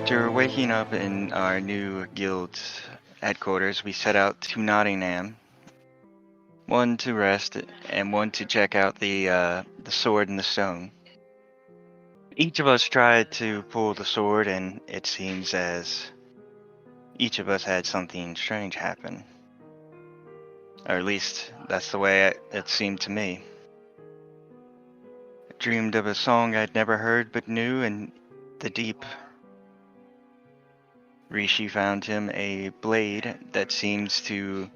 After waking up in our new guild's headquarters, we set out to Nottingham. One to rest, and one to check out the sword and the stone. Each of us tried to pull the sword, and it seems as each of us had something strange happen. Or at least, that's the way it seemed to me. I dreamed of a song I'd never heard but knew in the deep. Rishii found him a blade that seems to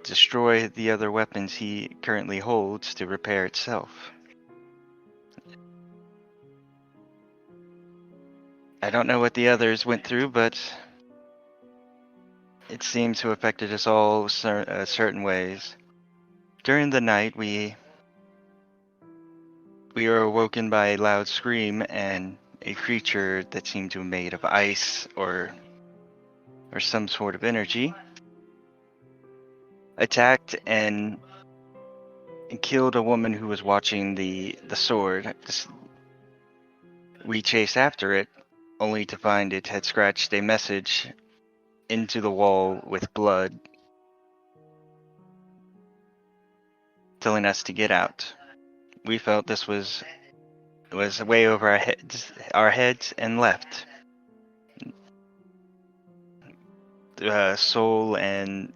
destroy the other weapons he currently holds to repair itself. I don't know what the others went through, but it seems to have affected us all certain ways. During the night, we were awoken by a loud scream and a creature that seemed to be made of ice or some sort of energy attacked and killed a woman who was watching the sword. We chased after it, only to find it had scratched a message into the wall with blood, telling us to get out. We felt this was way over our heads, and left. Soul and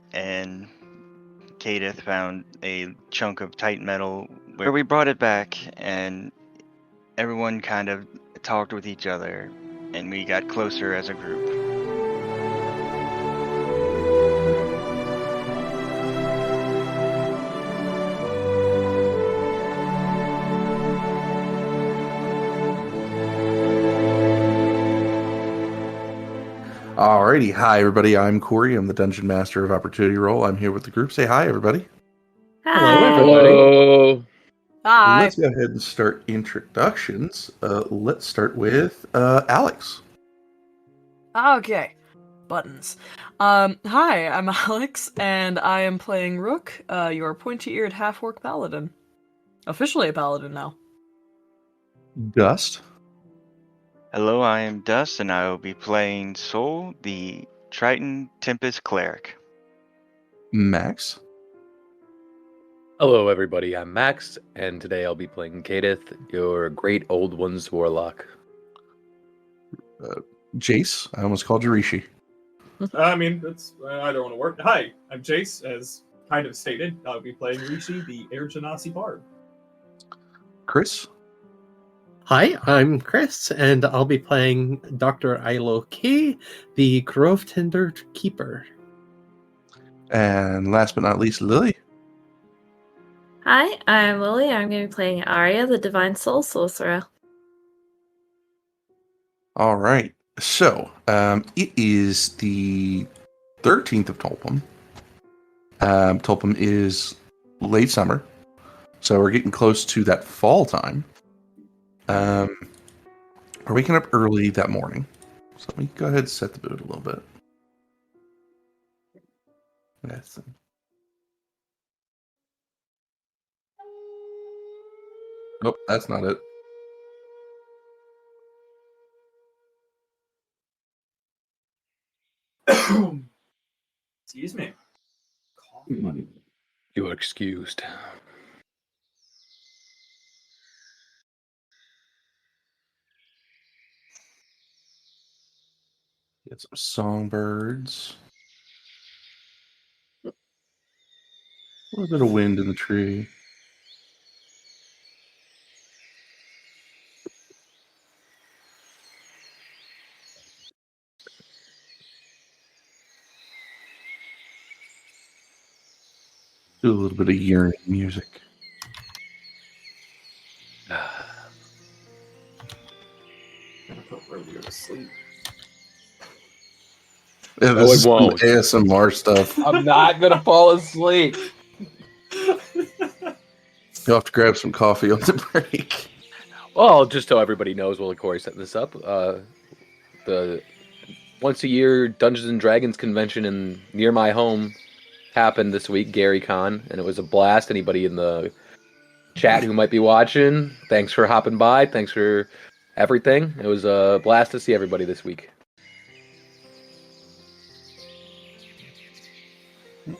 Kadath found a chunk of tight metal where we brought it back, and everyone kind of talked with each other, and we got closer as a group. Alrighty, hi everybody, I'm Corey, I'm the Dungeon Master of Opportunity Roll. I'm here with the group. Say hi everybody. Hello, everybody. Hello. Hi. Let's go ahead and start introductions. Let's start with Alex. Okay. Buttons. Hi, I'm Alex, and I am playing Rook, your pointy-eared half-orc paladin. Officially a paladin now. Dust. Hello, I am Dust, and I will be playing Soul, the Triton Tempest Cleric. Max. Hello, everybody. I'm Max, and today I'll be playing Kadath, your Great Old Ones Warlock. Jace. I almost called you Rishii. I mean, that's either want to work. Hi, I'm Jace, as kind of stated. I'll be playing Rishii, the Air Genasi Bard. Chris. Hi, I'm Chris, and I'll be playing Dr. Aelo K, the Grove Tender Keeper. And last but not least, Lily. Hi, I'm Lily. I'm going to be playing Aria, the Divine Soul Sorcerer. All right. So, it is the 13th of Tulpum. Tulpum is late summer, so we're getting close to that fall time. We're waking up early that morning. So let me go ahead and set the mood a little bit. Yes. Nope, that's not it. Excuse me. You are excused. Get some songbirds. A little bit of wind in the tree. Do a little bit of yearning music. Earlier to sleep. Yeah, No, this it is some won't. ASMR stuff. I'm not gonna fall asleep. You'll have to grab some coffee on the break. Well, just so everybody knows, while Corey set this up, the once a year Dungeons and Dragons convention near my home happened this week, Gary Con, and it was a blast. Anybody in the chat who might be watching, thanks for hopping by. Thanks for everything. It was a blast to see everybody this week.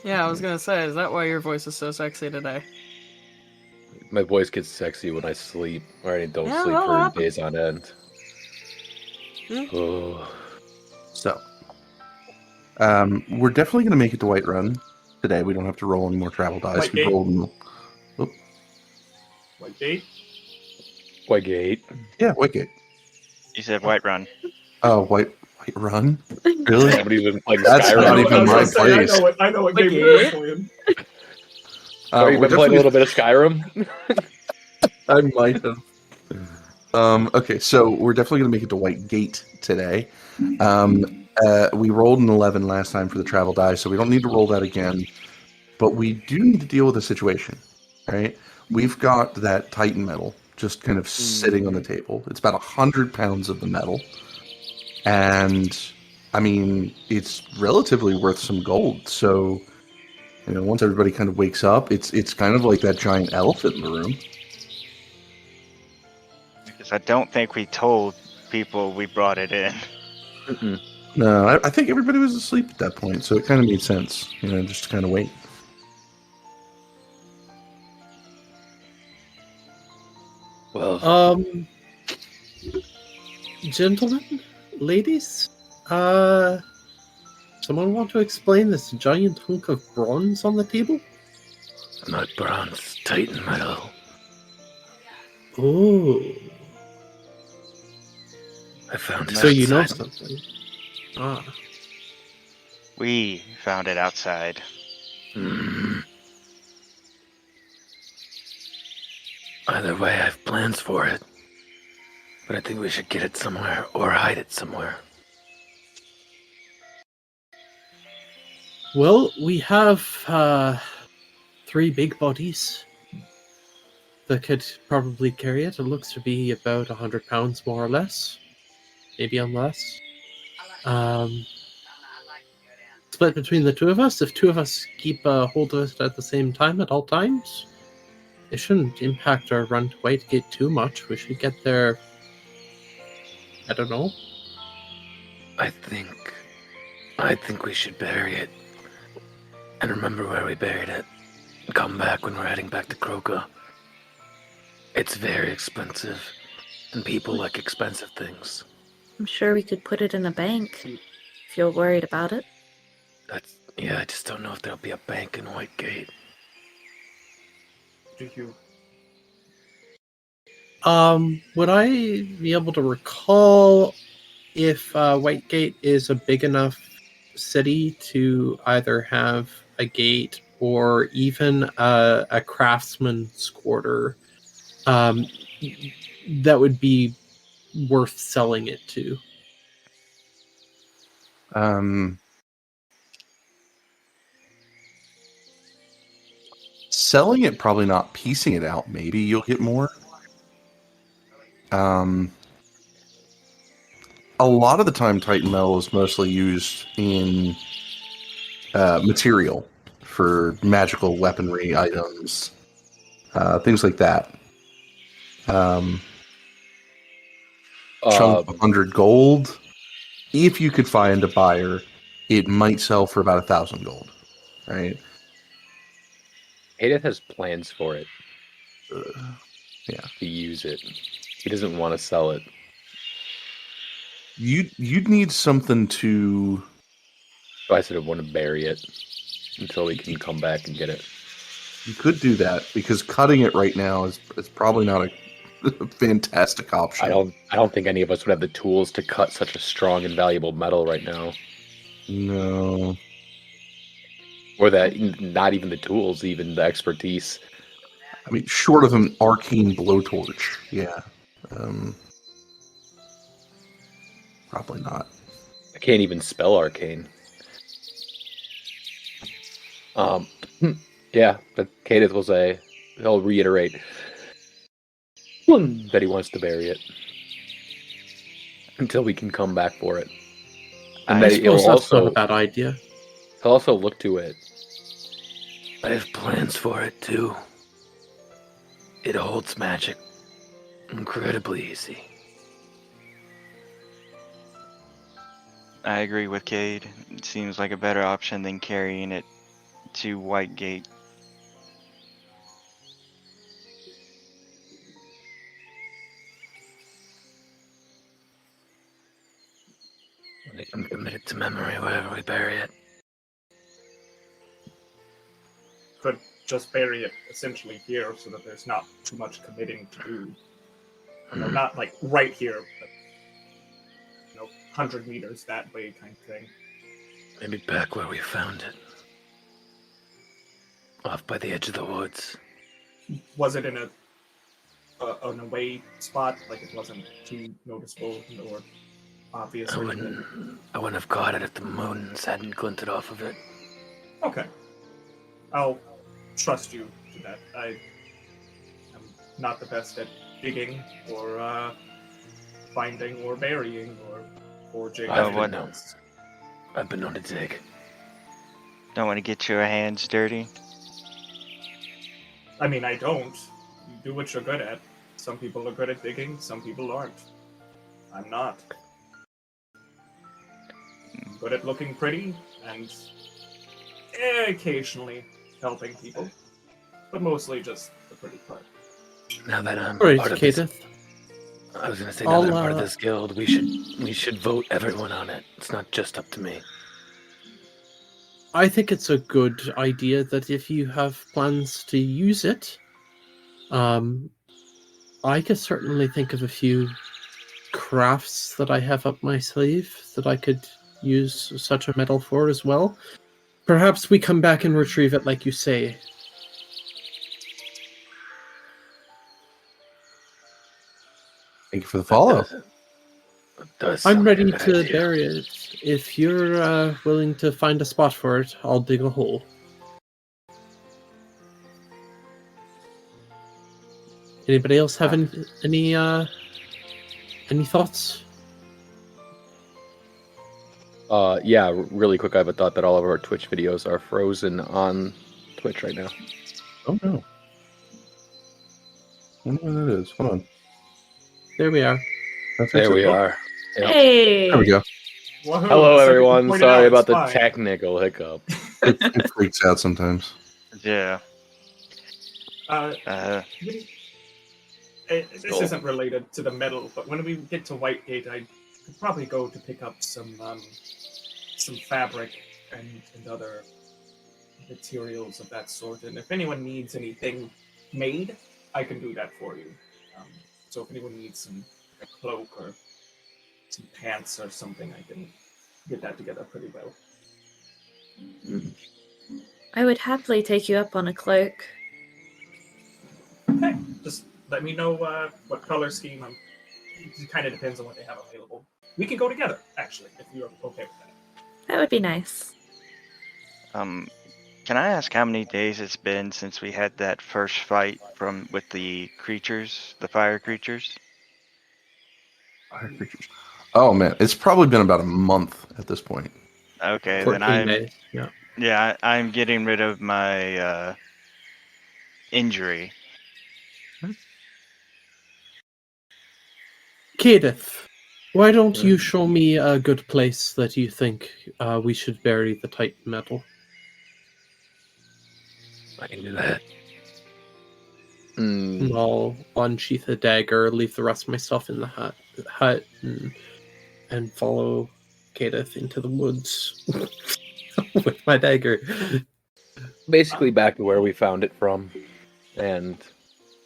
Yeah, I was gonna say, is that why your voice is so sexy today? My voice gets sexy when I sleep, or I don't Yeah, sleep that'll for happen. days on end. Yeah. Oh. So, we're definitely going to make it to Whiterun today. We don't have to roll any more travel dice. White We Gate. rolled. White Gate. Whitegate. Yeah, Whitegate. You said Whiterun. Oh, Whiterun. Really? Somebody's been playing That's Skyrim. not even I was my gonna say, place. I know what White game you're Gate. playing. So you've we're been playing a definitely- little bit of Skyrim? I might have. Okay, so we're definitely going to make it to White Gate today. We rolled an 11 last time for the travel die, so we don't need to roll that again. But we do need to deal with a situation, right? We've got that Titan metal just kind of sitting on the table. It's about 100 pounds of the metal. And, I mean, it's relatively worth some gold. So, you know, once everybody kind of wakes up, it's kind of like that giant elephant in the room. Because I don't think we told people we brought it in. Mm-mm. No, I think everybody was asleep at that point, so it kind of made sense, you know, just to kind of wait. Well, Gentlemen, ladies, someone want to explain this giant hunk of bronze on the table? not bronze, Titan metal. Oh, I found it so you know outside. something. Ah, We found it outside. Either way, I have plans for it. But I think we should get it somewhere or hide it somewhere. well, we have 3 big bodies that could probably carry it. It looks to be about 100 pounds, more or less, maybe on less. Split between the 2 of us. If 2 of us keep hold of it at the same time at all times, it shouldn't impact our run to Whitegate too much. We should get there, I don't know. I think we should bury it. And remember where we buried it. Come back when we're heading back to Kroka. It's very expensive. And people like expensive things. I'm sure we could put it in a bank if you're worried about it. I just don't know if there'll be a bank in Whitegate. Would I be able to recall if Whitegate is a big enough city to either have a gate or even a craftsman's quarter that would be worth selling it to? Selling it, probably not. Piecing it out, maybe you'll get more. A lot of the time, Titan metal is mostly used in material for magical weaponry items, things like that. Chunk of 100 gold. If you could find a buyer, it might sell for about 1,000 gold, right? Kadath has plans for it. Yeah. To use it. He doesn't want to sell it. You'd need something to. So I sort of want to bury it until we can come back and get it. You could do that because cutting it right now is probably not a fantastic option. I don't think any of us would have the tools to cut such a strong and valuable metal right now. No. Or that, not even the tools, even the expertise. I mean, short of an arcane blowtorch, yeah. Probably not. I can't even spell arcane. Yeah, but Kadath will say, he'll reiterate that he wants to bury it until we can come back for it. And I that he'll suppose that's not a also, bad idea. he'll also look to it. I have plans for it too. It holds magic incredibly easy. I agree with Cade. It seems like a better option than carrying it to Whitegate. We can commit it to memory wherever we bury it. Could just bury it essentially here so that there's not too much committing to do. You know, not like right here, but 100 meters that way kind of thing. Maybe back where we found it. Off by the edge of the woods. Was it in an away spot? Like it wasn't too noticeable or obvious? I wouldn't have caught it if the moons hadn't glinted off of it. Okay. I'll trust you to that. I am not the best at digging or finding or burying or forging. I've been known to dig. Don't want to get your hands dirty. I mean, I don't. You do what you're good at. Some people are good at digging, some people aren't. I'm not. I'm good at looking pretty and occasionally helping people, but mostly just the pretty part. Now that I'm All right, part of this, Kadath. I was gonna say, now that I'm part of this guild, we should vote everyone on it. It's not just up to me. I think it's a good idea that if you have plans to use it, I could certainly think of a few crafts that I have up my sleeve that I could use such a metal for as well. Perhaps we come back and retrieve it like you say. Thank you for the follow. I'm ready to bury it. If you're willing to find a spot for it, I'll dig a hole. Anybody else have any thoughts? Yeah, really quick, I have a thought that all of our Twitch videos are frozen on Twitch right now. Oh no. I wonder where that is. Hold on. There we are. There we are. Yep. Hey! There we go. Whoa, Hello, so everyone. pointed Sorry out, about it's the fine. technical hiccup. It freaks out sometimes. Yeah. This isn't related to the metal, but when we get to Whitegate, I could probably go to pick up some fabric and other materials of that sort. And if anyone needs anything made, I can do that for you. So if anyone needs a cloak or some pants or something, I can get that together pretty well. I would happily take you up on a cloak. Okay, just let me know what color scheme. It kind of depends on what they have available. We can go together, actually, if you're okay with that. That would be nice. Can I ask how many days it's been since we had that first fight with the creatures, the fire creatures? Fire creatures. Oh man, it's probably been about a month at this point. Okay, 14 then I'm days. Yeah. I'm getting rid of my injury. Kadath, why don't you show me a good place that you think we should bury the Titan metal? I can do that. I'll unsheath a dagger, leave the rest of my stuff in the hut, and follow Kadath into the woods with my dagger. Basically back to where we found it from. And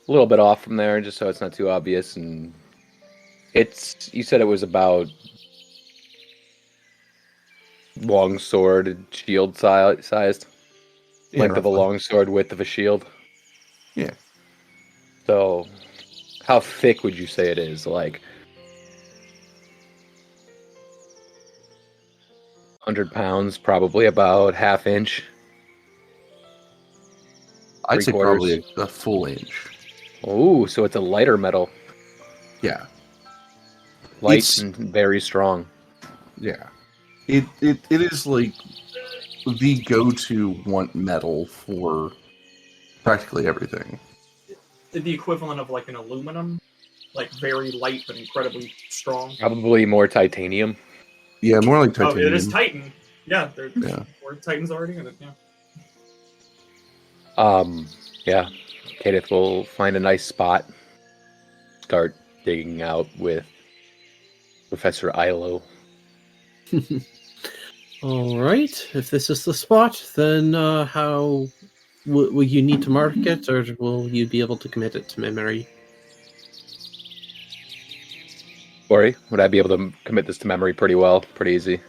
a little bit off from there, just so it's not too obvious. And you said it was about long sword, shield sized. Yeah, Length of a roughly. long sword, width of a shield. Yeah. So, how thick would you say it is? Like 100 pounds, probably about half inch. I'd say 3/4. probably a full inch. Oh, so it's a lighter metal. Yeah. Light It's- and very strong. Yeah. It is like the go-to want metal for practically everything. The equivalent of like an aluminum, like very light but incredibly strong. Probably more titanium. Yeah, more like Oh, titanium. it is Titan. Yeah, Yeah. Or Titan's already in it. Yeah. Yeah. Kadath will find a nice spot. Start digging out with Professor Aelo. All right. If this is the spot, then how will you need to mark it, or will you be able to commit it to memory? Ori, would I be able to commit this to memory pretty well? Pretty easy.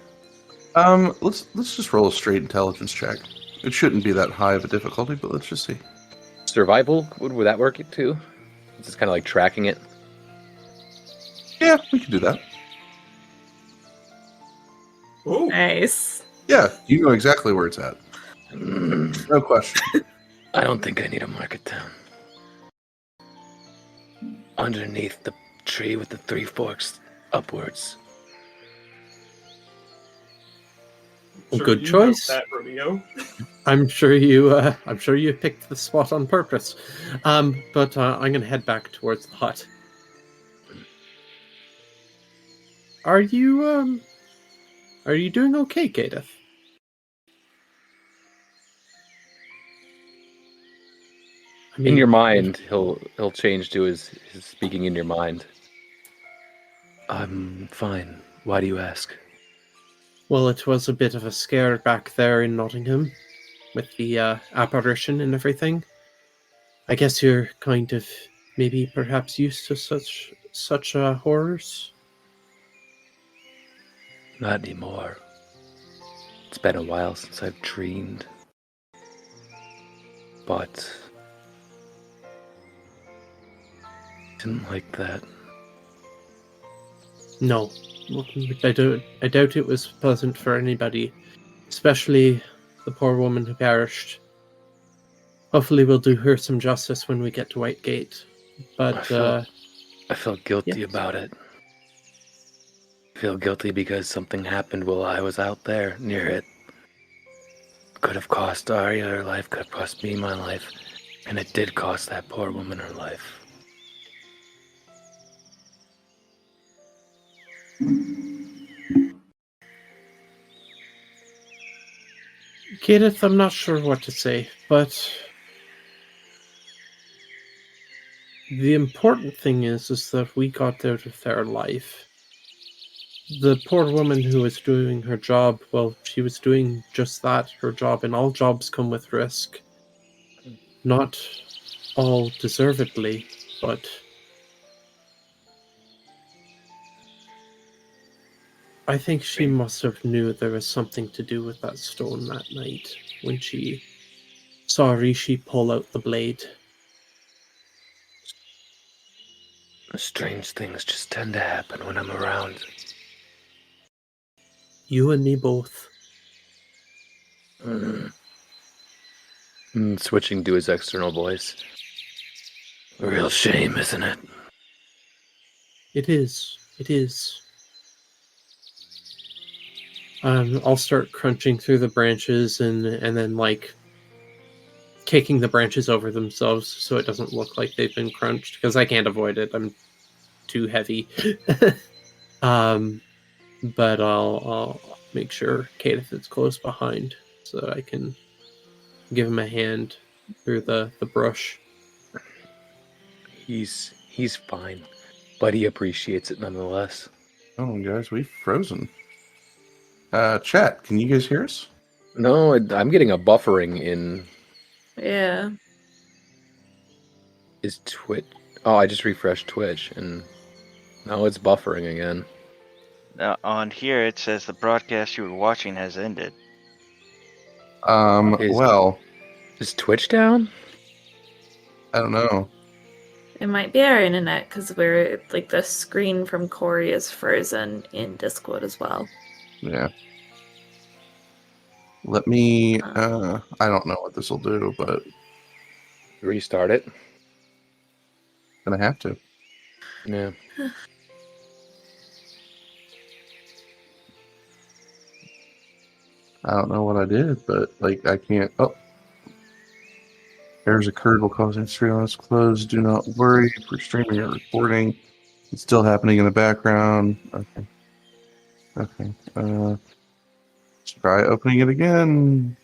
Let's just roll a straight intelligence check. It shouldn't be that high of a difficulty, but let's just see. Survival, would that work too? It's just kind of like tracking it. Yeah, we can do that. Ooh. Nice. Yeah, you know exactly where it's at. No question. I don't think I need to mark it down. Underneath the tree with the 3 forks upwards. Sure Good you choice. wrote that, Romeo. I'm sure you picked the spot on purpose. But I'm gonna head back towards the hut. Are you doing okay, Kadath? I In your mind, he'll change to his speaking in your mind. I'm fine. Why do you ask? Well, it was a bit of a scare back there in Nottingham with the apparition and everything. I guess you're kind of maybe perhaps used to such horrors. Not anymore. It's been a while since I've dreamed. But didn't like that. No, I doubt it was pleasant for anybody, especially the poor woman who perished. Hopefully, we'll do her some justice when we get to Whitegate. But I felt guilty yes. about it. I feel guilty because something happened while I was out there near it. Could have cost Aria her life, could have cost me my life, and it did cost that poor woman her life. Kadath, I'm not sure what to say, but the important thing is that we got out of their life. The poor woman who was doing her job, well, she was doing just that, her job, and all jobs come with risk. Not all deservedly, but I think she must have knew there was something to do with that stone that night when she saw Rishii pull out the blade. Strange things just tend to happen when I'm around. You and me both. Switching to his external voice. A real shame, isn't it? It is. It is. I'll start crunching through the branches and then like kicking the branches over themselves so it doesn't look like they've been crunched because I can't avoid it. I'm too heavy. But I'll make sure Kadath is close behind so that I can give him a hand through the brush. He's fine, but he appreciates it nonetheless. Oh, guys, we've frozen. Chat, can you guys hear us? No, I'm getting a buffering in. Yeah. Is Twitch? Oh, I just refreshed Twitch, and now it's buffering again. On here, it says the broadcast you were watching has ended. Well, Is Twitch down? I don't know. It might be our internet because we're like the screen from Corey is frozen in Discord as well. Yeah. Let me, I don't know what this will do, but Restart it. gonna have to. Yeah. I don't know what I did, but like I can't. Oh, there's a curd will cause stream is closed. Do not worry for streaming or recording. It's still happening in the background. Okay. Okay. Let's try opening it again.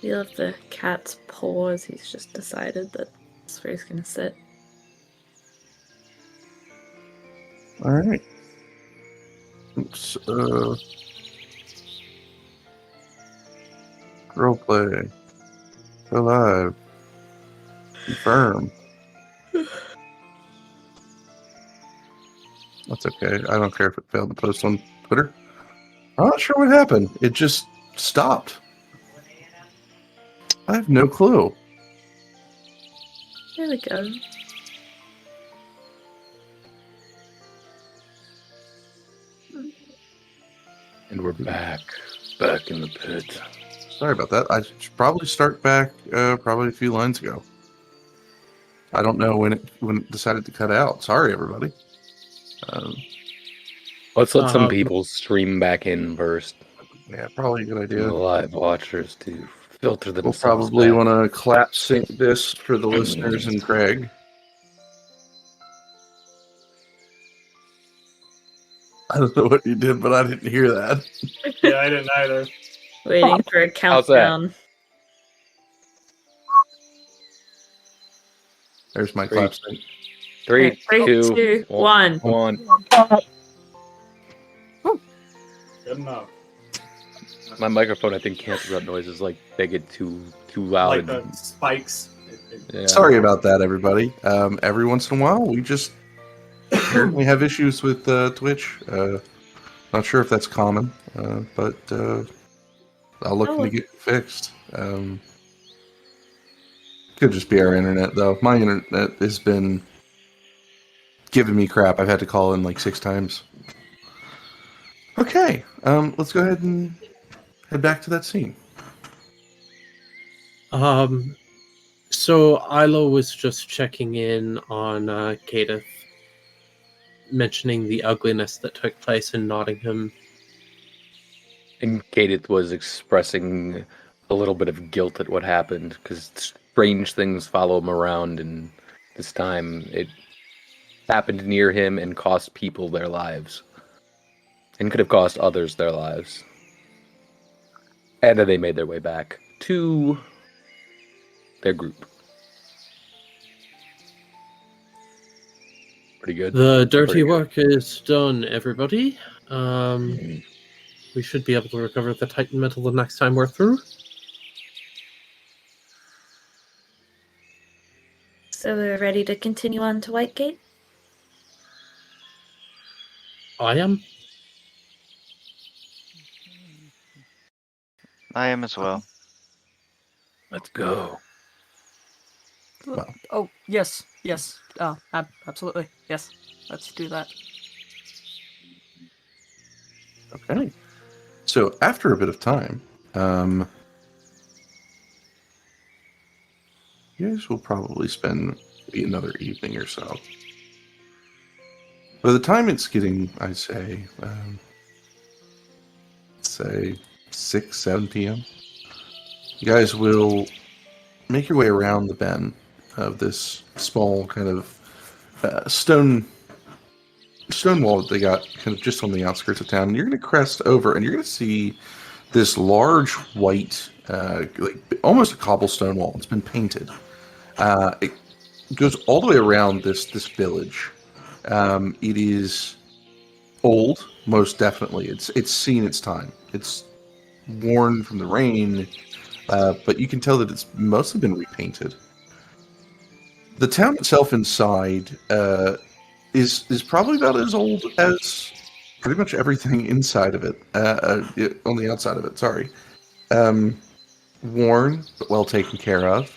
Feel of the cat's paws. He's just decided that that's where he's gonna sit. All right. Oops. Roleplay. Go live. Confirm. That's okay. I don't care if it failed to post on Twitter. I'm not sure what happened. It just stopped. I have no clue. There we go. And we're back in the pit. Sorry about that. I should probably start back probably a few lines ago. I don't know when it decided to cut out. Sorry, everybody. Let's let some Um, people stream back in first. Yeah, probably a good The idea. live watchers to filter We'll themselves probably back. want to clap sync this for the listeners and Craig. I don't know what you did, but I didn't hear that. Yeah, I didn't either. Waiting for a How's that? countdown. There's my clap sync. 3, Three, 2, two, 1. one. Good enough. My microphone, I think, cancels out noises like they get too loud. Like the spikes. Yeah. Sorry about that, everybody. Every once in a while, we just we have issues with Twitch. Not sure if that's common, but I'll look to get it fixed. Could just be our internet, though. My internet has been giving me crap. I've had to call in like 6 times. Okay, let's go ahead and head back to that scene. So Aelo was just checking in on Kadath, mentioning the ugliness that took place in Nottingham. And Kadath was expressing a little bit of guilt at what happened, because strange things follow him around, and this time it happened near him and cost people their lives. And could have cost others their lives. And then they made their way back to their group. Pretty good. The dirty Pretty good. work is done, everybody. We should be able to recover the Titan metal the next time we're through. So we're ready to continue on to Whitegate? I am. I am as well. Let's go. Oh, yes. Absolutely. Yes. Let's do that. Okay. So after a bit of time, you guys will probably spend maybe another evening or so. By the time it's getting, I'd say, say 6, 7 p.m., you guys will make your way around the bend of this small kind of stone wall that they got kind of just on the outskirts of town. And you're going to crest over, and you're going to see this large white, like almost a cobblestone wall. It's been painted. It goes all the way around this village. It is old, most definitely. It's seen its time. It's worn from the rain, but you can tell that it's mostly been repainted. The town itself inside is probably about as old as pretty much everything inside of it. On the outside of it, sorry. Worn, but well taken care of.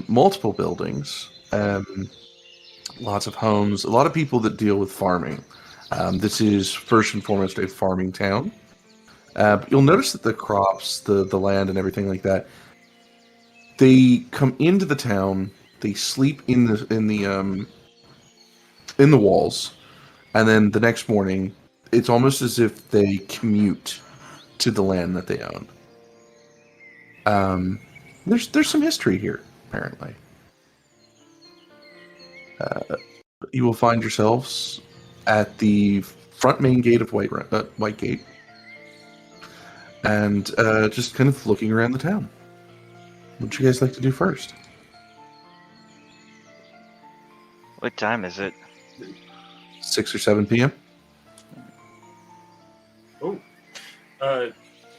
Multiple buildings. Lots of homes. A lot of people that deal with farming. This is first and foremost a farming town. You'll notice that the crops, the land, and everything like that, they come into the town. They sleep in the walls, and then the next morning, it's almost as if they commute to the land that they own. There's some history here, apparently. You will find yourselves at the front main gate of White Gate, and just kind of looking around the town. What would you guys like to do first? What time is it? 6 or 7 p.m. Oh,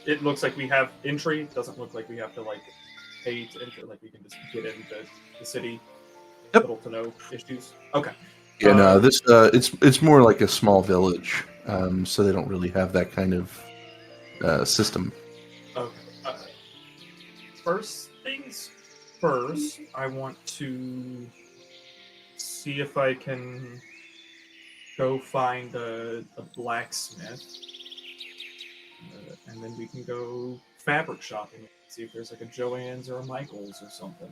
it looks like we have entry. Doesn't look like we have to like pay to enter. Like we can just get into the city. Yep. Little to no issues. Okay. Yeah, no, this it's more like a small village, so they don't really have that kind of system. Okay. First things first, I want to see if I can go find a blacksmith, and then we can go fabric shopping. See if there's like a Joann's or a Michael's or something.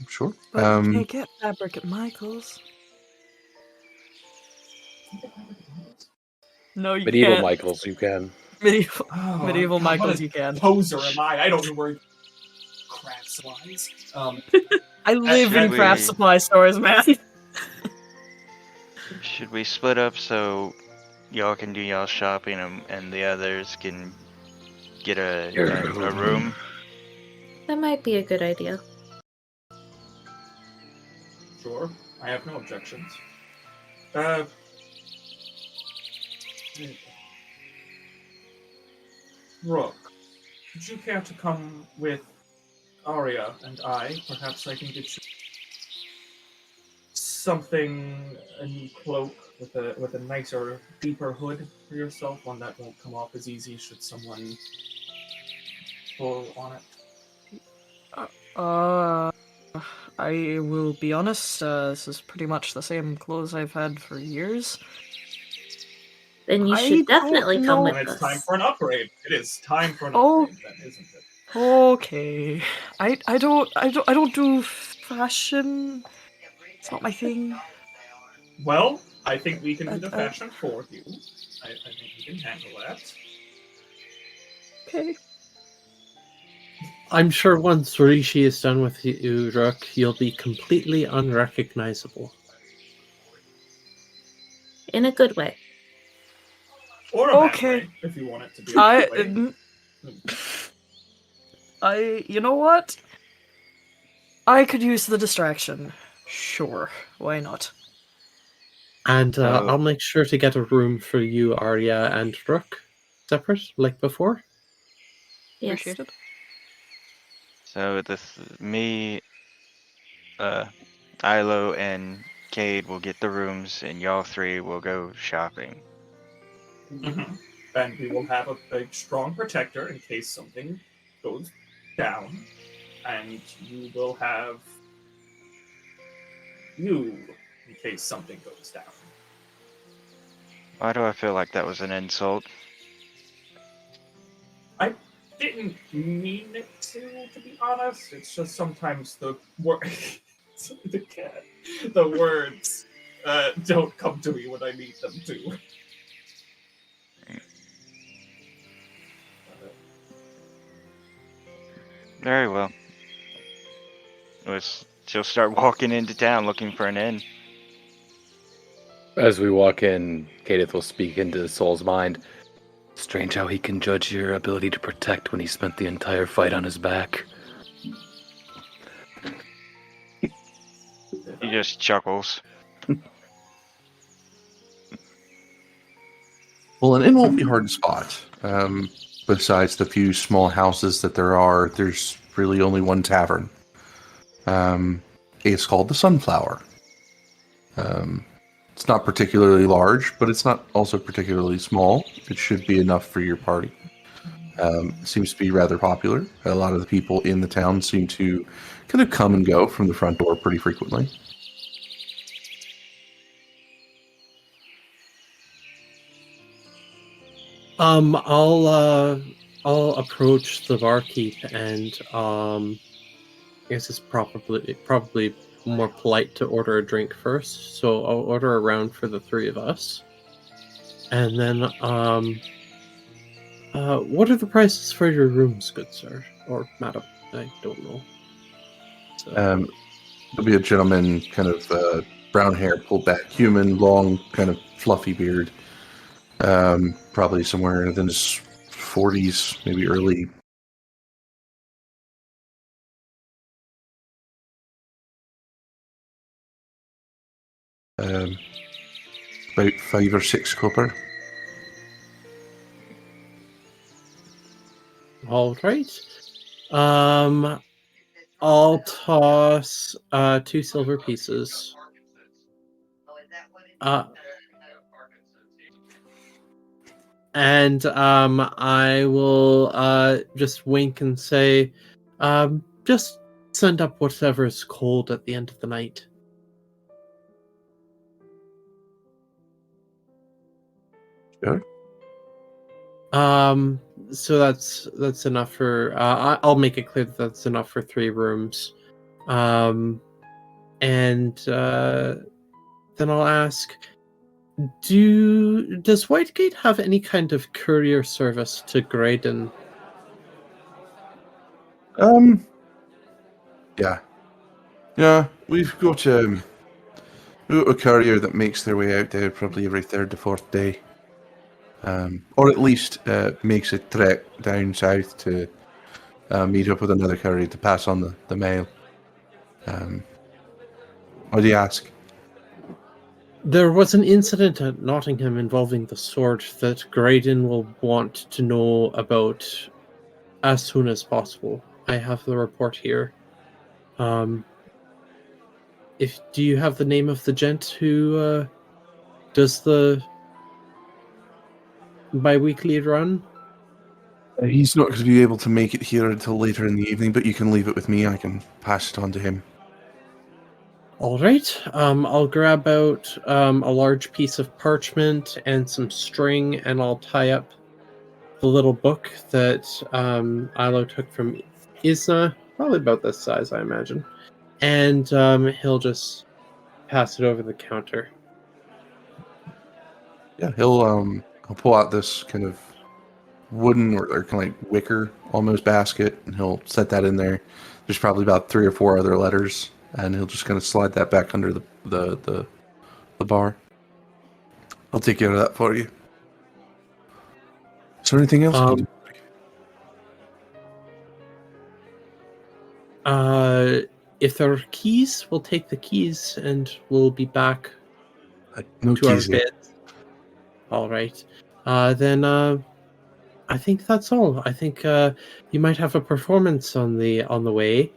Sure. But you can't get fabric at Michael's. No, you Medieval can't. Michaels, you can. Medieval God, Michael's what a you can. Poser am I? I don't know where craft supplies. I live in Should craft we- supply stores, man. Should we split up so y'all can do y'all shopping and the others can get a room? That might be a good idea. Sure, I have no objections. Rook, would you care to come with Aria and I? Perhaps I can get you something, a new cloak with a nicer, deeper hood for yourself, one that won't come off as easy should someone pull on it. I will be honest, this is pretty much the same clothes I've had for years. Then you I should don't definitely come know. with And it's us. time for an upgrade. It is time for an Oh. upgrade, then, isn't it? Okay. I don't do fashion. It's not my thing. Well, I think we can do the I- fashion for you. I think we can handle that. Okay. I'm sure once Rishii is done with you, Rook, you'll be completely unrecognizable. In a good way. Or a bad Okay. way, if you want it to be a good way. You know what? I could use the distraction. Sure, why not? And Oh. I'll make sure to get a room for you, Aria and Rook, separate, like before. Yes. Appreciate it. So me, Aelo, and Cade will get the rooms, and y'all three will go shopping. Mhm. And we will have a big, strong protector in case something goes down. And you will have you in case something goes down. Why do I feel like that was an insult? Didn't mean it to be honest. It's just sometimes the the words don't come to me when I need them to. Very well. She'll start walking into town looking for an inn. As we walk in, Kadath will speak into the soul's mind. Strange how he can judge your ability to protect when he spent the entire fight on his back. He just chuckles. Well, an inn won't be hard to spot. Besides the few small houses that there are, there's really only one tavern. It's called the Sunflower. It's not particularly large, but it's not also particularly small. It should be enough for your party. It seems to be rather popular. A lot of the people in the town seem to kind of come and go from the front door pretty frequently. I'll approach the barkeep and I guess it's probably more polite to order a drink first. So I'll order a round for the three of us. And then what are the prices for your rooms, good sir? Or madam? I don't know. So, There'll be a gentleman kind of brown hair pulled back, human, long, kind of fluffy beard. Probably somewhere in his 40s, maybe early. About 5 or 6 copper. All right. I'll toss 2 silver pieces. And I will just wink and say, just send up whatever is cold at the end of the night. Sure. So that's enough for. I'll make it clear that that's enough for 3 rooms. And then I'll ask, does Whitegate have any kind of courier service to Graydon? Yeah, we've got a courier that makes their way out there probably every 3rd to 4th day. Or at least makes a trek down south to meet up with another courier to pass on the mail. Why do you ask? There was an incident at Nottingham involving the sword that Graydon will want to know about as soon as possible. I have the report here. Do you have the name of the gent who does the bi-weekly run? He's not going to be able to make it here until later in the evening, but you can leave it with me. I can pass it on to him. All right. I'll grab out a large piece of parchment and some string, and I'll tie up the little book that Aelo took from Isna, probably about this size, I imagine. And he'll just pass it over the counter. Yeah, he'll pull out this kind of wooden or kind of like wicker almost basket, and he'll set that in there. There's probably about 3 or 4 other letters, and he'll just kind of slide that back under the bar. I'll take care of that for you. Is there anything else? If there are keys, we'll take the keys, and we'll be back No to our keys yet. beds. All right. Then I think that's all. I think you might have a performance on the way,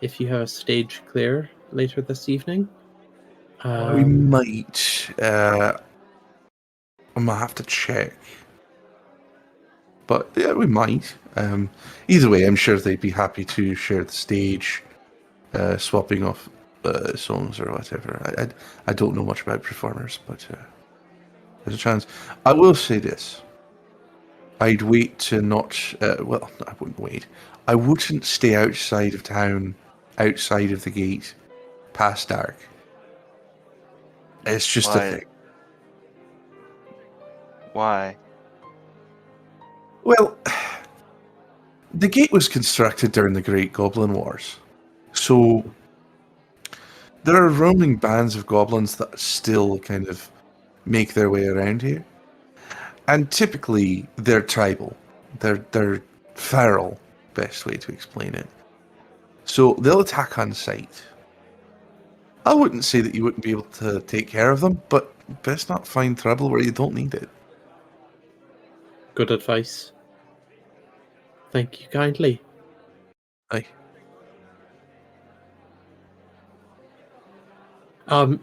if you have a stage clear later this evening. We might. I might have to check. But yeah, we might. Either way, I'm sure they'd be happy to share the stage, swapping off songs or whatever. I don't know much about performers, but there's a chance. I will say this. I'd wait to not... well, I wouldn't wait. I wouldn't stay outside of town, outside of the gate, past dark. It's just a Why? thing. Why? Well, the gate was constructed during the Great Goblin Wars. So there are roaming bands of goblins that still kind of make their way around here. And typically they're tribal. They're feral, best way to explain it. So they'll attack on sight. I wouldn't say that you wouldn't be able to take care of them, but best not find trouble where you don't need it. Good advice. Thank you kindly. Aye.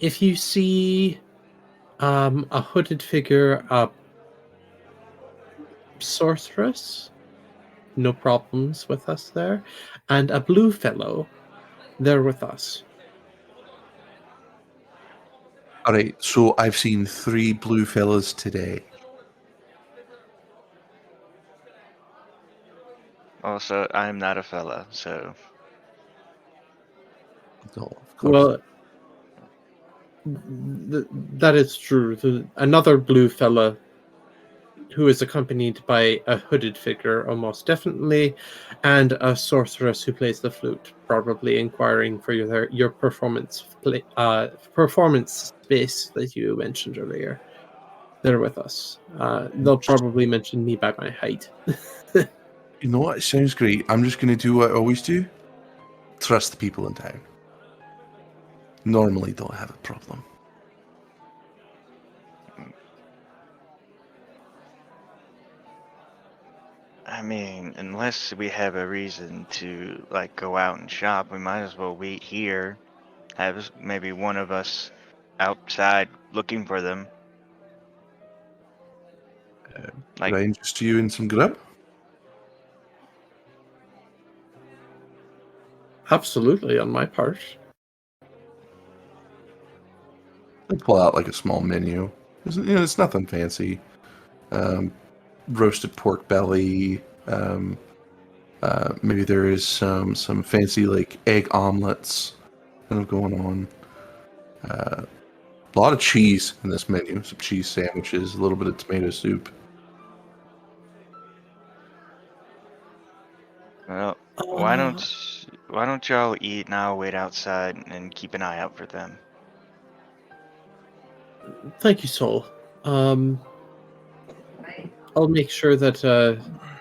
If you see a hooded figure, a sorceress, no problems with us there, and a blue fellow, they're with us. Alright, so I've seen 3 blue fellas today. Also, I'm not a fella, so No, of course. Well, that is true. Another blue fella who is accompanied by a hooded figure, almost definitely, and a sorceress who plays the flute, probably inquiring for your performance performance space that you mentioned earlier. They're with us. They'll probably mention me by my height. You know what? It sounds great. I'm just going to do what I always do. Trust the people in town. Normally don't have a problem. I mean, unless we have a reason to, like, go out and shop, we might as well wait here. Have maybe one of us outside looking for them. Could I interest you in some grub? Absolutely, on my part. I pull out like a small menu. It's nothing fancy. Roasted pork belly. Maybe there is some fancy like egg omelets kind of going on. A lot of cheese in this menu. Some cheese sandwiches, a little bit of tomato soup. Well, why don't y'all eat and I'll wait outside and keep an eye out for them. Thank you, Soul. I'll make sure that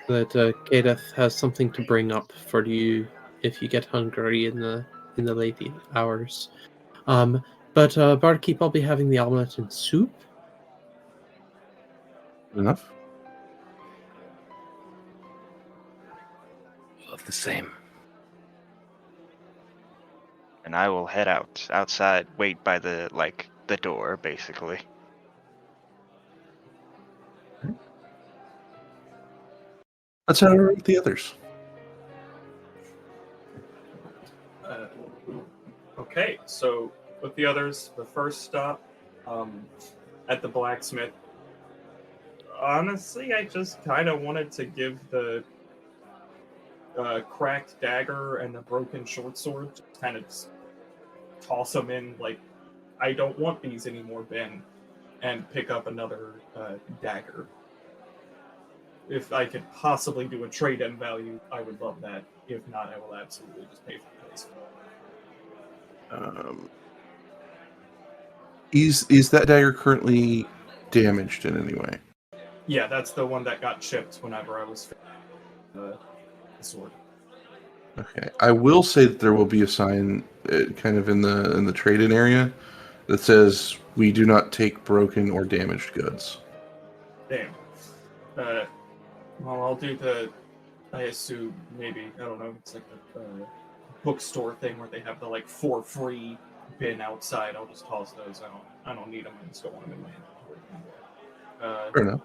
Kadath has something to bring up for you if you get hungry in the late hours. But Barkeep, I'll be having the omelet and soup. Enough? Love the same. And I will head outside, wait by the door, basically. Let's head over with the others. Okay, so with the others, the first stop at the blacksmith. Honestly, I just kind of wanted to give the cracked dagger and the broken short sword, just kind of toss them in, like, I don't want these anymore, Ben, and pick up another dagger. If I could possibly do a trade-in value, I would love that. If not, I will absolutely just pay for the place. Is that dagger currently damaged in any way? Yeah, that's the one that got chipped whenever I was the sword. Okay, I will say that there will be a sign, kind of in the trade-in area, that says we do not take broken or damaged goods. Damn. Well, I'll do I assume maybe, I don't know, it's like a bookstore thing where they have the like for free bin outside. I'll just toss those out. I don't need them. I just don't want them in my inventory. Fair enough.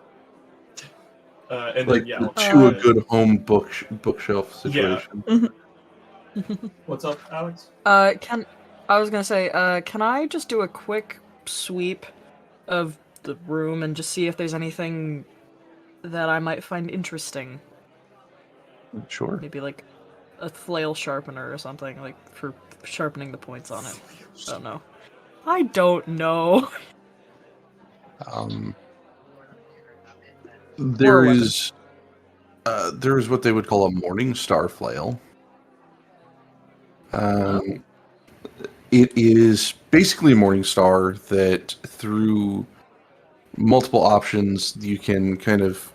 And Like then, yeah, to a good home bookshelf situation. Mm-hmm. What's up, Alex? Can I just do a quick sweep of the room and just see if there's anything that I might find interesting? Sure. Maybe like a flail sharpener or something, like for sharpening the points on it. I don't know. I don't know. There is what they would call a morning star flail. It is basically a morning star that through multiple options you can kind of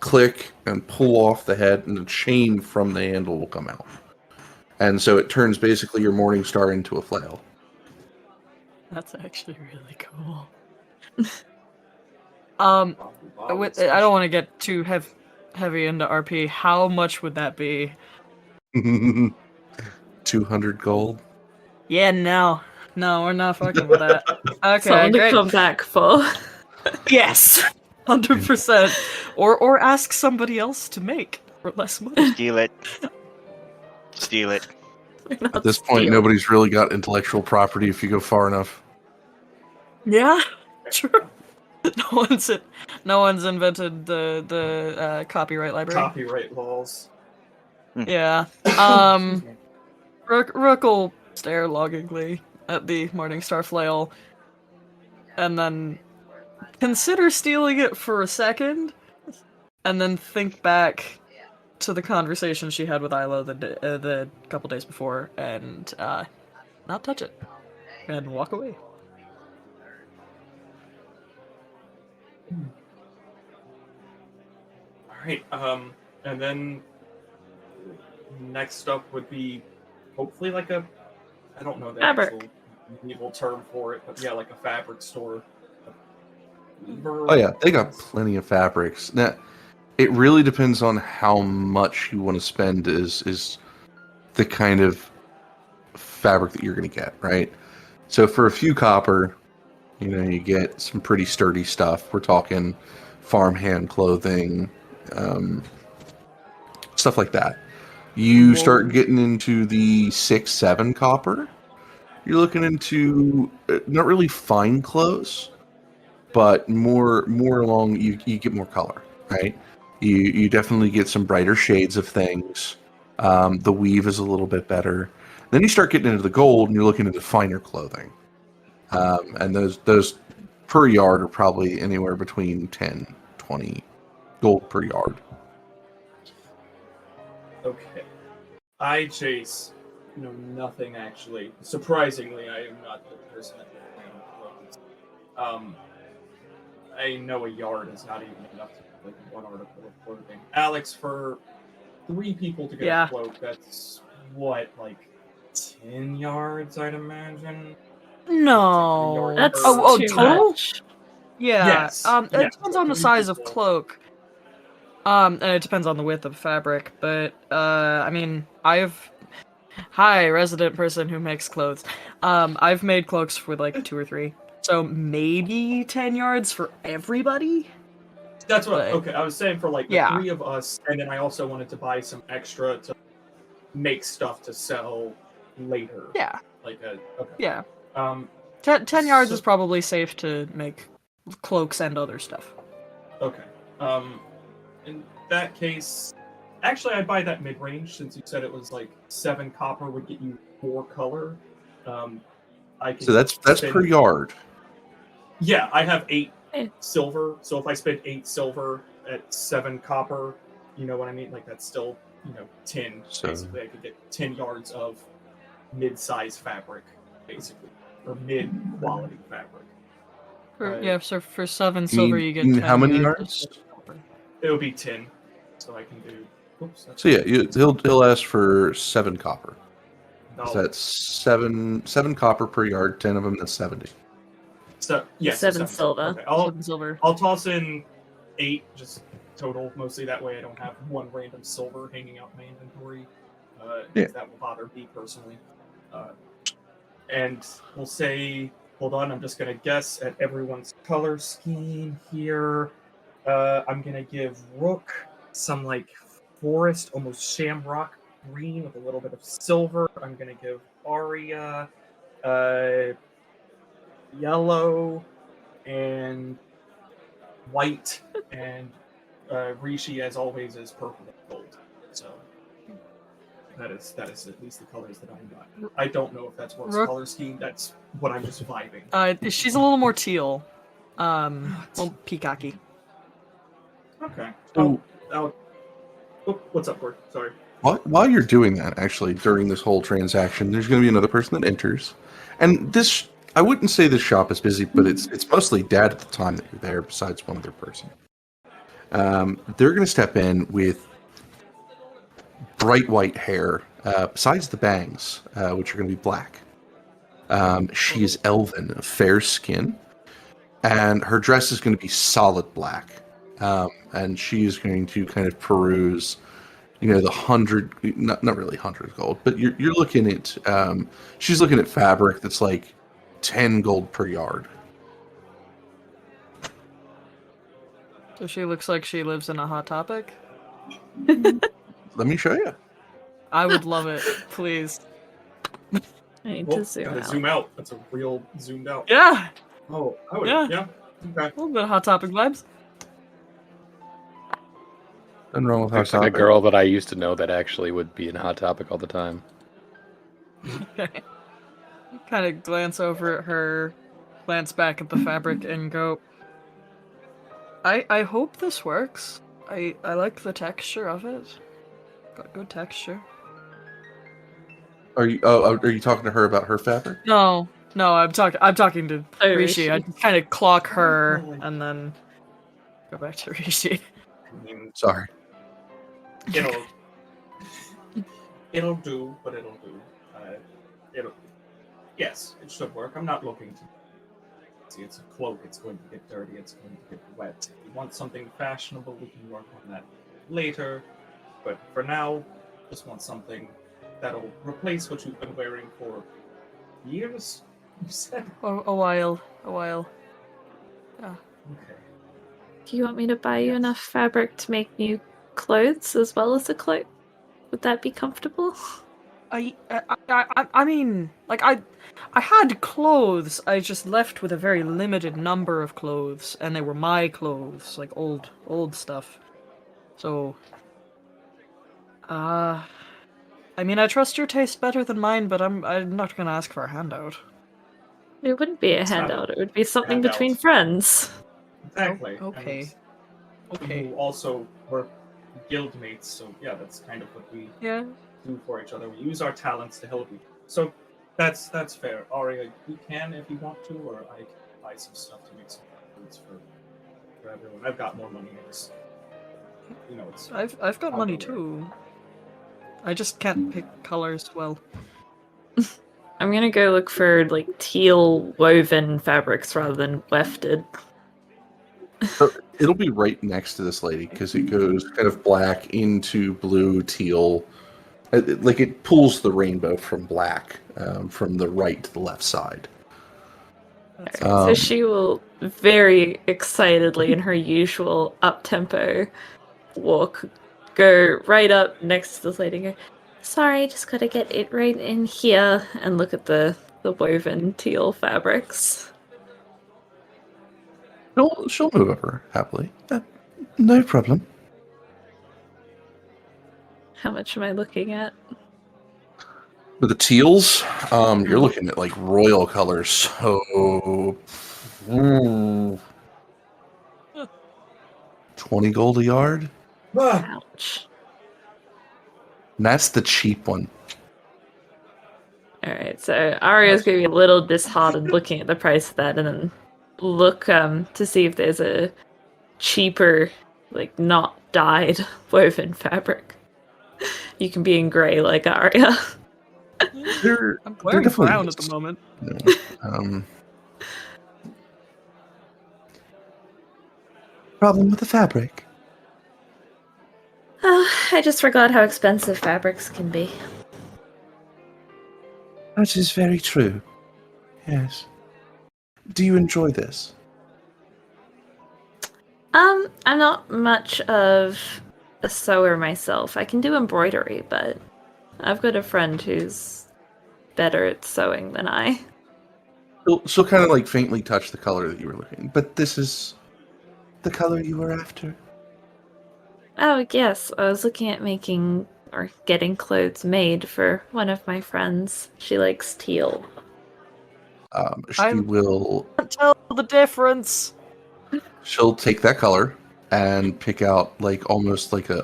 click and pull off the head, and a chain from the handle will come out. And so it turns basically your morning star into a flail. That's actually really cool. I don't want to get too heavy into RP. How much would that be? 200 gold. Yeah, no, we're not fucking with that. Okay, Something to great. come back for. Yes, 100%. Or ask somebody else to make for less money. Steal it. Steal it. At this point, nobody's really got intellectual property if you go far enough. Yeah, true. No one's invented the copyright library. Copyright laws. Yeah. Rook will stare longingly at the Morningstar flail, and then consider stealing it for a second, and then think back to the conversation she had with Aelo the couple days before, and not touch it, and walk away. All right. And then next up would be hopefully like a, I don't know the Fabric. actual medieval term for it, but yeah, like a fabric store. Oh yeah, they got plenty of fabrics. Now, it really depends on how much you want to spend. Is the kind of fabric that you're going to get, right? So for a few copper, you get some pretty sturdy stuff. We're talking farmhand clothing, stuff like that. You start getting into the 6-7 copper. You're looking into not really fine clothes, but more along. You get more color, right? You definitely get some brighter shades of things. The weave is a little bit better. Then you start getting into the gold, and you're looking into finer clothing. And those per yard are probably anywhere between 10, 20 gold per yard. Okay. I chase know nothing actually. Surprisingly, I am not the person that clothes. I know a yard is not even enough to like one article of clothing. Alex, for 3 people to get Yeah. a cloak, that's what, like 10 yards, I'd imagine. No. That's oh too total? much. Yeah. Yes. It Yes, depends on the 3 size of people. cloak. And it depends on the width of fabric, but I mean, Hi, resident person who makes clothes. I've made cloaks with like 2 or 3. So maybe 10 yards for everybody? That's what. But- Okay, I was saying for like the Yeah. 3 of us, and then I also wanted to buy some extra to make stuff to sell later. Yeah. Like a. Okay. Yeah. Um. 10 yards So- is probably safe to make cloaks and other stuff. Okay. In that case, actually, I'd buy that mid-range since you said it was like 7 copper would get you 4 color. I can. So that's spend- per yard. Yeah, I have 8 Eh. silver. So if I spend 8 silver at 7 copper, you know what I mean? Like that's still 10. So- Basically, I could get 10 yards of mid-size fabric, basically, or mid-quality fabric. So for 7 silver you get 10 how many yards. yards? It would be 10, so I can do. Oops. So yeah, he'll ask for 7 copper. No. So that's seven copper per yard. 10 of them. That's 70. So yes, 7 silver. Okay, 7 silver. I'll toss in 8 just total. Mostly that way I don't have one random silver hanging out in my inventory. Yeah. That will bother me personally. And we'll say, hold on, I'm just gonna guess at everyone's color scheme here. I'm gonna give Rook some like forest, almost shamrock green with a little bit of silver. I'm gonna give Aria yellow and white, and Rishii, as always, is purple and gold. So that is at least the colors that I got. I don't know if that's Rook's Rook- color scheme. That's what I'm just vibing. She's a little more teal. Well, peacocky. Okay. So- Oh, what's up, Gord? Sorry. While you're doing that, actually, during this whole transaction, there's going to be another person that enters, and this. I wouldn't say this shop is busy, but it's mostly Dad at the time that you're there, besides one other person. They're going to step in with bright white hair, besides the bangs, which are going to be black. She is elven, fair skin, and her dress is going to be solid black. And she is going to kind of peruse, the 100, not really 100 gold, but you're looking at, she's looking at fabric that's like 10 gold per yard. So she looks like she lives in a Hot Topic. Let me show you. I would love it, please. I need Oh, to zoom gotta out. zoom out. That's a real zoomed out. Yeah, Oh, I would. Yeah. Yeah. Okay. a little bit of Hot Topic vibes. Nothing wrong with Hot Looks like a Topic. girl that I used to know that actually would be in Hot Topic all the time. Kind of glance over at her, glance back at the fabric, and go, I hope this works. I like the texture of it. Got good texture. Are you are you talking to her about her fabric? No, I'm talking to Oh, Rishii. I Rishii. kind of clock her and then go back to Rishii. I mean, Sorry. it'll do, but it'll do. It'll. Yes, it should work. I'm not looking to. See, it's a cloak. It's going to get dirty. It's going to get wet. If you want something fashionable, we can work on that later. But for now, just want something that'll replace what you've been wearing for years. You said. A while. Yeah. Okay. Do you want me to buy you enough fabric to make new clothes as well as a cloak? Would that be comfortable? I mean, like I had clothes. I just left with a very limited number of clothes, and they were my clothes, like old stuff. So, I mean, I trust your taste better than mine, but I'm not gonna ask for a handout. It wouldn't be a It's not handout. a It would be something handout. between friends. Exactly. Okay. And Okay. who also were guildmates, so yeah, that's kind of what we Yeah. do for each other. We use our talents to help you. So that's fair. Aria, you can if you want to, or I can buy some stuff to make some clothes for everyone. I've got more money. It's, it's. I've got money I'll go too. I just can't pick colors well. I'm gonna go look for like teal woven fabrics rather than wefted. So it'll be right next to this lady because it goes kind of black into blue, teal. Like it pulls the rainbow from black from the right to the left side. So she will very excitedly, in her usual up-tempo walk, go right up next to this lady and go, "Sorry, just gotta get it right in here," and look at the woven teal fabrics. She'll move over happily. No problem. How much am I looking at? With the teals, you're looking at like royal colors. So, 20 gold a yard. Ouch. And that's the cheap one. Alright, so Aria's gonna be a little disheartened looking at the price of that and then look to see if there's a cheaper, like not dyed woven fabric. You can be in grey like Aria. I'm wearing definitely brown is. at the moment. No. Problem with the fabric? I just forgot how expensive fabrics can be. That is very true. Yes. Do you enjoy this? I'm not much of a sewer myself. I can do embroidery, but I've got a friend who's better at sewing than I. She'll kind of like faintly touch the color that you were looking. But this is the color you were after. Oh, yes, I was looking at making or getting clothes made for one of my friends. She likes teal. She will. Can't tell the difference. She'll take that color and pick out like almost like a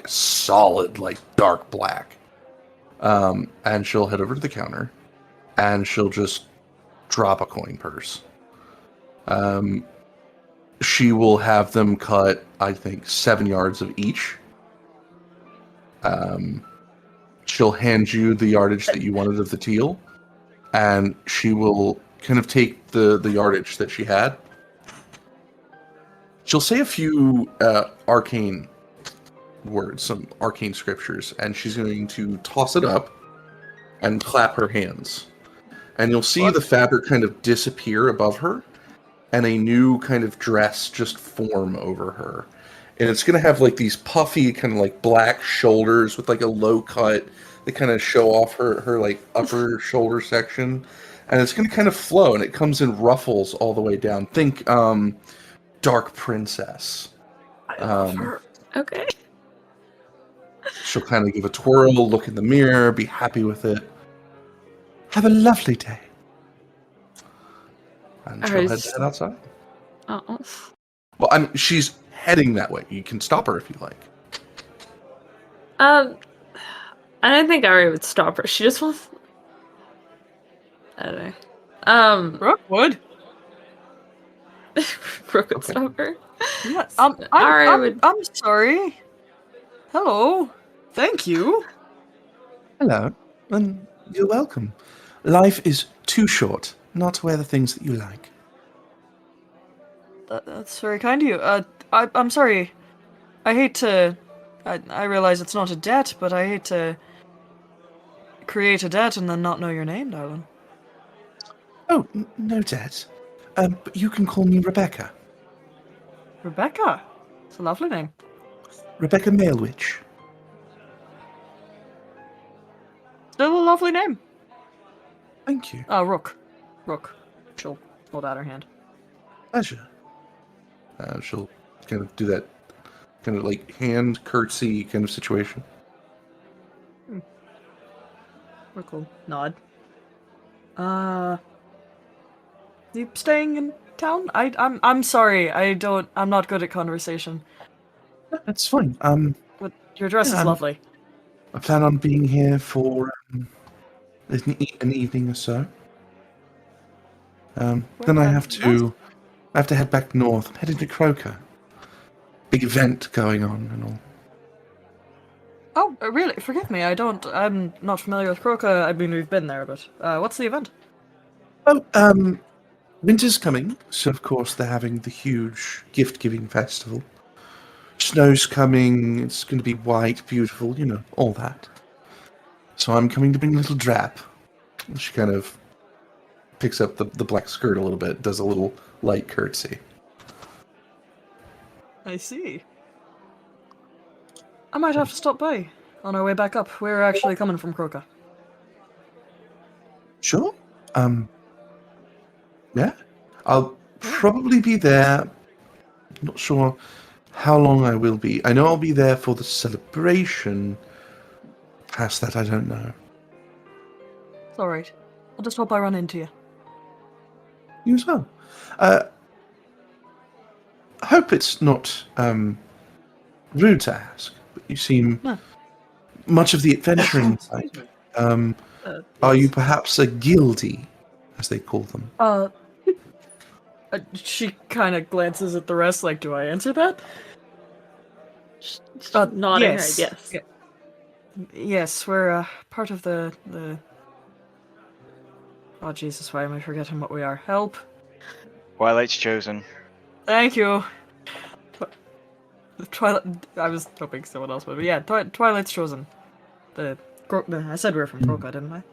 solid like dark black. And she'll head over to the counter, and she'll just drop a coin purse. She will have them cut, I think, 7 yards of each. She'll hand you the yardage that you wanted of the teal, and she will kind of take the yardage that she had. She'll say a few arcane words, some arcane scriptures, and she's going to toss it up and clap her hands. And you'll see the fabric kind of disappear above her, and a new kind of dress just form over her. And it's going to have like these puffy kind of like black shoulders with like a low cut that kind of show off her like upper shoulder section. And it's going to kind of flow, and it comes in ruffles all the way down. Think Dark Princess. Okay. She'll kind of give a twirl, look in the mirror, be happy with it. Have a lovely day. And she'll head outside. Oh. Well, she's heading that way. You can stop her if you like. I don't think Aria would stop her. She just wants. I don't know. Rook would. Rook would Okay. stop her. Yeah, Aria would. I'm sorry. Hello. Thank you. Hello, and you're welcome. Life is too short not to wear the things that you like. That's very kind of you. I'm sorry. I hate to. I realize it's not a debt, but I hate to create a debt and then not know your name, darling. Oh, no debt. But you can call me Rebecca. Rebecca. It's a lovely name. Rebecca Malewitch. Still a lovely name. Thank you. Rook. Rook. She'll hold out her hand. Pleasure. She'll kind of do that kind of like hand curtsy kind of situation. Rook will nod. You staying in town? I'm sorry. I'm not good at conversation. That's fine. But your dress Yeah, is lovely. I plan on being here for an evening or so. Then I have to head back north. I'm heading to Croker. Big event going on and all. Oh, really? Forgive me. I'm not familiar with Croca. I mean, we've been there, but what's the event? Oh, winter's coming, so of course they're having the huge gift-giving festival. Snow's coming. It's going to be white, beautiful, you know, all that. So I'm coming to bring a little drap. She kind of picks up the black skirt a little bit, does a little light curtsy. I see. I might have to stop by on our way back up. We're actually coming from Croca. Sure. Yeah. I'll probably be there. Not sure how long I will be. I know I'll be there for the celebration. Past that, I don't know. It's alright. I'll just hope I run into you. You as well. I hope it's not rude to ask, but you seem No. much of the adventuring type. Are you perhaps a guildie, as they call them? She kind of glances at the rest like, do I answer that? Nodding yes. her, yes. Yeah. Yes, we're part of the... Oh, Jesus, why am I forgetting what we are? Help. Twilight's chosen. Thank you. Twilight... I was hoping someone else would, but yeah, Twilight's chosen. I said we were from Croca, didn't I?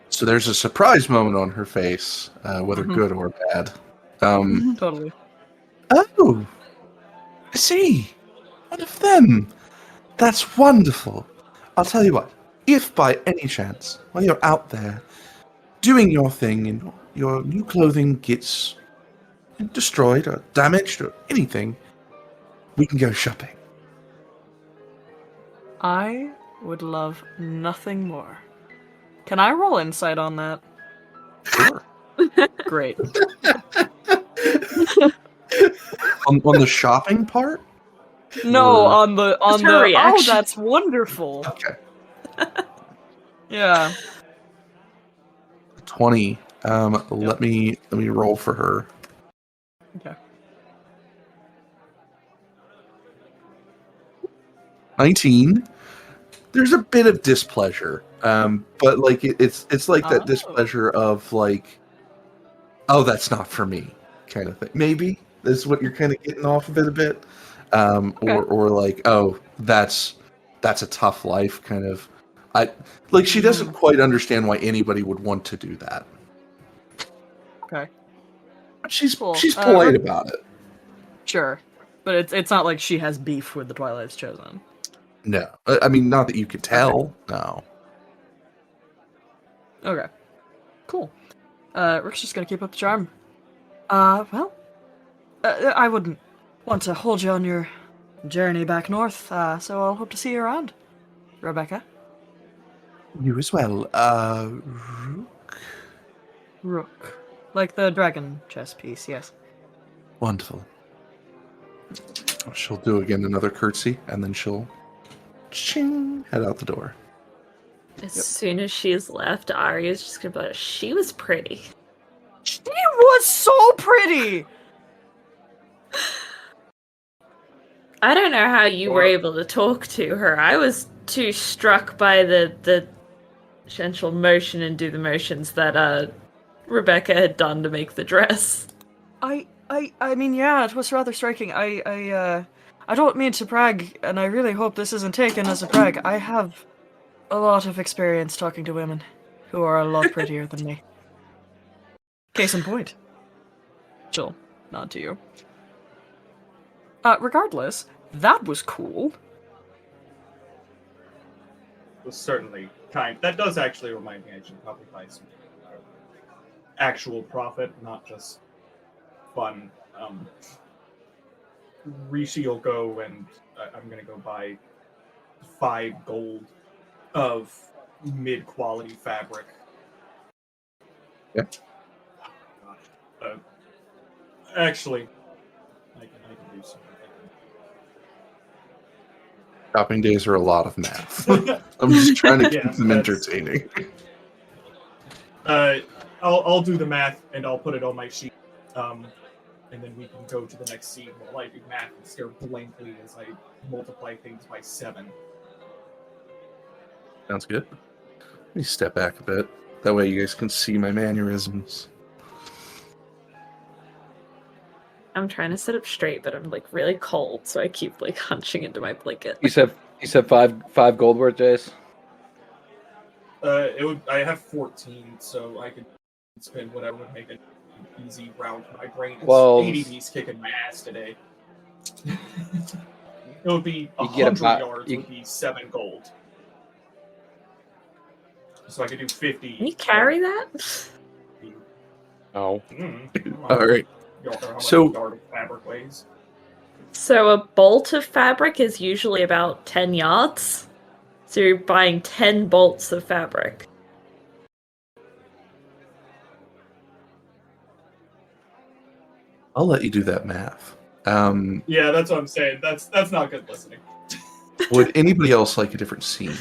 So there's a surprise moment on her face, whether good or bad. Totally. Oh, I see. One of them. That's wonderful. I'll tell you what. If by any chance, while you're out there doing your thing and your new clothing gets destroyed or damaged or anything, we can go shopping. I would love nothing more. Can I roll insight on that? Sure. Great. on the shopping part? No, Or- on the her reaction. Oh, that's wonderful. Okay. Yeah. 20. Let me roll for her. Okay. 19. There's a bit of displeasure, but like it's like that Oh. displeasure of like, oh, that's not for me, kind of thing. Maybe this is what you're kind of getting off of it a bit, or like, oh, that's a tough life, kind of. She doesn't quite understand why anybody would want to do that. Okay. But she's Cool. polite about it. Sure. But it's not like she has beef with the Twilight's Chosen. No, I mean, not that you could tell. No. Okay. Cool. Rook's just gonna keep up the charm. Well, I wouldn't want to hold you on your journey back north, so I'll hope to see you around, Rebecca. You as well. Rook? Rook. Like the dragon chess piece, yes. Wonderful. She'll do again another curtsy, and then she'll ching, head out the door. As soon as she's left, Aria's just gonna be like, she was pretty. She was so pretty! I don't know how you were able to talk to her. I was too struck by the essential motion and do the motions that Rebecca had done to make the dress. I mean, yeah, it was rather striking. I don't mean to brag, and I really hope this isn't taken as a brag. I have a lot of experience talking to women who are a lot prettier than me. Case in point. She'll nod to you. Regardless, that was cool. It was certainly kind. That does actually remind me I should probably buy some actual profit, not just fun. Rishii will go and I'm going to go buy 5 gold of mid-quality fabric. Yeah. Actually, I can do something. Shopping days are a lot of math. I'm just trying to keep them that's- entertaining. I'll do the math and I'll put it on my sheet. And then we can go to the next scene while I do math and stare blankly as I multiply things by 7. Sounds good. Let me step back a bit. That way you guys can see my mannerisms. I'm trying to sit up straight, but I'm like really cold, so I keep like hunching into my blanket. You said 5 gold worth, Jace? I have 14, so I could spend whatever would make it easy round for my brain. Well, ADV's kicking my ass today. It would be You get 100 about- yards you- would be 7 gold. So I could do 50. Can you carry that? No. All right. Y'all know how much So- a yard of fabric weighs? So a bolt of fabric is usually about 10 yards. So you're buying 10 bolts of fabric. I'll let you do that math. Yeah, that's what I'm saying. That's not good listening. Would anybody else like a different scene?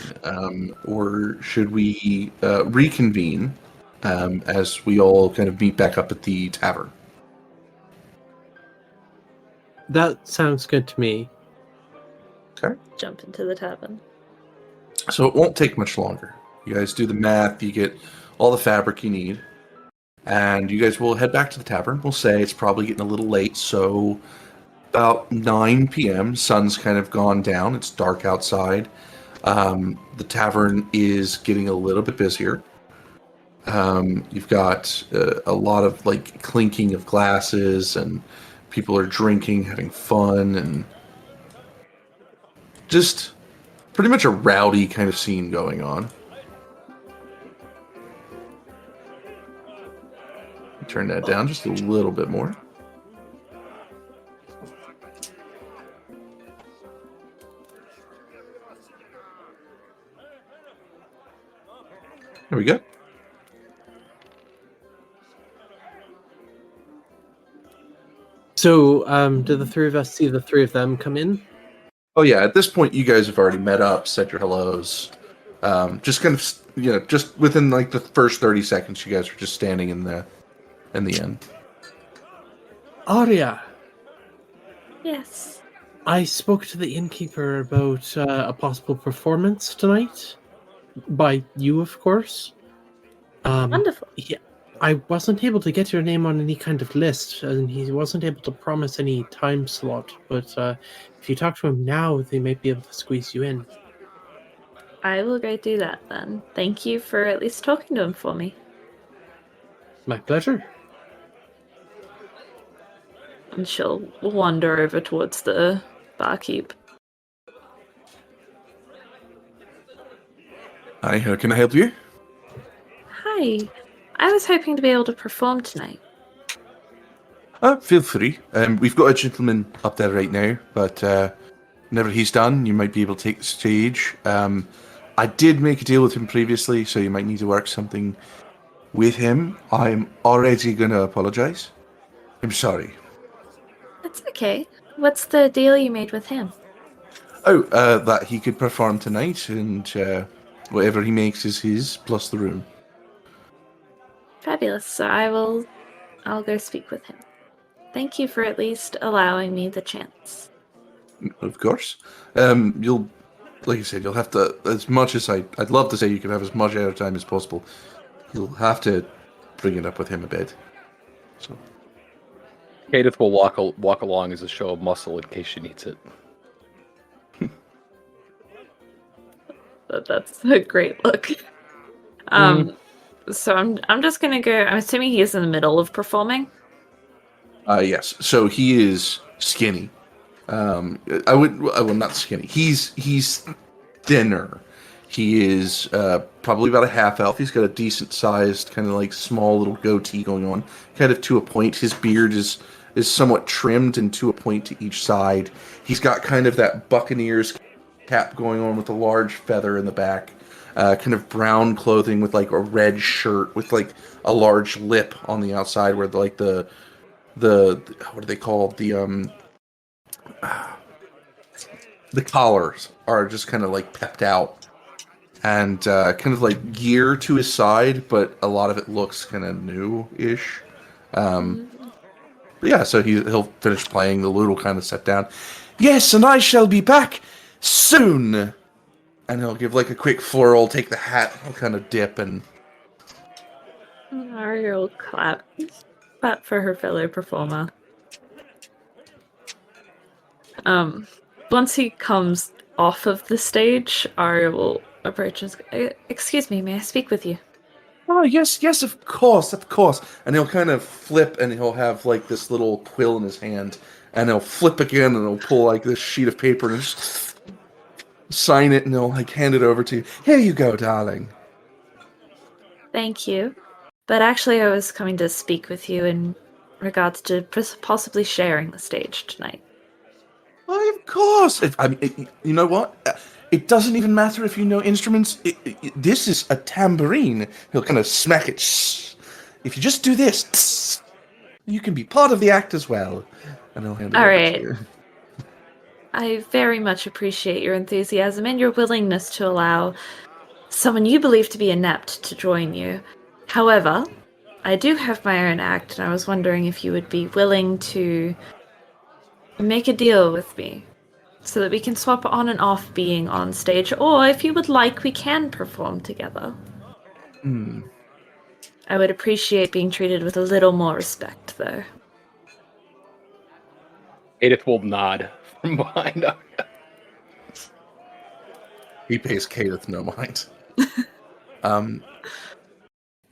Or should we reconvene as we all kind of meet back up at the tavern? That sounds good to me. Jump into the tavern. So it won't take much longer. You guys do the math, you get all the fabric you need, and you guys will head back to the tavern. We'll say it's probably getting a little late, so about 9 p.m. Sun's kind of gone down. It's dark outside. The tavern is getting a little bit busier. You've got a lot of like clinking of glasses, and people are drinking, having fun, and just pretty much a rowdy kind of scene going on. Turn that down just a little bit more. There we go. So, do the three of us see the three of them come in? Oh yeah, at this point you guys have already met up, said your hellos. Just kind of, just within like the first 30 seconds, you guys were just standing in the inn. Aria, Yes. I spoke to the innkeeper about a possible performance tonight. By you, of course. Wonderful. Yeah, I wasn't able to get your name on any kind of list, and he wasn't able to promise any time slot. But if you talk to him now, they might be able to squeeze you in. I will go do that then. Thank you for at least talking to him for me. My pleasure. And she'll wander over towards the barkeep. Hi, how can I help you? Hi. I was hoping to be able to perform tonight. Feel free. We've got a gentleman up there right now, but whenever he's done, you might be able to take the stage. I did make a deal with him previously, so you might need to work something with him. I'm already going to apologize. I'm sorry. That's okay. What's the deal you made with him? Oh, that he could perform tonight, and whatever he makes is his, plus the room. Fabulous. So I'll go speak with him. Thank you for at least allowing me the chance. Of course. You'll, like you said, you'll have to, as much as I'd love to say you can have as much airtime as possible, you'll have to bring it up with him a bit. So. Kadath will walk along as a show of muscle in case she needs it. That's a great look. So I'm just gonna go. I'm assuming he is in the middle of performing. Yes. So he is skinny. Not skinny. He's thinner. He is probably about a half elf. He's got a decent sized, kind of like small little goatee going on, kind of to a point. His beard is somewhat trimmed and to a point to each side. He's got kind of that Buccaneers cap going on with a large feather in the back. Kind of brown clothing with like a red shirt with like a large lip on the outside where like the what are they called, the collars are just kind of like pepped out, and kind of like gear to his side, but a lot of it looks kind of new-ish. But yeah, so he'll finish playing, the lute will kind of set down. Yes, and I shall be back soon. And he'll give like a quick flurl, take the hat, he'll kind of dip, and Aria will clap for her fellow performer. Once he comes off of the stage, Aria will approach us. Excuse me, may I speak with you? oh yes, of course. And he'll kind of flip, and he'll have like this little quill in his hand, and he'll flip again, and he'll pull like this sheet of paper and just sign it, and he'll like hand it over to you. Here you go, darling. Thank you. But actually, I was coming to speak with you in regards to possibly sharing the stage tonight. Oh, of course. You know what? It doesn't even matter if you know instruments. This is a tambourine. He'll kind of smack it. If you just do this, you can be part of the act as well. And he'll hand it over to you. I very much appreciate your enthusiasm and your willingness to allow someone you believe to be inept to join you. However, I do have my own act, and I was wondering if you would be willing to make a deal with me so that we can swap on and off being on stage, or if you would like, we can perform together. I would appreciate being treated with a little more respect, though. Kadath will nod from behind Aria. He pays Kadath no mind.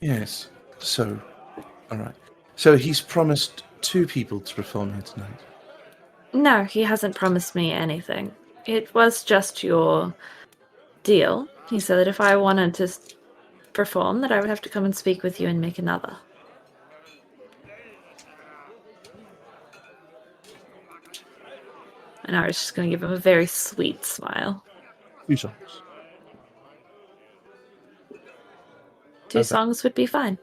Yes. So, all right. So he's promised 2 people to perform here tonight. No, he hasn't promised me anything. It was just your deal. He said that if I wanted to perform, that I would have to come and speak with you and make another. And I was just going to give him a very sweet smile. 2 songs. 2 songs would be fine.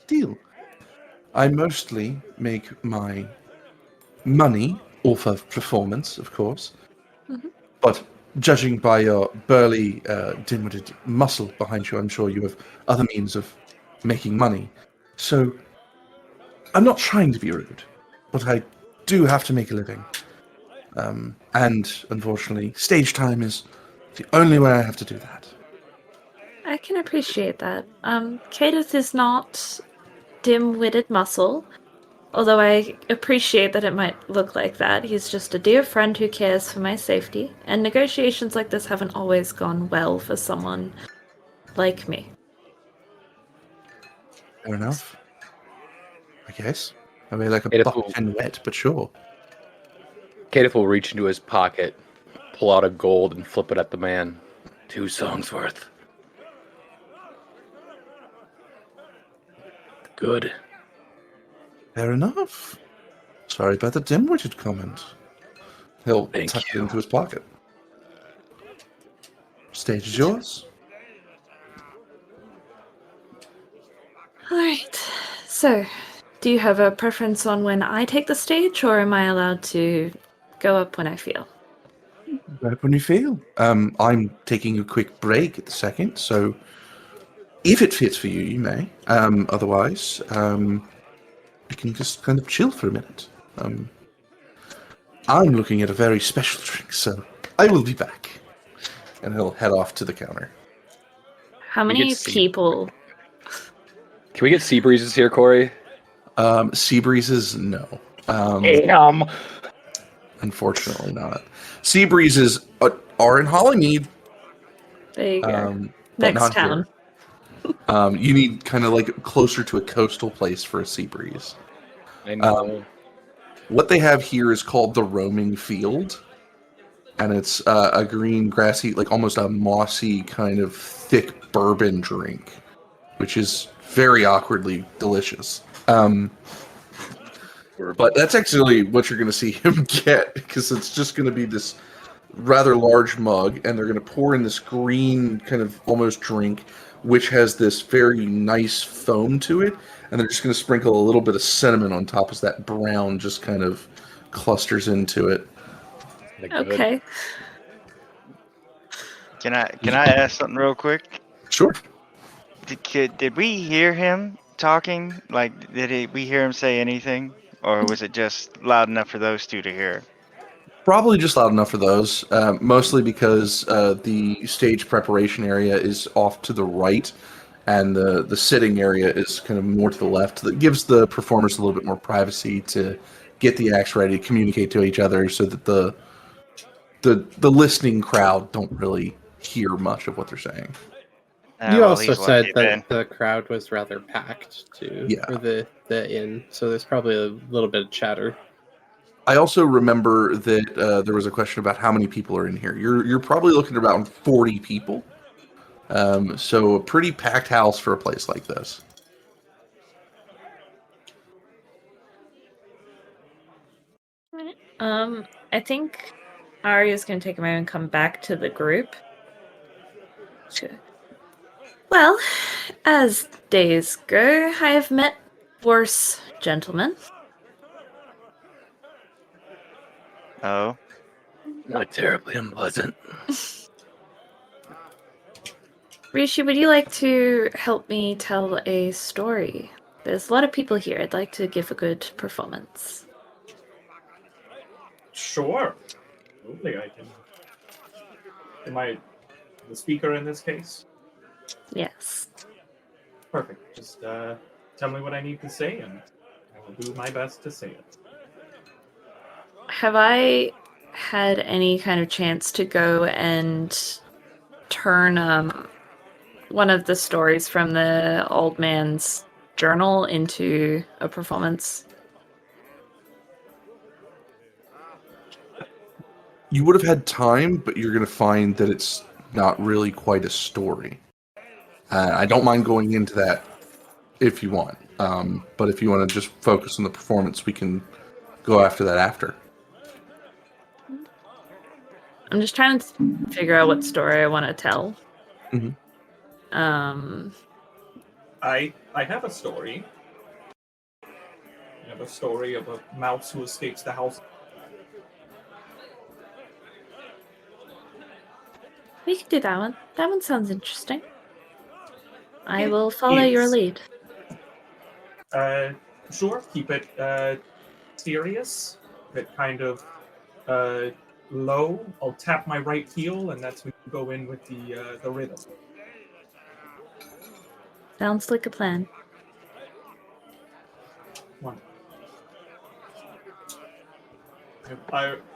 Deal. I mostly make my money off of performance, of course. But judging by your burly, dim-witted muscle behind you, I'm sure you have other means of making money. So, I'm not trying to be rude, but I do have to make a living. And, unfortunately, stage time is the only way I have to do that. I can appreciate that. Kadath is not dim-witted muscle, although I appreciate that it might look like that. He's just a dear friend who cares for my safety, and negotiations like this haven't always gone well for someone like me. Fair enough. I guess. I mean, like a Kadath buck will- and wet, but sure. Kadath will reach into his pocket, pull out a gold, and flip it at the man. 2 songs worth. Good. Fair enough. Sorry about the dim-witted comment. He'll Thank tuck it you. into his pocket. Stage is yours. Alright, so Do you have a preference on when I take the stage, or am I allowed to go up when I feel? Right when you feel. I'm taking a quick break at the second, so if it fits for you, you may. Otherwise, we can just kind of chill for a minute. I'm looking at a very special drink, so I will be back. And he'll head off to the counter. How We many get sea- people? Can we get sea breezes here, Corey? Sea breezes, no. Damn. Unfortunately not. Sea breezes are in Holly Mead, There you go. but Next not town. here. You need kind of like closer to a coastal place for a sea breeze. I know. What they have here is called the roaming field, and it's a green, grassy, like almost a mossy kind of thick bourbon drink, which is very awkwardly delicious. But that's actually what you're going to see him get, because it's just going to be this rather large mug, and they're going to pour in this green kind of almost drink, which has this very nice foam to it, and they're just going to sprinkle a little bit of cinnamon on top as that brown just kind of clusters into it. Okay. Can I ask something real quick? Sure. Did we hear him talking? Like, we hear him say anything, or was it just loud enough for those two to hear? Probably just loud enough for those, mostly because the stage preparation area is off to the right, and the sitting area is kind of more to the left. That gives the performers a little bit more privacy to get the acts ready, communicate to each other, so that the listening crowd don't really hear much of what they're saying. You Well, also he's said lucky that then. the crowd was rather packed too, Yeah. for the inn, so there's probably a little bit of chatter. I also remember that there was a question about how many people are in here. You're probably looking at about 40 people, so a pretty packed house for a place like this. I think Aria's gonna take a moment and come back to the group. Sure. Well, as days go, I have met worse gentlemen. Oh, Not terribly unpleasant. Rishii, would you like to help me tell a story? There's a lot of people here. I'd like to give a good performance. Sure. Absolutely, I can. Am I the speaker in this case? Yes. Perfect. Just tell me what I need to say, and I will do my best to say it. Have I had any kind of chance to go and turn one of the stories from the old man's journal into a performance? You would have had time, but you're going to find that it's not really quite a story. I don't mind going into that if you want, but if you want to just focus on the performance, we can go after that after. I'm just trying to figure out what story I want to tell. Mhm. I have a story. I have a story of a mouse who escapes the house. We could do that one. That one sounds interesting. I will follow your is. lead. Sure. Keep it serious. Keep it kind of low. I'll tap my right heel, and that's when you go in with the rhythm. Sounds like a plan. One.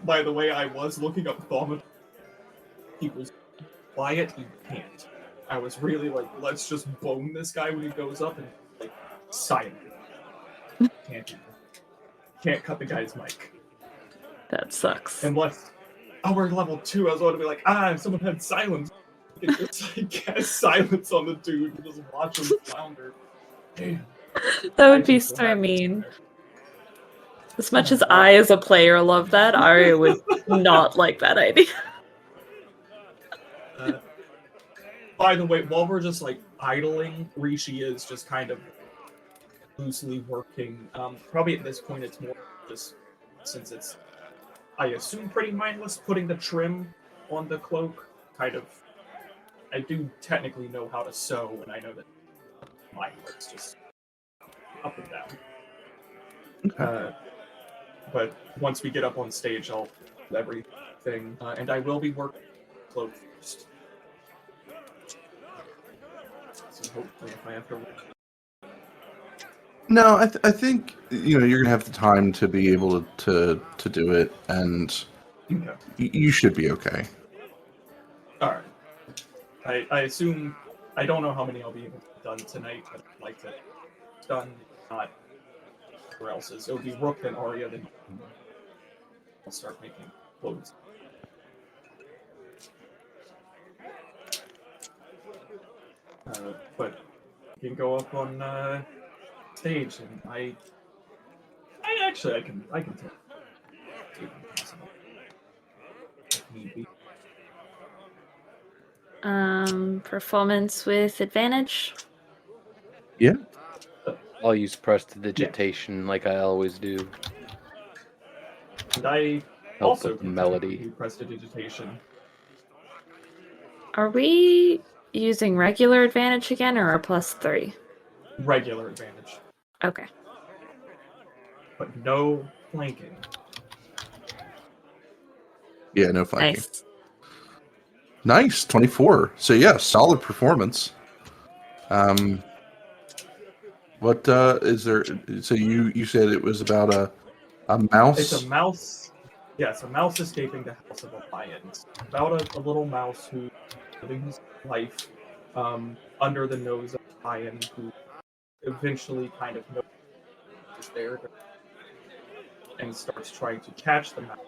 By the way, I was looking up vomit. He was quiet. He can't. I was really like, let's just bone this guy when he goes up, and like silent. Can't cut the guy's mic. That sucks. Unless we're level 2, I was going to be like, if someone had silence, you could just like, cast silence on the dude and just watch him flounder. Damn. That would be so mean. As much as I, as a player, love that, Aria would not like that idea. By the way, while we're just like idling, Rishii is just kind of loosely working. Probably at this point it's more just since it's, I assume, pretty mindless putting the trim on the cloak. Kind of, I do technically know how to sew, and I know that mine works just up and down. But once we get up on stage, I'll do everything, and I will be working the cloak first. So hopefully, if I have to work. No, I think you're gonna have the time to be able to do it, and Okay. you should be okay. All right. I assume, I don't know how many I'll be able to get done tonight, but I'd like to get done. If not, where else is? It'll be Rook, then Aria, then I'll start making clothes. But you can go up on stage, and I actually I can tell. If need be. Performance with advantage. Yeah. I'll use prestidigitation like I always do. And I Help also with the can melody. do prestidigitation. Are we using regular advantage again, or a +3? Regular advantage, Okay. but no flanking. Yeah, no flanking. Nice. Nice, 24. So yeah, solid performance. What is there? So you said it was about a mouse. It's a mouse. Yeah, it's a mouse escaping the house of a lion. It's about a little mouse who living his life under the nose of a lion who eventually kind of knows is there and starts trying to catch the mouse.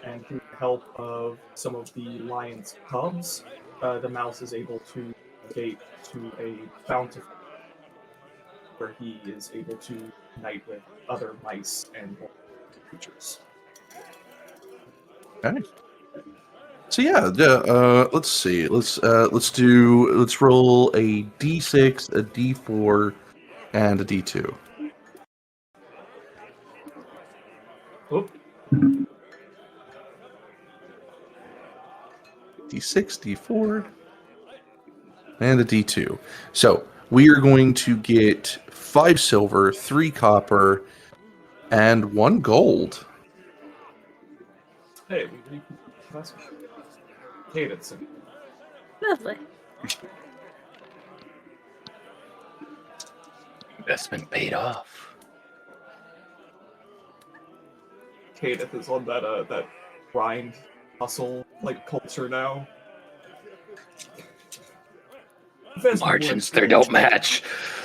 And through the help of some of the lion's cubs, the mouse is able to escape to a fountain where he is able to unite with other mice and creatures. Okay. So yeah, let's see. Let's roll a d6, a d4, and a d2. Oop. D6, d4, and a d2. So we are going to get 5 silver, 3 copper, and 1 gold. Hey, that's Davidson. Lovely. Investment paid off. Kadath is on that grind hustle like culture now. Margins, they don't match.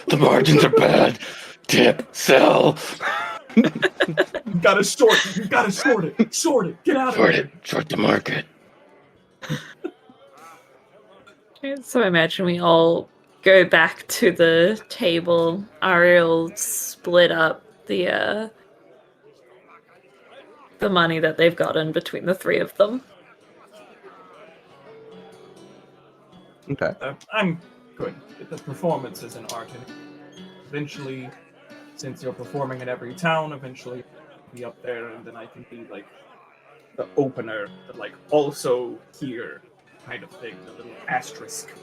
The margins are bad. Tip, sell. You gotta short it. Short it. Get out of Short here. it. Short the market. So I imagine we all go back to the table. Ariel split up the money that they've gotten between the 3 of them. Okay. I'm good. The performance is an art, and eventually, since you're performing in every town, eventually I'll be up there, and then I can be like the opener, but like also here kind of thing, the little asterisk.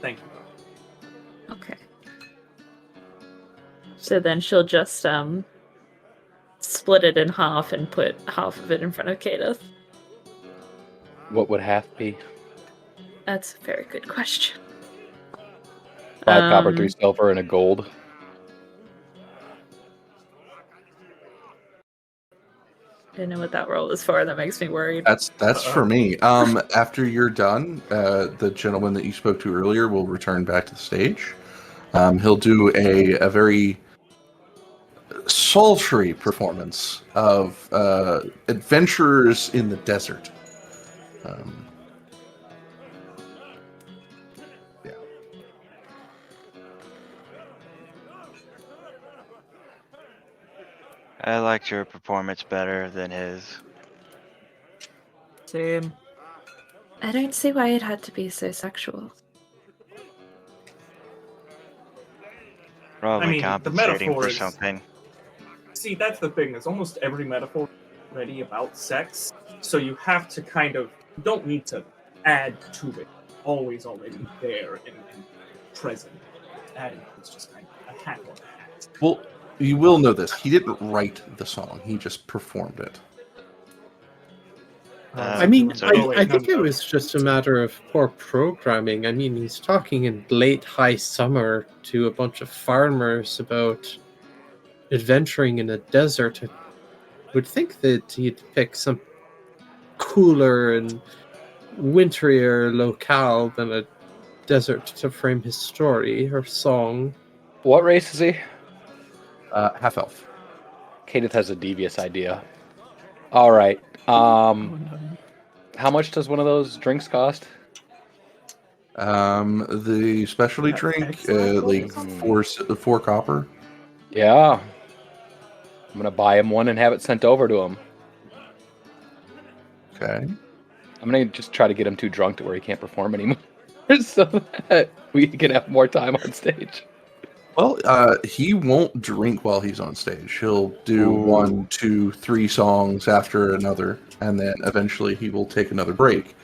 Thank you. Okay. So then she'll just split it in half and put half of it in front of Kadath. What would half be? That's a very good question. 5 copper, 3 silver, and a gold. I don't know what that roll is for. That makes me worried. That's for me. After you're done, the gentleman that you spoke to earlier will return back to the stage. He'll do a very sultry performance of adventurers in the desert. Yeah. I liked your performance better than his. Same. I don't see why it had to be so sexual. Probably I mean, the compensating metaphor for is- something. See, that's the thing. Is almost every metaphor already about sex, so you have to kind of you don't need to add to it. Always already there and present. Adding it's just kind of a hat on a hat. Well, you will know this. He didn't write the song. He just performed it. I mean, So- I think it was just a matter of poor programming. I mean, he's talking in late high summer to a bunch of farmers about adventuring in a desert. I would think that he'd pick some cooler and winterier locale than a desert to frame his story or song. What race is he? Half elf. Kadath has a devious idea. All right. How much does one of those drinks cost? The specialty Yeah, drink, excellent. like 4 copper. Yeah. I'm gonna buy him one and have it sent over to him. Okay. I'm gonna just try to get him too drunk to where he can't perform anymore, so that we can have more time on stage. Well, he won't drink while he's on stage. He'll do 1, 2, 3 songs after another, and then eventually he will take another break.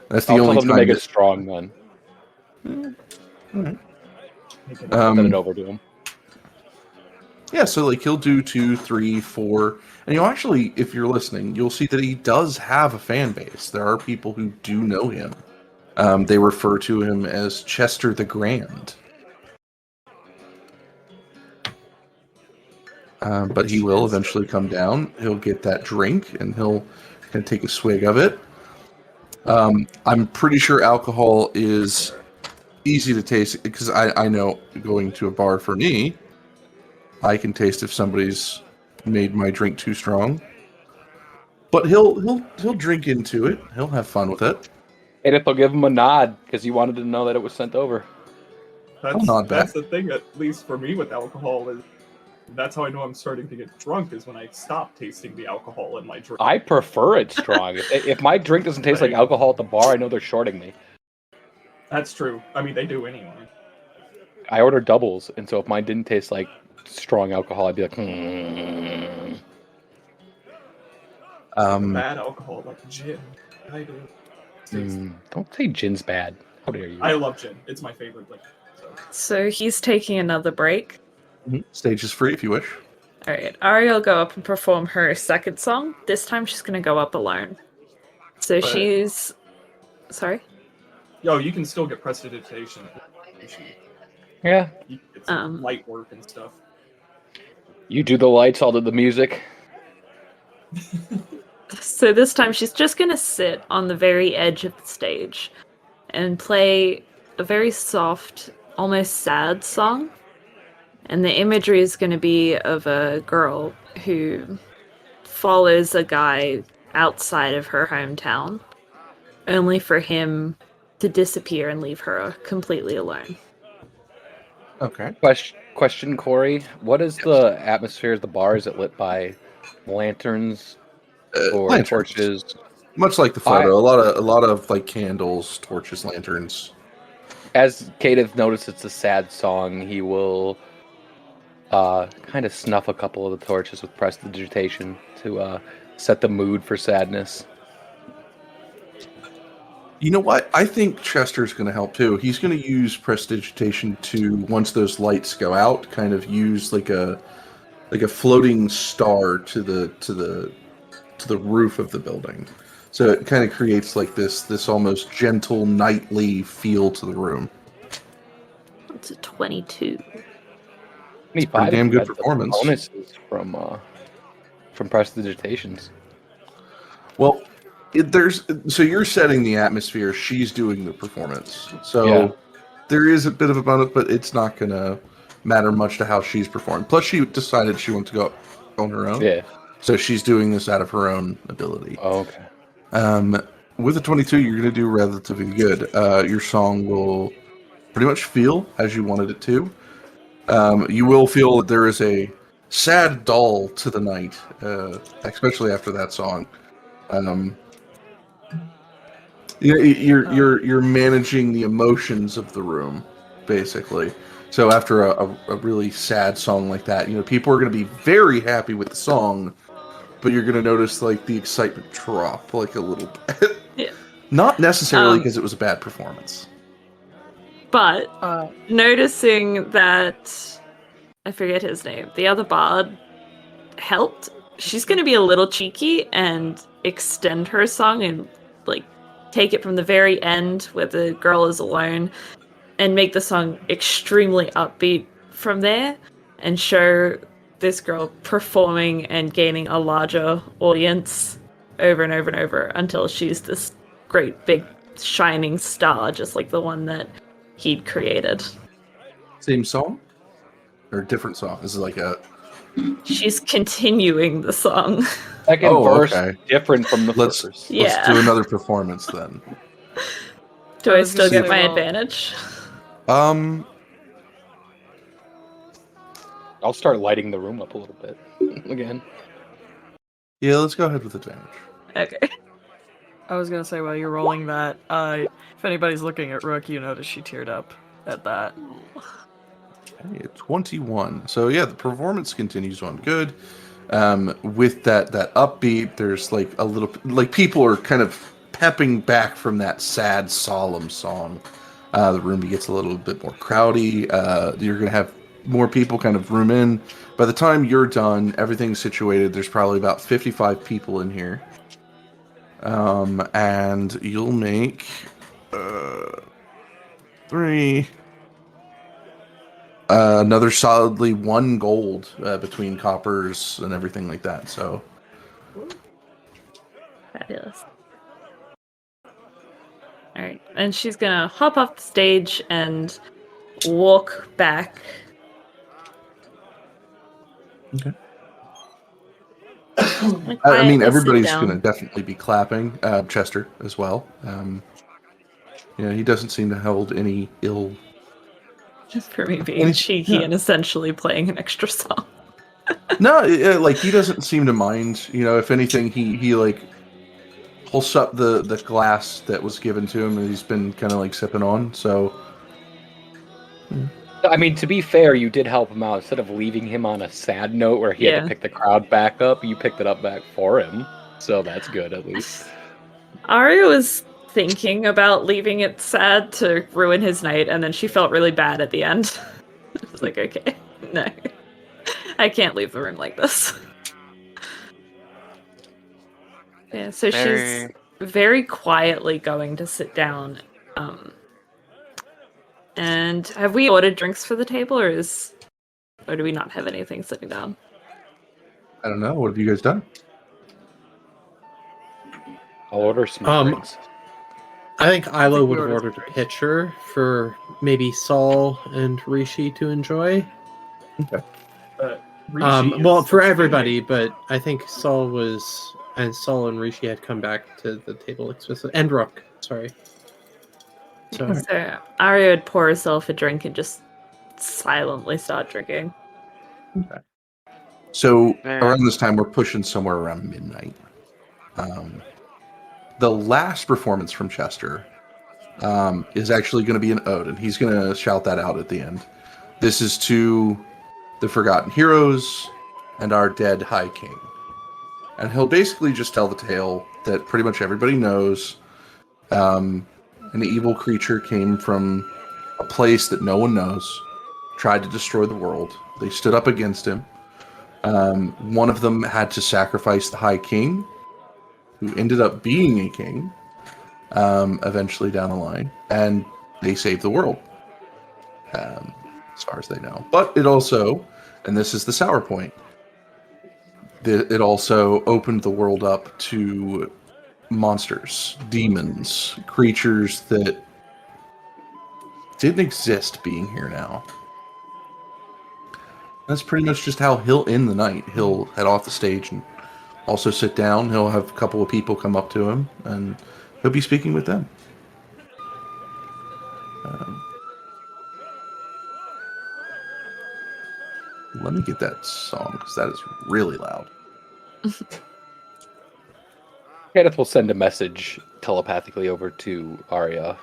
That's the I'll only tell him to time. make it strong then. Send it over to him. Yeah, so like he'll do 2, 3, 4, and you'll actually, if you're listening, you'll see that he does have a fan base. There are people who do know him. They refer to him as Chester the Grand. But he will eventually come down. He'll get that drink, and he'll kind of take a swig of it. I'm pretty sure alcohol is easy to taste, because I know going to a bar for me, I can taste if somebody's made my drink too strong. But he'll drink into it. He'll have fun with it. Kadath will give him a nod because he wanted to know that it was sent over. That's the thing, at least for me with alcohol, is that's how I know I'm starting to get drunk, is when I stop tasting the alcohol in my drink. I prefer it strong. If my drink doesn't taste like alcohol at the bar, I know they're shorting me. That's true. I mean, they do anyway. I order doubles, and so if mine didn't taste like strong alcohol, I'd be like, Bad alcohol, like gin. I do. Don't say gin's bad. How dare you? I love gin. It's my favorite liquor. So he's taking another break. Stage is free if you wish. Alright, Aria will go up and perform her second song. This time she's gonna go up alone. So But- she's... Sorry? Yo, you can still get prestidigitation. Yeah. You can get some light work and stuff. You do the lights, I'll do the music. So this time she's just gonna sit on the very edge of the stage and play a very soft, almost sad song. And the imagery is gonna be of a girl who follows a guy outside of her hometown, only for him to disappear and leave her completely alone. Okay. Question, Corey. What is the atmosphere of the bar? Is it lit by lanterns or Lanterns. torches? Much like the photo, a lot of like candles, torches, lanterns. As Kadath noticed it's a sad song, he will kind of snuff a couple of the torches with prestidigitation to set the mood for sadness. You know what? I think Chester's going to help too. He's going to use prestidigitation to, once those lights go out, kind of use like a floating star to the roof of the building. So it kind of creates like this almost gentle nightly feel to the room. It's a 22. Pretty damn good performance. Bonuses from prestidigitations. Well, so you're setting the atmosphere. She's doing the performance. So Yeah. there is a bit of a bonus, but it's not going to matter much to how she's performed. Plus, she decided she wanted to go on her own. Yeah. So she's doing this out of her own ability. Oh, okay. With a 22, you're going to do relatively good. Your song will pretty much feel as you wanted it to. You will feel that there is a sad dull to the night, especially after that song. You're managing the emotions of the room, basically. So after a really sad song like that, people are going to be very happy with the song, but you're going to notice like the excitement drop like a little bit. Yeah. Not necessarily because it was a bad performance. But noticing that, I forget his name, the other bard helped, she's going to be a little cheeky and extend her song and like take it from the very end where the girl is alone and make the song extremely upbeat from there and show this girl performing and gaining a larger audience over and over and over until she's this great big shining star, just like the one that he'd created. Same song? Or different song? This is like a... She's continuing the song. Second verse okay. different from the Let's first. do another performance then. Do I still get my well- advantage? I'll start lighting the room up a little bit again. Yeah, let's go ahead with advantage. Okay. I was gonna say while you're rolling that, if anybody's looking at Rook, you notice she teared up at that. Okay, 21. So yeah, the performance continues on good. With that upbeat, there's like a little like people are kind of pepping back from that sad, solemn song. The room gets a little bit more crowdy. You're gonna have more people kind of room in. By the time you're done, everything's situated. There's probably about 55 people in here. And you'll make 3. Another solidly 1 gold between coppers and everything like that. So Fabulous. Alright, and she's gonna hop off the stage and walk back. Okay. Like, I mean, quietly sit everybody's down. going to definitely be clapping. Chester as well. He doesn't seem to hold any ill. Just for me being cheeky and essentially playing an extra song. No, like he doesn't seem to mind. If anything, he like pulls up the glass that was given to him, and he's been kind of like sipping on. So, I mean, to be fair, you did help him out. Instead of leaving him on a sad note where he had to pick the crowd back up, you picked it up back for him. So that's good, at least. Aria was thinking about leaving it sad to ruin his night, and then she felt really bad at the end. I was like, okay, no. I can't leave the room like this. Yeah, so she's very quietly going to sit down. And have we ordered drinks for the table, or do we not have anything sitting down? I don't know. What have you guys done? I'll order some drinks. I think Aelo would we have ordered ordered a pitcher for maybe Saul and Rishii to enjoy. Okay. Rishii Well, is for extremely- everybody, but I think Saul and Rishii had come back to the table explicitly, and Rook. Sorry. So So Aria would pour herself a drink and just silently start drinking. Okay. So around this time, we're pushing somewhere around midnight. The last performance from Chester is actually going to be an ode, and he's going to shout that out at the end. This is to the forgotten heroes and our dead High King. And he'll basically just tell the tale that pretty much everybody knows. An evil creature came from a place that no one knows, tried to destroy the world. They stood up against him. One of them had to sacrifice the High King, who ended up being a king eventually down the line, and they saved the world, as far as they know. But it also, and this is the sour point, it also opened the world up to monsters, demons, creatures that didn't exist being here now. That's pretty much just how he'll end the night. He'll head off the stage and also sit down. He'll have a couple of people come up to him, and he'll be speaking with them. Let me get that song, because that is really loud. Kadath will send a message telepathically over to Aria.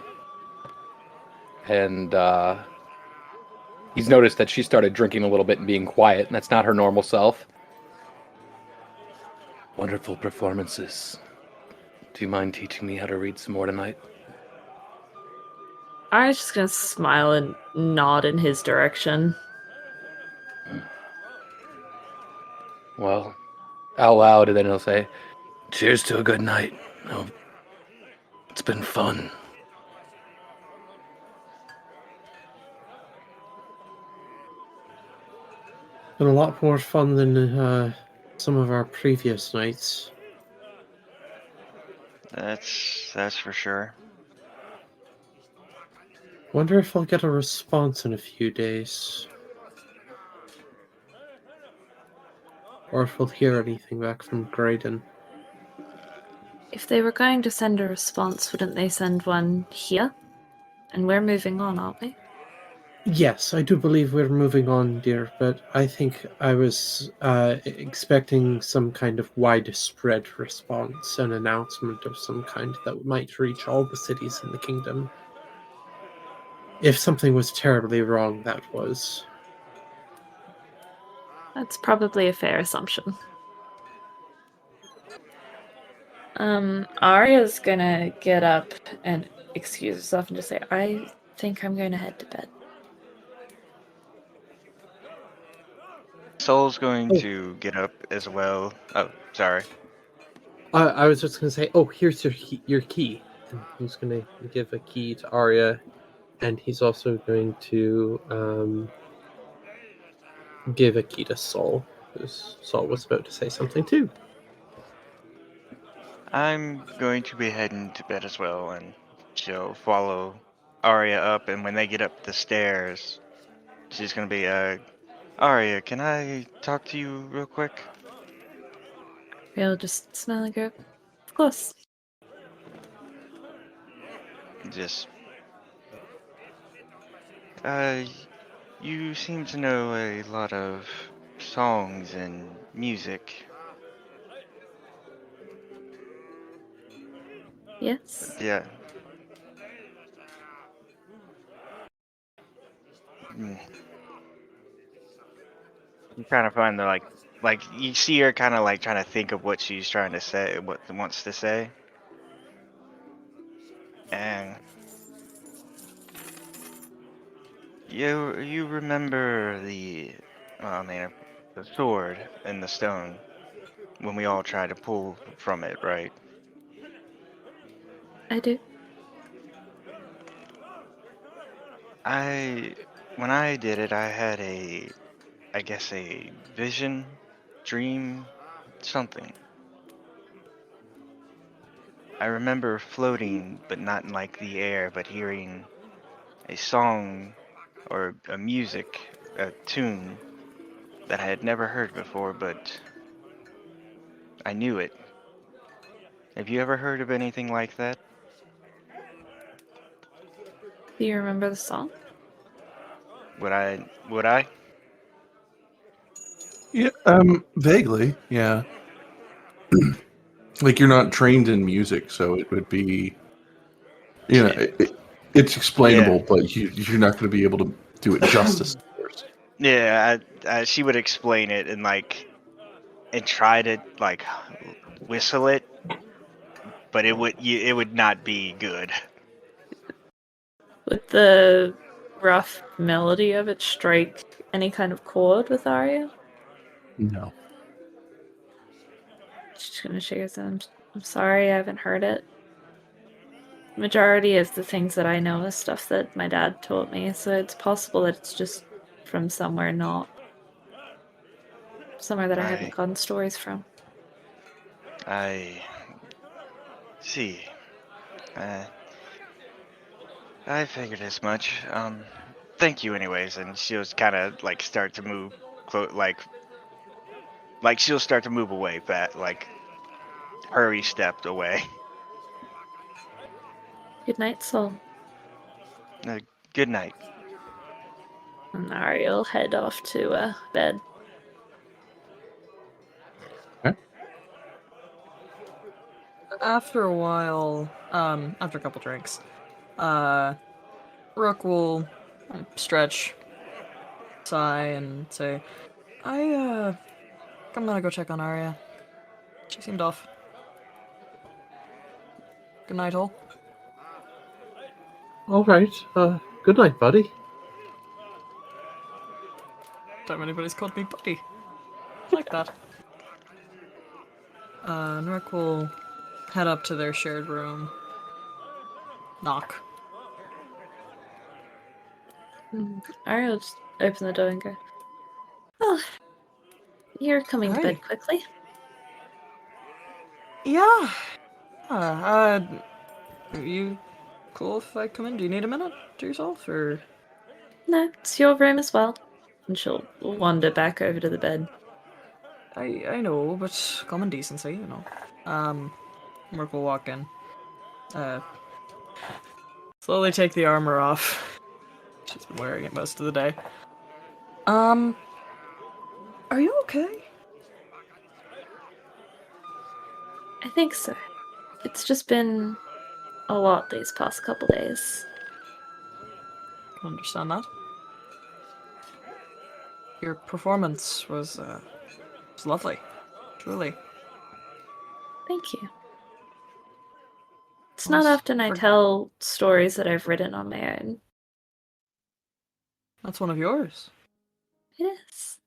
And He's noticed that she started drinking a little bit and being quiet, and that's not her normal self. Wonderful performances. Do you mind teaching me how to read some more tonight? I was just gonna smile and nod in his direction. Well, out loud, and then he'll say, "Cheers to a good night. Oh, it's been fun." Been a lot more fun than some of our previous nights. That's for sure. Wonder if I'll get a response in a few days. Or if we'll hear anything back from Graydon. If they were going to send a response, wouldn't they send one here? And we're moving on, aren't we? Yes, I do believe we're moving on, dear, but I think I was expecting some kind of widespread response, an announcement of some kind that might reach all the cities in the kingdom. If something was terribly wrong, that was. That's probably a fair assumption. Aria's gonna get up and excuse herself and just say, I think I'm going to head to bed. Soul's going to get up as well. Oh, sorry. I was just going to say, here's your key. And he's going to give a key to Aria, and he's also going to give a key to Sol, because Sol was about to say something too. I'm going to be heading to bed as well, and she'll follow Aria up, and when they get up the stairs, she's gonna be, Aria, can I talk to you real quick? We'll just smile and go, of course. Just, you seem to know a lot of songs and music. Yes. Yeah. Mm. You kind of find the like you see her kind of like trying to think of what she's trying to say, what wants to say, and you remember the, well, I mean, the sword and the stone when we all tried to pull from it, right? I do. When I did it, I had I guess a vision, dream, something. I remember floating, but not in like the air, but hearing a song or a music, a tune that I had never heard before, but I knew it. Have you ever heard of anything like that? Do you remember the song? Would I? Yeah, vaguely, yeah. Like you're not trained in music, so it would be, it's explainable, Yeah. but you're not going to be able to do it justice. Of course. Yeah, she would explain it and and try to like whistle it, but it would not be good. Would the rough melody of it strike any kind of chord with Aria? No. She's gonna shake her head. I'm sorry, I haven't heard it. Majority of the things that I know is stuff that my dad taught me, so it's possible that it's just from somewhere somewhere that I haven't gotten stories from. I see. Uh, I figured as much. Thank you anyways, and she'll kind of like start to move, like she'll start to move away, like hurry stepped away. Good night, Soul. Good night. And Aria will head off to bed. After a while, after a couple drinks, Rook will stretch, sigh and say, I'm gonna go check on Aria. She seemed off. Good night, all. All right. Good night, buddy. Don't anybody's called me buddy. I like that. Rook will head up to their shared room. Knock. Aria will just open the door and go, "Oh, you're coming to bed Hi. quickly." Yeah. You cool if I come in? Do you need a minute to yourself, or? No, it's your room as well. And she'll wander back over to the bed. I know, but common decency, you know. Rook will walk in. Slowly take the armor off. She's been wearing it most of the day. Are you okay? I think so. It's just been a lot these past couple days. I can understand that. Your performance was lovely. Truly. Thank you. It's Well, not often I for- tell stories that I've written on my own. That's one of yours. It is.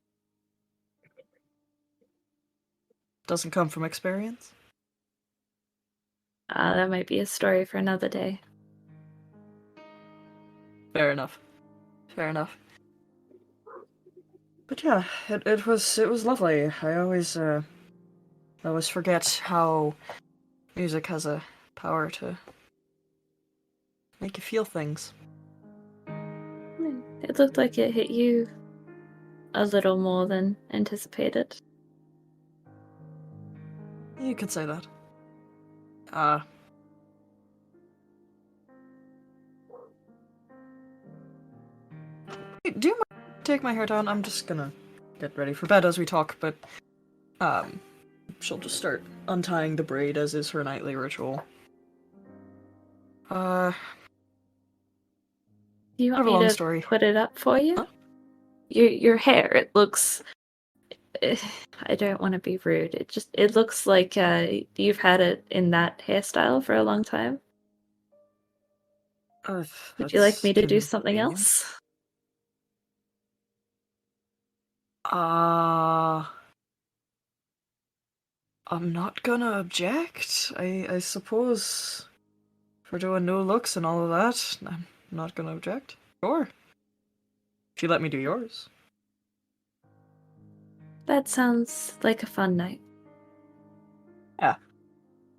Doesn't come from experience. That might be a story for another day. Fair enough. Fair enough. But yeah, it was lovely. I always forget how music has a power to make you feel things. It looked like it hit you a little more than anticipated. You could say that. Hey, do you mind take my hair down? I'm just gonna get ready for bed as we talk, but she'll just start untying the braid as is her nightly ritual. Do you Kind want of a long me to story. put it up for you? Huh? Your hair, it looks... I don't want to be rude. It looks like you've had it in that hairstyle for a long time. Would you like me to do something convenient. else? I'm not gonna object. I suppose for doing new looks and all of that, I'm not gonna object. Sure. If you let me do yours. That sounds like a fun night. Yeah,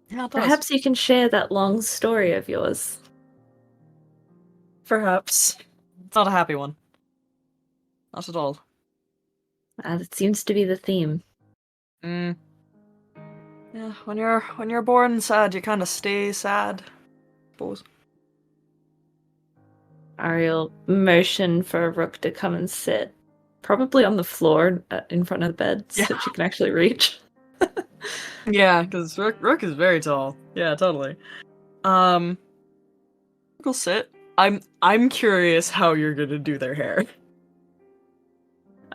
it does. Perhaps you can share that long story of yours. Perhaps. It's not a happy one. Not at all. That seems to be the theme. Yeah, when you're born sad, you kind of stay sad. I suppose. Ariel motion for Rook to come and sit, probably on the floor in front of the bed, so Yeah. she can actually reach. Yeah, because Rook is very tall. Yeah, totally. Rook will sit. I'm curious how you're gonna do their hair.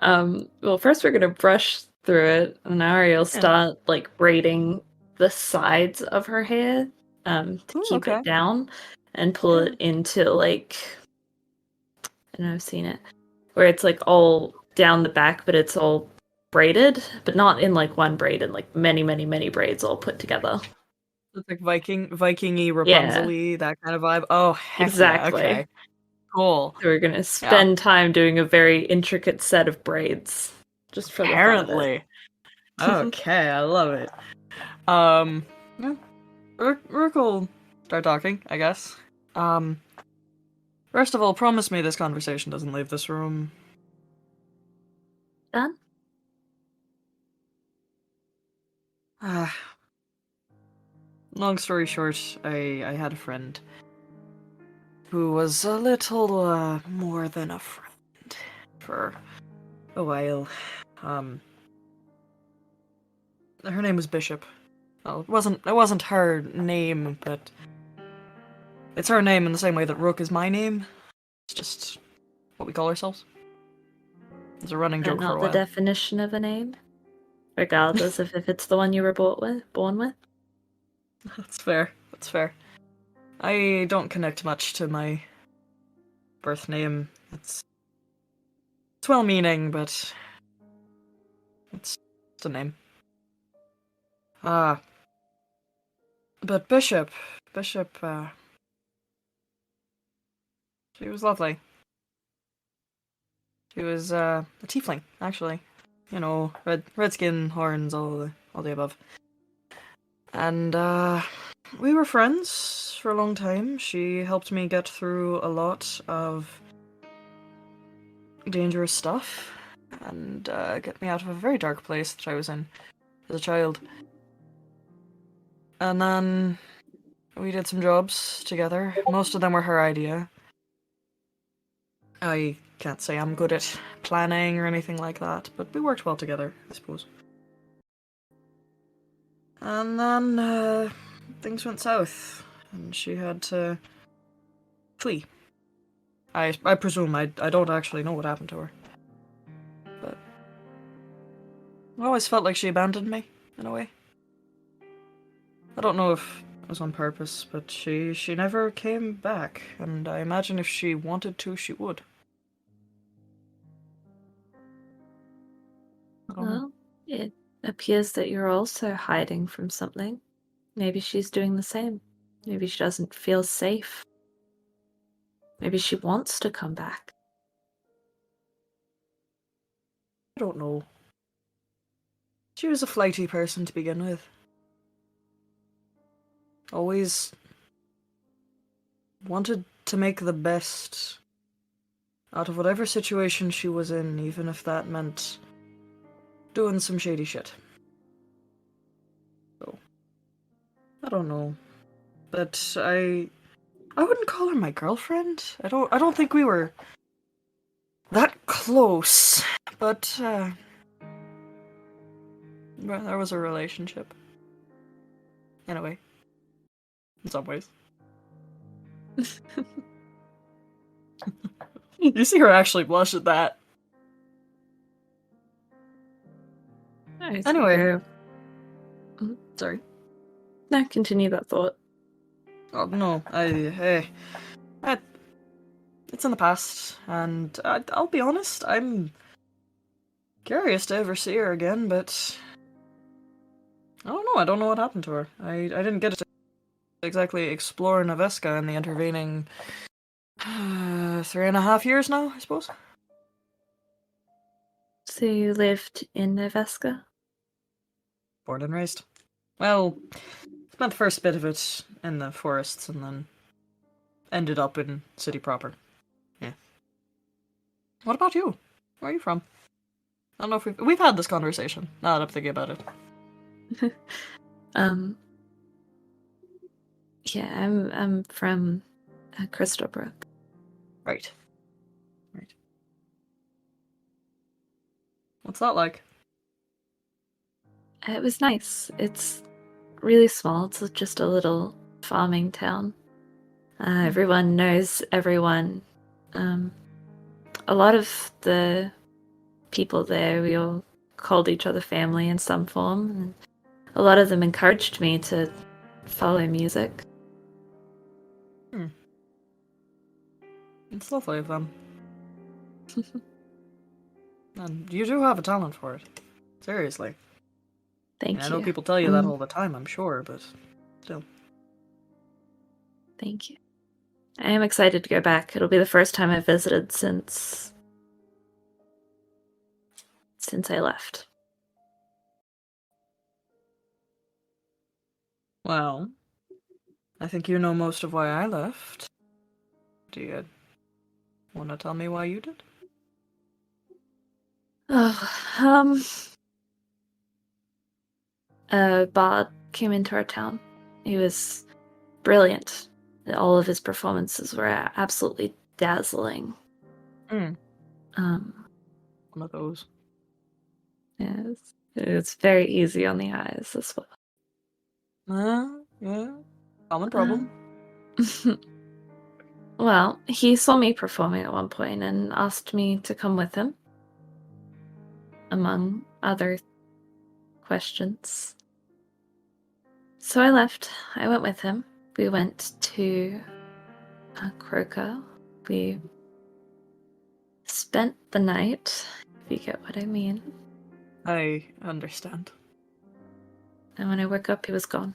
Well, first we're gonna brush through it, and Ariel start like braiding the sides of her hair, to keep okay. it down, and pull it into like, I don't know, I've seen it, where it's like all down the back, but it's all braided, but not in like one braid, and like many, many, many braids all put together. It's like Viking-y, Rapunzel-y, that kind of vibe. Oh, heck Exactly. Yeah, okay. Cool. So we're gonna spend time doing a very intricate set of braids, just for the fun of it. Apparently. Okay, I love it. Yeah. Rook will start talking, I guess. First of all, promise me this conversation doesn't leave this room. Done? Long story short, I had a friend who was a little more than a friend for a while. Her name was Bishop. Well, it wasn't her name, but it's her name in the same way that Rook is my name. It's just what we call ourselves. It's a running But joke for a not the while. definition of a name, regardless of if it's the one you were born with. That's fair. That's fair. I don't connect much to my birth name. It's well-meaning, but it's a name. But Bishop, she was lovely. She was a tiefling, actually. You know, red skin, horns, all the above. And we were friends for a long time. She helped me get through a lot of dangerous stuff and get me out of a very dark place that I was in as a child. And then we did some jobs together. Most of them were her idea. I can't say I'm good at planning or anything like that, but we worked well together, I suppose. And then things went south, and she had to flee. I presume. I don't actually know what happened to her. But I always felt like she abandoned me, in a way. I don't know if it was on purpose, but she never came back, and I imagine if she wanted to, she would. I don't know. Well, it appears that you're also hiding from something. Maybe she's doing the same. Maybe she doesn't feel safe. Maybe she wants to come back. I don't know. She was a flighty person to begin with. Always wanted to make the best out of whatever situation she was in, even if that meant doing some shady shit. So, I don't know. But I wouldn't call her my girlfriend. I don't think we were that close. But well, there was a relationship. In a way. In some ways. You see her actually blush at that. Anyway. Sorry. No, continue that thought. Oh no, it's in the past, and I'll be honest, I'm curious to ever see her again, but I don't know. I don't know what happened to her. I didn't get to exactly explore Noveska in the intervening 3.5 years now, I suppose. So you lived in Noveska? Born and raised. Well, spent the first bit of it in the forests, and then ended up in city proper. Yeah. What about you? Where are you from? I don't know if we've had this conversation. Now that I'm thinking about it. Yeah, I'm from Crystalbrook. Right. What's that like? It was nice. It's really small. It's just a little farming town. Everyone knows everyone. A lot of the people there, we all called each other family in some form. And a lot of them encouraged me to follow music. It's lovely of them. And you do have a talent for it. Seriously. Thank you. I know people tell you that all the time, I'm sure, but still. Thank you. I am excited to go back. It'll be the first time I've visited since I left. Well, I think you know most of why I left. Do you want to tell me why you did? A bard came into our town. He was brilliant. All of his performances were absolutely dazzling. One of those. Yes, it's very easy on the eyes as well. Yeah. Common problem. Well, he saw me performing at one point and asked me to come with him. among other questions. So I left. I went with him. We went to Croker. We spent the night, if you get what I mean. I understand. And when I woke up, he was gone.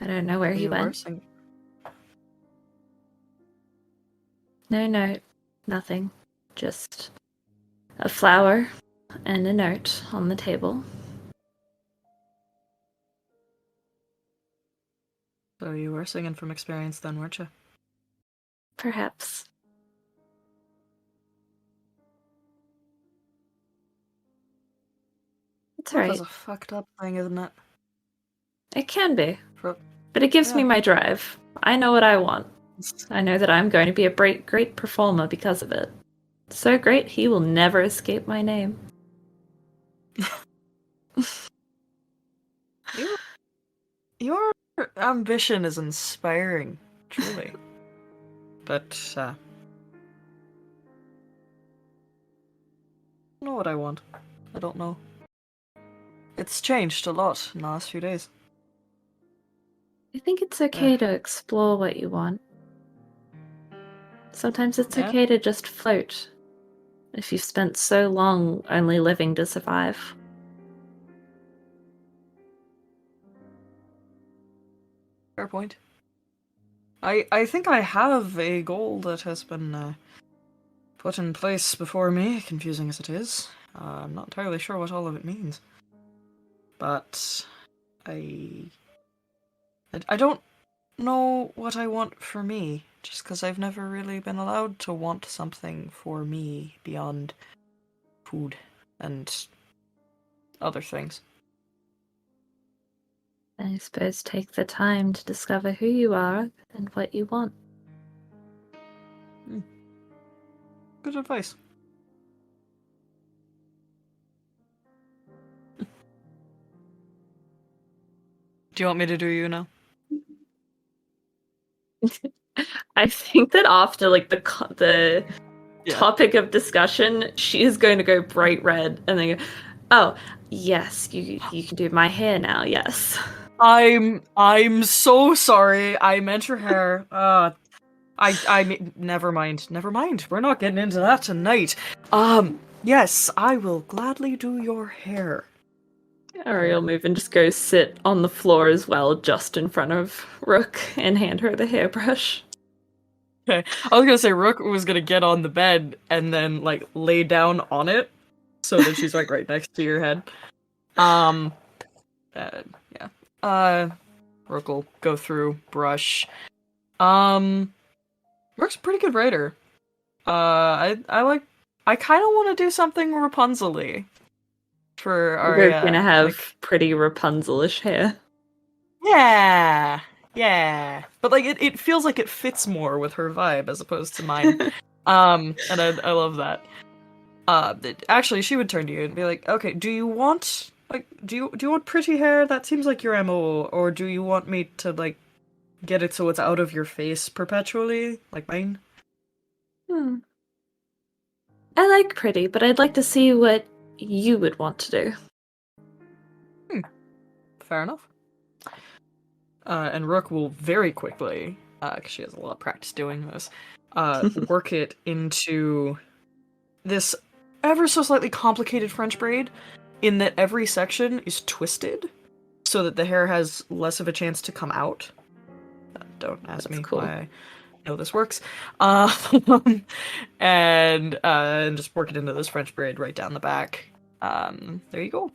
I don't know where he You were went. singing. No note, nothing. Just a flower and a note on the table. So you were singing from experience then, weren't you? Perhaps. It's That alright. was a fucked up thing, isn't it? It can be. For- But it gives Yeah. me my drive. I know what I want. I know that I'm going to be a great performer because of it. So great, he will never escape my name. Your ambition is inspiring, truly. But, I don't know what I want. I don't know. It's changed a lot in the last few days. I think it's okay to explore what you want. Sometimes it's okay to just float. If you've spent so long only living to survive. Fair point. I think I have a goal that has been put in place before me, confusing as it is. I'm not entirely sure what all of it means. But I don't know what I want for me, just because I've never really been allowed to want something for me beyond food and other things. I suppose take the time to discover who you are and what you want. Good advice. Do you want me to do you now? I think that after like the topic of discussion, she is going to go bright red and then go, "Oh, yes, you can do my hair now." Yes. I'm so sorry. I meant your hair. Never mind. We're not getting into that tonight. Yes, I will gladly do your hair. Aria will move and just go sit on the floor as well, just in front of Rook, and hand her the hairbrush. Okay, I was gonna say Rook was gonna get on the bed and then like lay down on it, so that she's like right next to your head. Rook will go through, brush. Rook's a pretty good writer. I kind of want to do something Rapunzel-y for Aria. We're gonna have pretty Rapunzel-ish hair. Yeah. But like it feels like it fits more with her vibe as opposed to mine. And I love that. Actually, she would turn to you and be like, "Okay, do you want do you want pretty hair? That seems like your MO, or do you want me to like get it so it's out of your face perpetually, like mine?" I like pretty, but I'd like to see what you would want to do. Fair enough. And Rook will very quickly, because she has a lot of practice doing this, work it into this ever so slightly complicated French braid, in that every section is twisted, so that the hair has less of a chance to come out. Don't ask me why I know this works. And just work it into this French braid right down the back. There you go.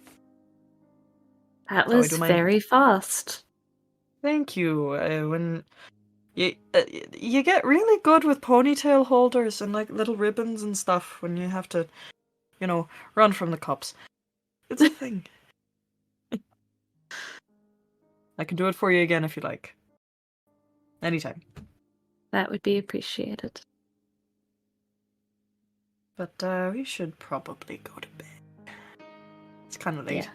That was very fast. Thank you. When you get really good with ponytail holders and like little ribbons and stuff when you have to, run from the cops. It's a thing. I can do it for you again if you like. Anytime. That would be appreciated. But we should probably go to bed. It's kind of late.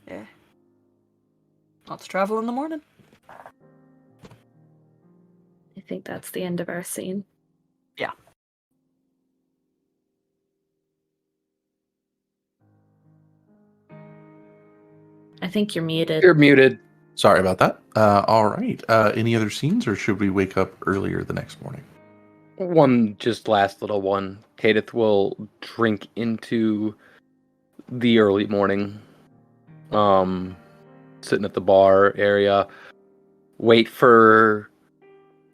Yeah. Lots of travel in the morning. I think that's the end of our scene. Yeah. think you're muted. You're muted. Sorry about that. All right. Any other scenes, or should we wake up earlier the next morning? One just last little one. Kadath will drink into the early morning. Sitting at the bar area. Wait for,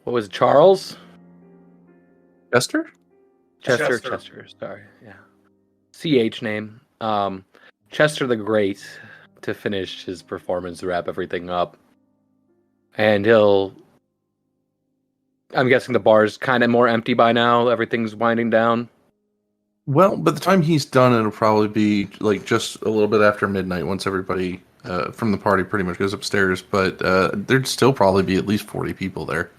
what was it, Charles? Chester? Chester, sorry. Yeah. CH name. Chester the Great to finish his performance, to wrap everything up. And I'm guessing the bar's kind of more empty by now. Everything's winding down. Well, by the time he's done, it'll probably be like just a little bit after midnight once everybody from the party pretty much goes upstairs. But there'd still probably be at least 40 people there.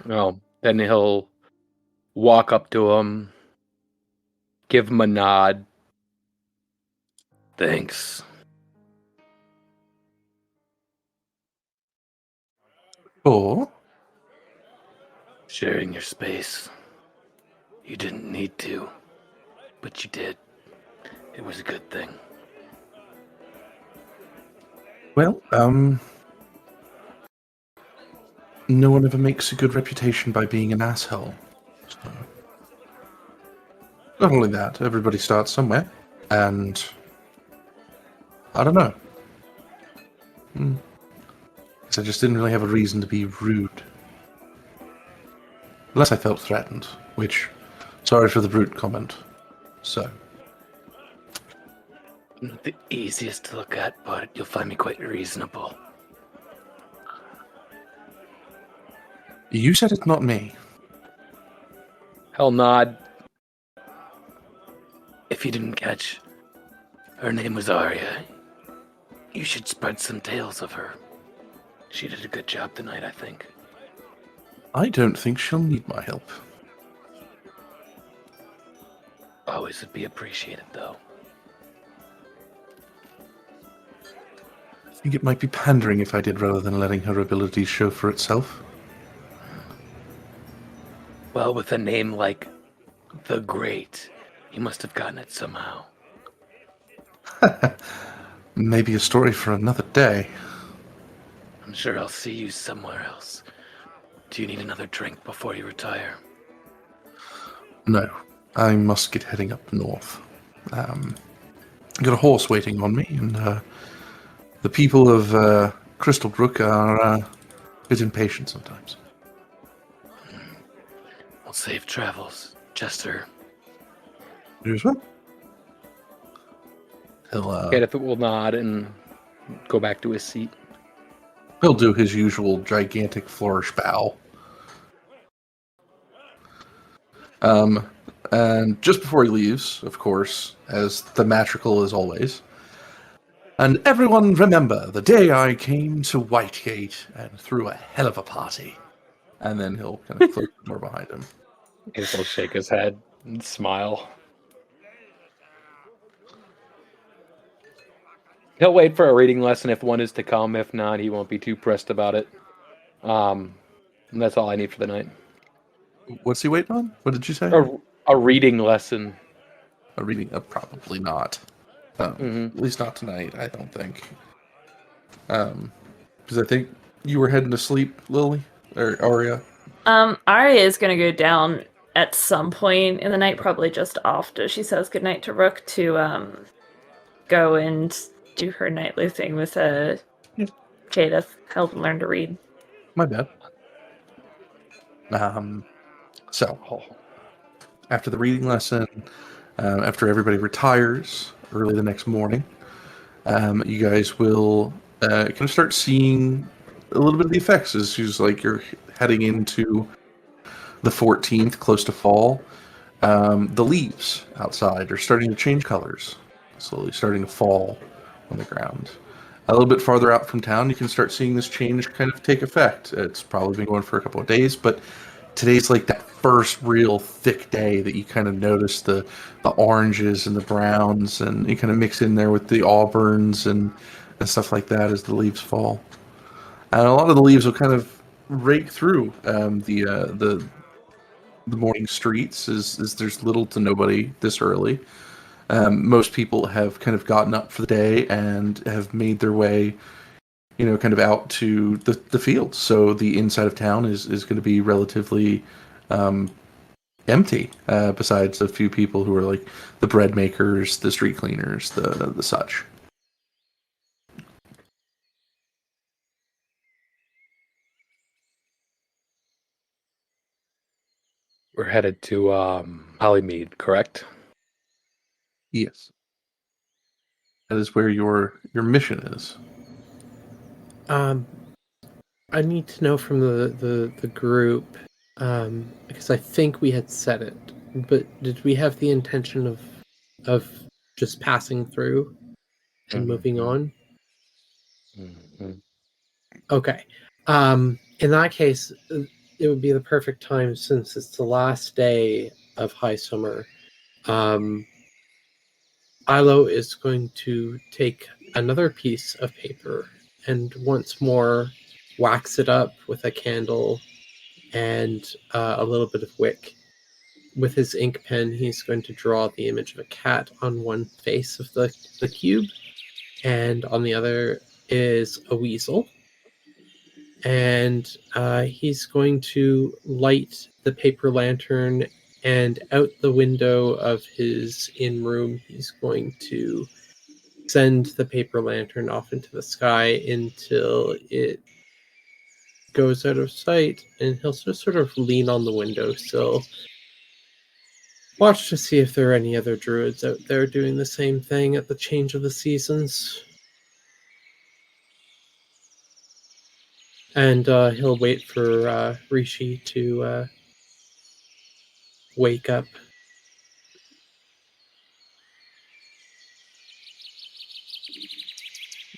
Well, then he'll walk up to him, give him a nod. Thanks. Oh, Sharing your space. You didn't need to, but you did. It was a good thing. well, no one ever makes a good reputation by being an asshole. So. Not only that, everybody starts somewhere, and I don't know. Guess I just didn't really have a reason to be rude. Unless I felt threatened, which, sorry for the brute comment. So. Not the easiest to look at, but you'll find me quite reasonable. You said it's not me. Hell nod. If you didn't catch, her name was Aria. You should spread some tales of her. She did a good job tonight, I think. I don't think she'll need my help. Always would be appreciated, though. I think it might be pandering if I did rather than letting her abilities show for itself. Well, with a name like The Great, you must have gotten it somehow. Maybe a story for another day. I'm sure I'll see you somewhere else. Do you need another drink before you retire? No, I must get heading up north. I've got a horse waiting on me, and the people of Crystal Brook are a bit impatient sometimes. Well, safe travels, Chester. You as well. Kadath will nod and go back to his seat. He'll do his usual gigantic flourish bow. And just before he leaves, of course, as theatrical as always, and everyone remember the day I came to Whitegate and threw a hell of a party. And then he'll kind of close the door behind him. He'll shake his head and smile. He'll wait for a reading lesson if one is to come. If not, he won't be too pressed about it. And that's all I need for the night. What's he waiting on? What did you say? A reading lesson. A reading? Probably not. At least not tonight, I don't think. Because I think you were heading to sleep, Lily? Or Aria? Aria is going to go down at some point in the night, probably just after she says goodnight to Rook, to go and do her nightly thing with Kadath, help him learn to read. My bad. So, after the reading lesson, after everybody retires early the next morning, you guys will kind of start seeing a little bit of the effects as you're heading into the 14th, close to fall. The leaves outside are starting to change colors, slowly starting to fall on the ground. A little bit farther out from town, you can start seeing this change kind of take effect. It's probably been going for a couple of days, but today's like that first real thick day that you kind of notice the oranges and the browns, and you kind of mix in there with the auburns and stuff like that as the leaves fall. And a lot of the leaves will kind of rake through the morning streets as there's little to nobody this early. most people have kind of gotten up for the day and have made their way, kind of out to the fields. So the inside of town is going to be relatively empty, besides a few people who are like the bread makers, the street cleaners, the such. We're headed to Holly Mead, correct? Yes. That is where your mission is. I need to know from the group, because I think we had said it, but did we have the intention of just passing through and moving on? Mm-hmm. Okay. In that case, it would be the perfect time, since it's the last day of high summer. Aelo is going to take another piece of paper and once more wax it up with a candle and a little bit of wick. With his ink pen, he's going to draw the image of a cat on one face of the cube, and on the other is a weasel. And he's going to light the paper lantern, and out the window of his in-room, he's going to send the paper lantern off into the sky until it goes out of sight, and he'll just sort of lean on the windowsill. Watch to see if there are any other druids out there doing the same thing at the change of the seasons. And he'll wait for Rishii to wake up.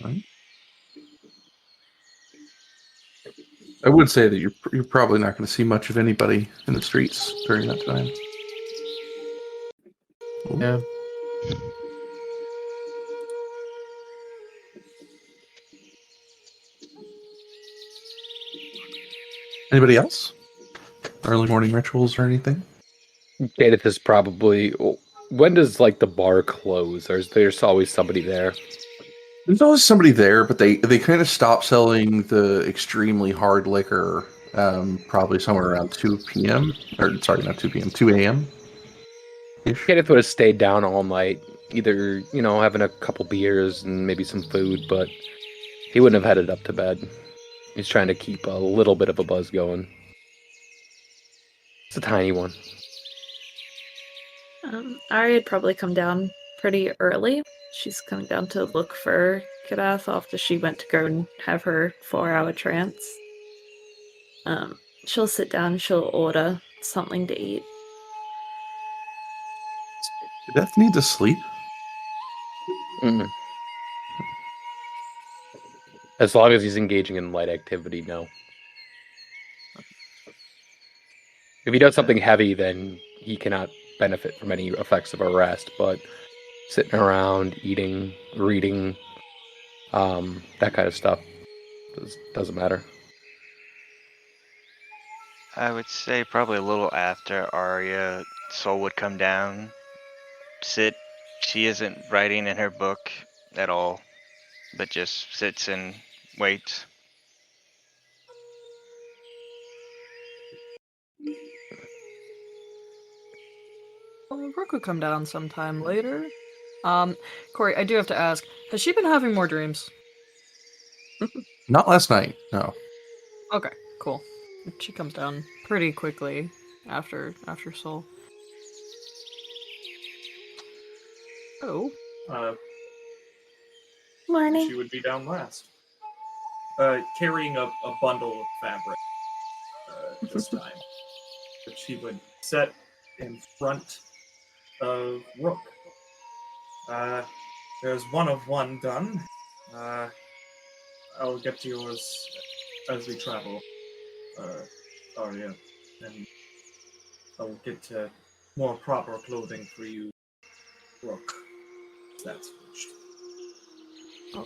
Right. I would say that you're probably not going to see much of anybody in the streets during that time. Yeah. Anybody else? Early morning rituals or anything? Kadath is probably. When does the bar close? Or is there's always somebody there? There's always somebody there, but they kind of stop selling the extremely hard liquor probably somewhere around 2 p.m. Or, sorry, not 2 p.m., 2 a.m. Kadath would have stayed down all night, either, having a couple beers and maybe some food, but he wouldn't have headed up to bed. He's trying to keep a little bit of a buzz going. It's a tiny one. Aria'd probably come down pretty early. She's coming down to look for Kadath after she went to go and have her 4-hour trance. She'll sit down, she'll order something to eat. Death needs to sleep. Mm. As long as he's engaging in light activity, no. If he does something heavy, then he cannot benefit from any effects of a rest, but sitting around, eating, reading, that kind of stuff doesn't matter. I would say probably a little after Aria, Soul would come down, sit. She isn't writing in her book at all, but just sits and waits. Well, Rook could come down sometime later. Corey, I do have to ask, has she been having more dreams? Not last night, no. Okay, cool. She comes down pretty quickly after Soul. Oh. Morning. She would be down last. Carrying a bundle of fabric this time. Which she would set in front of Rook. There's one of one done. I'll get to yours as we travel, Aria. And I'll get to more proper clothing for you, Rook. That's finished. Oh,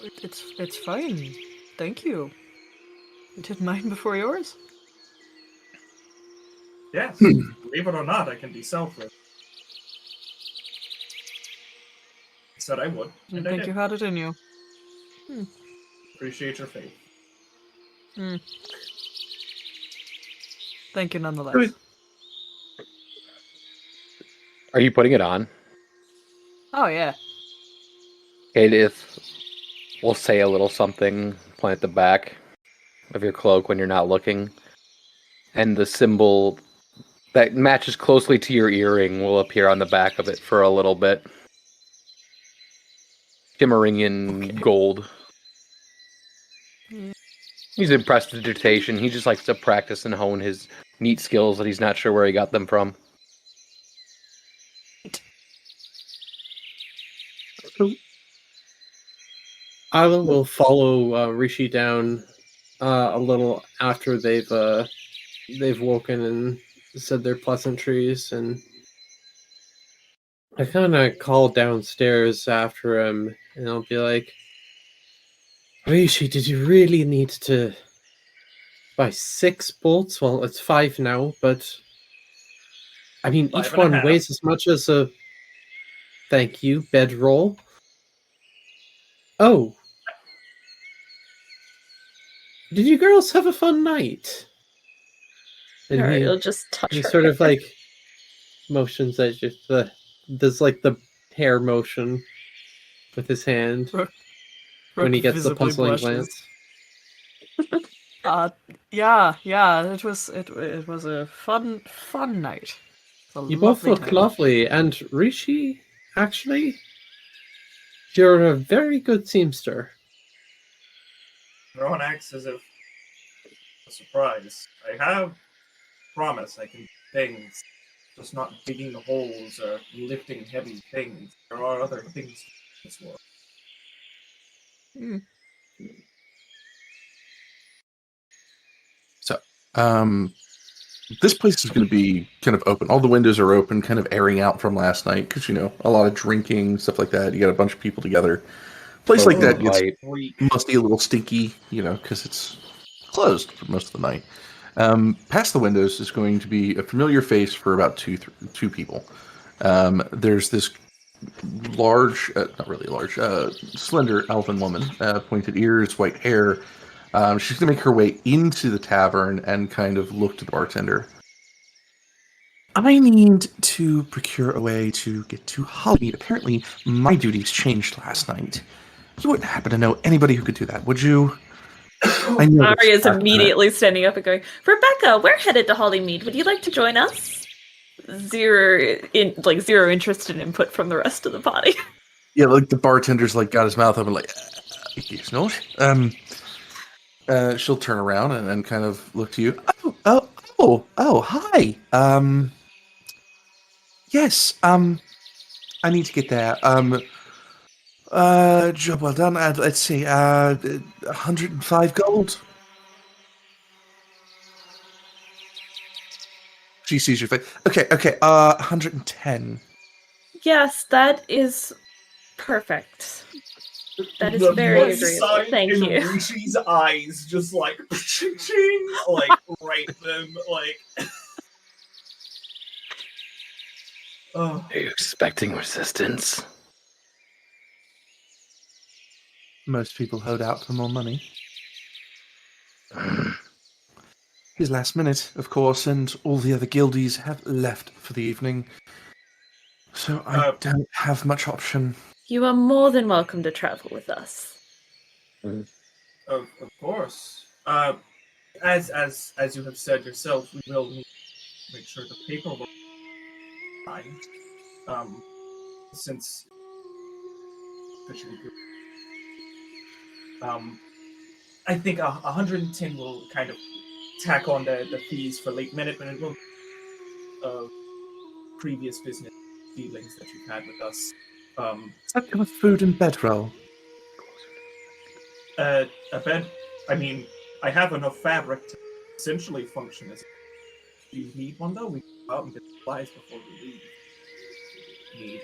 it's fine. Thank you. You did mine before yours? Yes, believe it or not, I can be selfless. said I would. Didn't And I think did. you had it in you. Appreciate your faith. Thank you nonetheless. Are you putting it on? Oh yeah. Kadath will say a little something, plant the back of your cloak when you're not looking, and the symbol that matches closely to your earring will appear on the back of it for a little bit. Shimmering in gold. He's in prestidigitation. He just likes to practice and hone his neat skills that he's not sure where he got them from. Aelo will follow Rishii down a little after they've woken and said their pleasantries, and I kind of call downstairs after him, and I'll be like, Rishii, did you really need to buy 6 bolts? Well, it's 5 now, but I mean, 5 each and a one half. weighs as much as a thank you bedroll. Oh, did you girls have a fun night? And Alright, you'll just touch he her sort of hair. like motions at just does like the hair motion with his hand Rook when he gets the visibly puzzling blushes. glance. Yeah, it was a fun night. It was a You both lovely look time. lovely, and Rishii, actually, you're a very good seamster. Everyone acts as if a surprise. I have promise I can do things, just not digging the holes or lifting heavy things. There are other things in this world. So, this place is going to be kind of open. All the windows are open, kind of airing out from last night because, a lot of drinking, stuff like that. You got a bunch of people together. Place like that gets musty, a little stinky, because it's closed for most of the night. Past the windows is going to be a familiar face for about two people. There's this large, not really large, slender elven woman, pointed ears, white hair. She's going to make her way into the tavern and kind of look to the bartender. I need to procure a way to get to Holly Mead. Apparently, my duties changed last night. You wouldn't happen to know anybody who could do that, would you? Aria's immediately standing up and going, Rebecca, we're headed to Holly Mead. Would you like to join us? Zero interest in input from the rest of the party. Yeah, like the bartender's got his mouth open, he's not. She'll turn around and then kind of look to you. Oh, hi. Yes. I need to get there. Job well done. Let's see. 105 gold. She sees your face. Okay. 110. Yes, that is perfect. That is The very sign agreeable. Thank in you. Rishi's eyes just ching, right then, Oh. Are you expecting resistance? Most people hold out for more money. His last minute, of course, and all the other guildies have left for the evening. So I don't have much option. You are more than welcome to travel with us. Of course. As you have said yourself, we will need to make sure the paperwork is fine. Since I think 110 will kind of tack on the fees for late minute, but it will previous business dealings that you've had with us. Is that kind of food and bedroll? A bed. I mean, I have enough fabric to essentially function as. Do you need one though? We can go out and get supplies before we leave.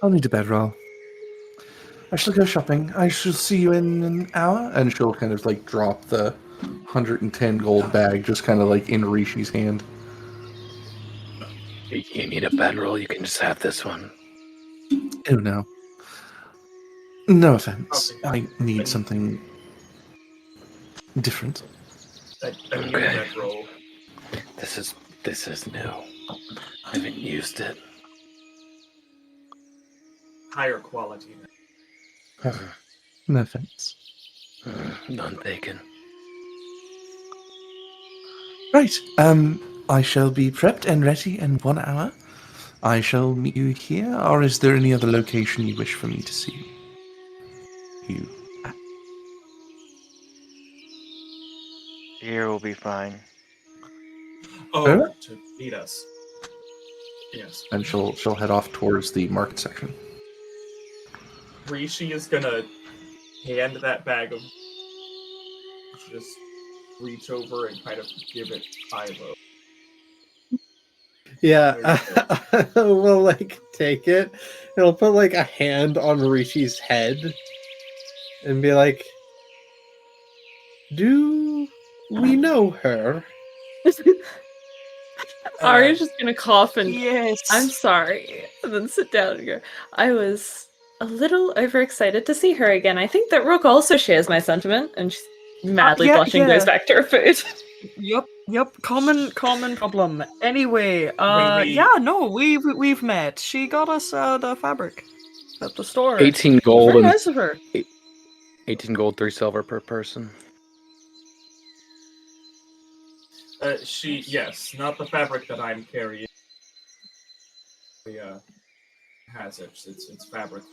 I'll need a bedroll. I shall go shopping. I shall see you in an hour. And she'll kind of drop the 110 gold bag, just kind of in Rishi's hand. You need a bedroll, you can just have this one. Oh no. No offense. Okay. I need something different. I knew Okay. that role. This is new. I haven't used it. Higher quality. No offense. None taken. Right. I shall be prepped and ready in 1 hour. I shall meet you here, or is there any other location you wish for me to see you at? Here will be fine. Oh, Huh? to meet us. Yes. And she'll head off towards the market section. Rishii is gonna hand that bag of. Just reach over and kind of give it Aelo. Yeah, we'll like take it, and I'll put like a hand on Rishi's head, and be like, "Do we know her?" Aria's just gonna cough and Yes. I'm sorry, and then sit down and go. I was a little overexcited to see her again. I think that Rook also shares my sentiment, and she's madly yeah, blushing, yeah. goes back to her food. Yep. Common problem. Anyway, When we- yeah, no, we've met. She got us the fabric at the store. 18 It was gold very and nice of her. 18 gold, 3 silver per person. Yes, not the fabric that I'm carrying. Has it. It's fabric.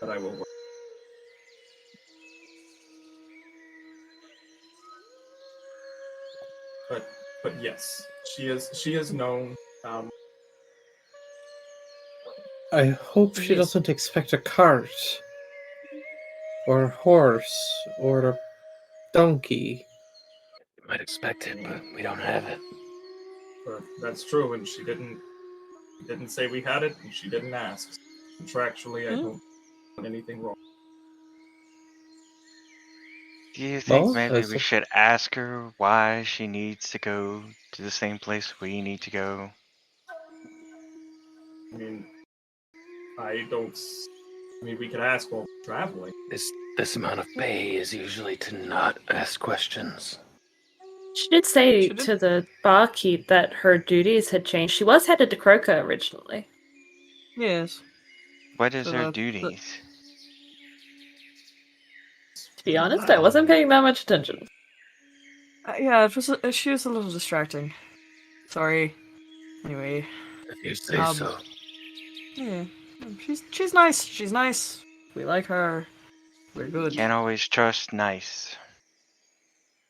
That I will work. But yes, she is known. I hope she Yes. doesn't expect a cart, or a horse, or a donkey. You might expect it, but we don't have it. That's true, and she didn't say we had it, and she didn't ask. Contractually, I don't want anything wrong. Do you think Well, maybe as we a- should ask her why she needs to go to the same place we need to go? I mean, we could ask while traveling. This amount of pay is usually to not ask questions. She did say She did- to the barkeep that her duties had changed. She was headed to Croker originally. Yes. What is So her the- duties? To be honest, I wasn't paying that much attention. Yeah, she was a little distracting. Sorry. Anyway, If you say Um, so. yeah, she's nice. She's nice. We like her. We're good. Can't always trust nice.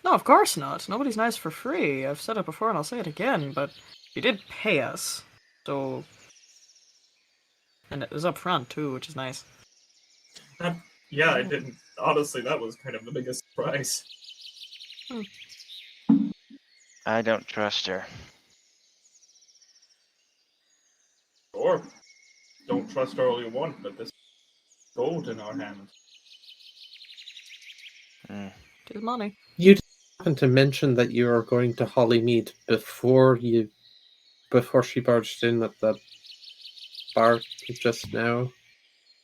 No, of course not. Nobody's nice for free. I've said it before and I'll say it again, but she did pay us. So. And it was up front too, which is nice. Yeah, I didn't. Honestly, that was kind of the biggest surprise. I don't trust her. Or don't trust her all you want, but this gold in our hands. Mm. Tis money. You happened to mention that you are going to Holly Mead before she barged in at the bar just now.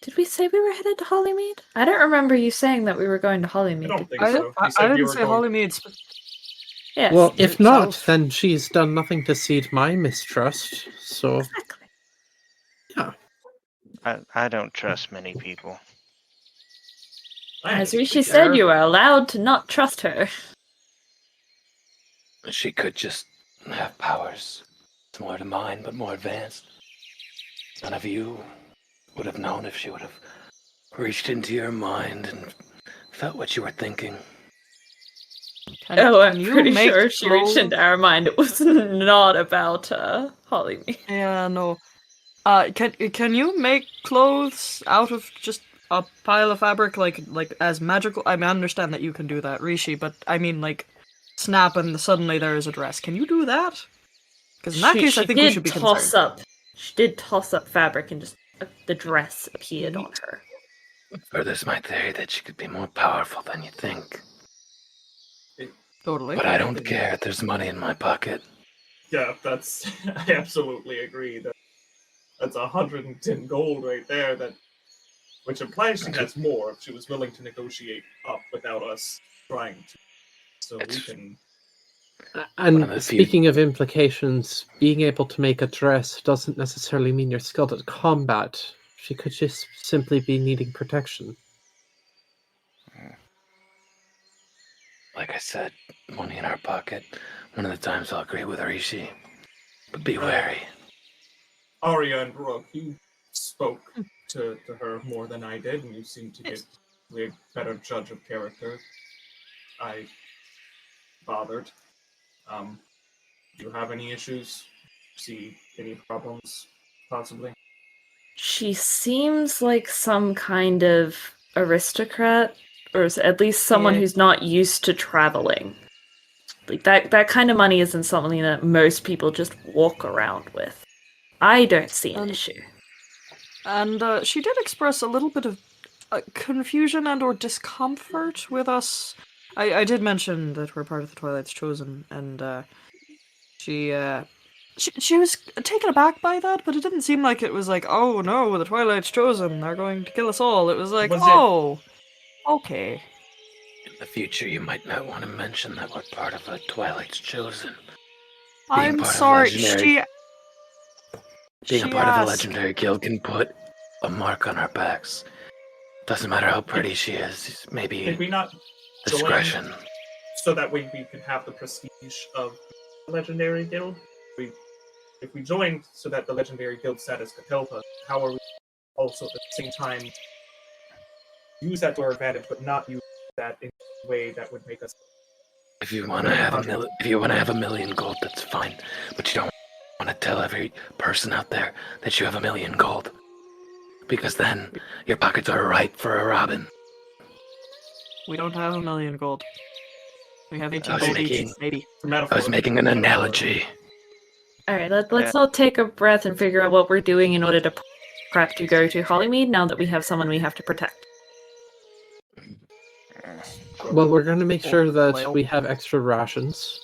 Did we say we were headed to Hollymead? I don't remember you saying that we were going to I Hollymead. don't think I so. We said I we didn't were say going- Holly Mead. Yes. Well, if not, South. then she's done nothing to seed my mistrust. So, exactly. I don't trust many people. As Thanks. Rishii said, you are allowed to not trust her. She could just have powers similar to mine, but more advanced. None of you would have known if she would have reached into your mind and felt what you were thinking. Oh, I'm can you pretty make sure if she reached clothes- into our mind, it was not about Hollymead. Yeah, no. Can you make clothes out of just a pile of fabric, like as magical? I mean, I understand that you can do that, Rishii, but I mean, like, snap and suddenly there is a dress. Can you do that? Because in that case, I think we should be concerned. She did toss up fabric and just the dress appeared on her. Furthers my theory that she could be more powerful than you think. Totally. But I don't care. There's money in my pocket. Yeah, that's. I absolutely agree. That's 110 gold right there. Which implies she has more if she was willing to negotiate up without us trying to. So we can. And speaking of implications, being able to make a dress doesn't necessarily mean you're skilled at combat. She could just simply be needing protection. Like I said, money in our pocket. One of the times I'll agree with Rishii. But be wary. Aria and Rook, you spoke to her more than I did, and you seem to be a better judge of character. I bothered. Do you have any issues? See any problems, possibly? She seems like some kind of aristocrat, or at least someone Yeah. who's not used to traveling. Like that kind of money isn't something that most people just walk around with. I don't see an issue. And she did express a little bit of confusion and or discomfort with us. I did mention that we're part of the Twilight's Chosen, and she was taken aback by that, but it didn't seem like it was like, oh no, the Twilight's Chosen, they're going to kill us all. It was like, okay. In the future, you might not want to mention that we're part of a Twilight's Chosen. I'm sorry, Being a part of a legendary guild can put a mark on our backs. Doesn't matter how pretty she is, maybe Did we not discretion. join so that way we could have the prestige of the legendary guild? If we joined so that the legendary guild status could help us, how are we also at the same time use that to our advantage, but not use that in a way that would make us? If you want to have a million gold, that's fine. But you don't want to tell every person out there that you have 1,000,000 gold, because then your pockets are ripe for a robin. We don't have 1,000,000 gold. We have 18 I was gold making- each, maybe. I was making an analogy. Alright, let's all take a breath and figure out what we're doing in order to prep to go to Holly Mead now that we have someone we have to protect. Well, we're going to make sure that we have extra rations.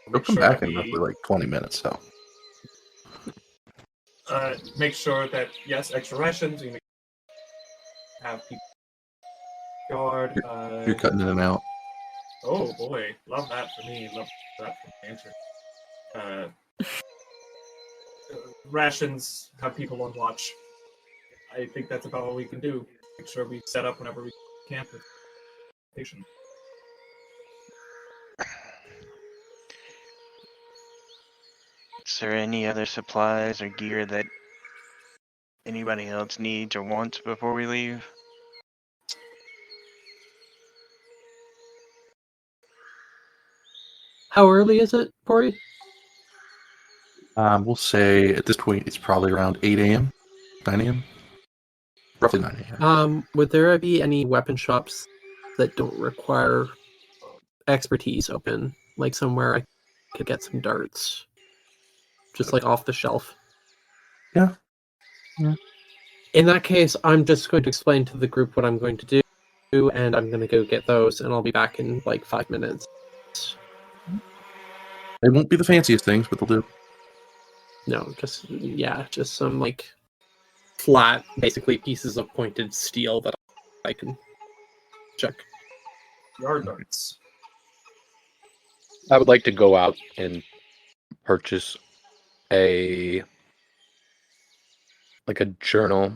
We'll come back in roughly like 20 minutes, so. Make sure that, yes, extra rations, we have people guard. You're cutting in and out. Oh boy, love that for me. Love that for my answer. Rations, have people on watch. I think that's about all we can do. Make sure we set up whenever we camp with patient. Is there any other supplies or gear that anybody else needs or wants before we leave? How early is it, Corey? We'll say at this point it's probably around 8 a.m., 9 a.m. Roughly 9 a.m. Would there be any weapon shops that don't require expertise open? Like somewhere I could get some darts? Just like off the shelf? Yeah. In that case, I'm just going to explain to the group what I'm going to do, and I'm going to go get those, and I'll be back in like 5 minutes. They won't be the fanciest things, but they'll do. No, just some like flat, basically pieces of pointed steel that I can check. Yard darts. I would like to go out and purchase a journal.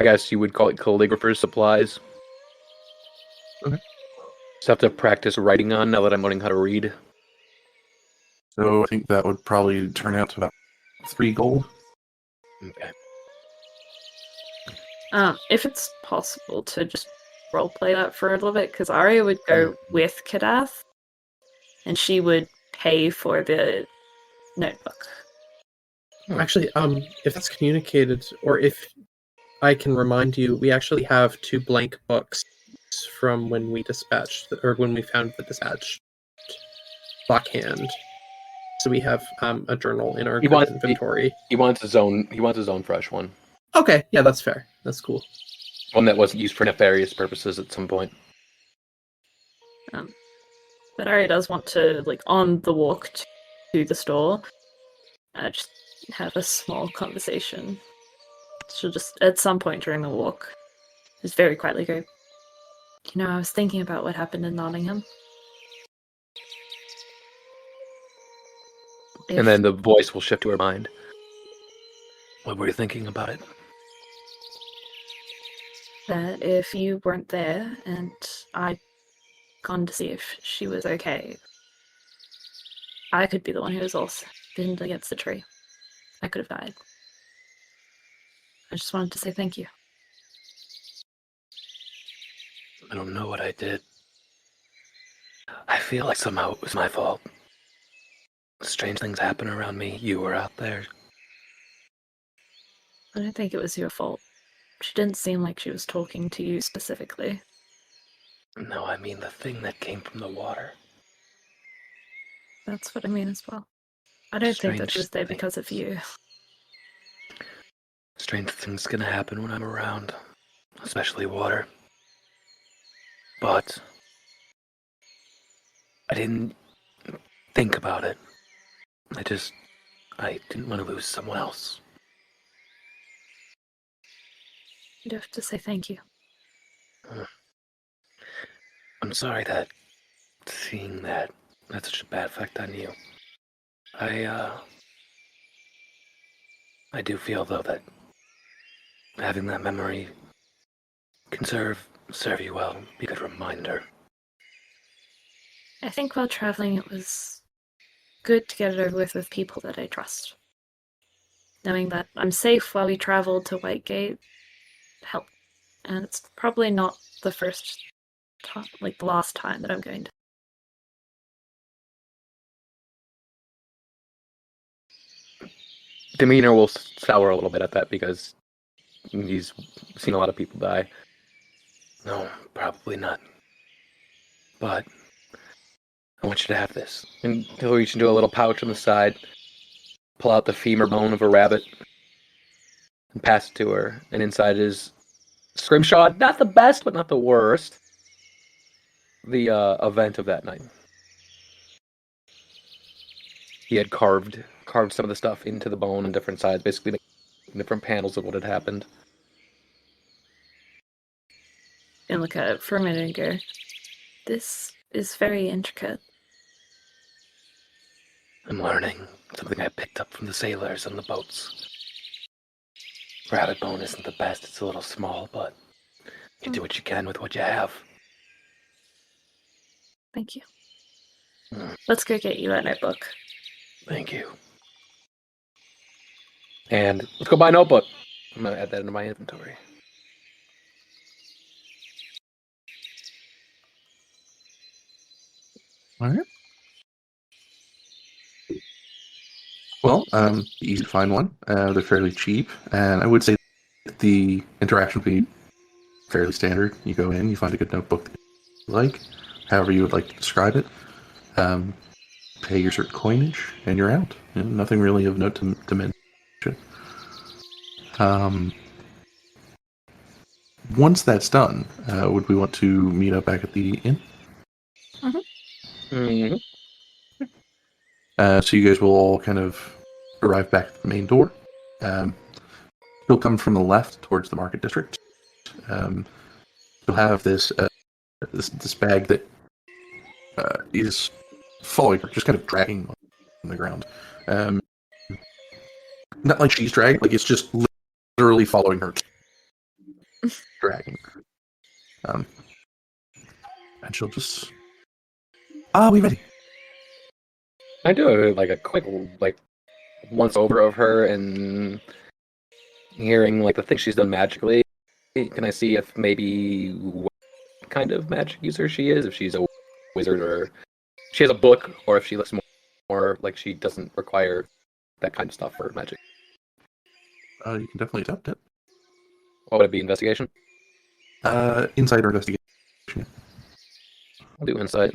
I guess you would call it calligrapher's supplies. Okay. Just have to practice writing on now that I'm learning how to read. So I think that would probably turn out to about 3 gold. Okay. If it's possible to just roleplay that for a little bit, because Aria would go with Kadath, and she would pay for the notebook. Actually, if that's communicated, or if I can remind you, we actually have 2 blank books from when we dispatched, or when we found the dispatched Blackhand. So we have a journal in our inventory. He wants his own fresh one. Okay, yeah, that's fair. That's cool. One that wasn't used for nefarious purposes at some point. But Aria does want to, like, on the walk to the store, just have a small conversation. She'll just, at some point during the walk, just very quietly go, I was thinking about what happened in Nottingham. And then the voice will shift to her mind. What were you thinking about it? That if you weren't there and I'd gone to see if she was okay, I could be the one who was also pinned against the tree. I could have died. I just wanted to say thank you. I don't know what I did. I feel like somehow it was my fault. Strange things happen around me. You were out there. I don't think it was your fault. She didn't seem like she was talking to you specifically. No, I mean the thing that came from the water. That's what I mean as well. I don't think that she was there because of you. Strange things gonna happen when I'm around, especially water. But I didn't think about it. I didn't want to lose someone else. You'd have to say thank you. I'm sorry that seeing that had such a bad effect on you. I do feel though that having that memory can serve you well, be a good reminder. I think while traveling it was good to get it over with people that I trust. Knowing that I'm safe while we traveled to Whitegate helped. And it's probably not the first time, like the last time that I'm going to. Demeanor will sour a little bit at that because he's seen a lot of people die. No, probably not. But I want you to have this. And he'll reach into a little pouch on the side, pull out the femur bone of a rabbit, and pass it to her. And inside is Scrimshaw, not the best, but not the worst. The event of that night. He had carved some of the stuff into the bone on different sides, basically different panels of what had happened. And look at it for a minute and go, this is very intricate. I'm learning something I picked up from the sailors on the boats. Rabbit bone isn't the best, it's a little small, but you do what you can with what you have. Thank you. Let's go get you that notebook. Thank you. And let's go buy a notebook. I'm going to add that into my inventory. All right. Well, easy to find one. They're fairly cheap, and I would say the interaction would be fairly standard. You go in, you find a good notebook that you like, however you would like to describe it. Pay your certain coinage, and you're out. Nothing really of note to mention. Once that's done, would we want to meet up back at the inn? Mm-hmm. So you guys will all kind of arrive back at the main door. You'll come from the left towards the market district. You'll have this bag that is following her, just kind of dragging on the ground. Not like she's dragging, like it's just literally following her, dragging. And she'll just, we ready? I do like a quick once over of her and hearing like the things she's done magically. Can I see if maybe what kind of magic user she is? If she's a wizard or she has a book, or if she looks more like she doesn't require that kind of stuff for magic. You can definitely attempt it. What would it be? Investigation? Insight or investigation. I'll do insight.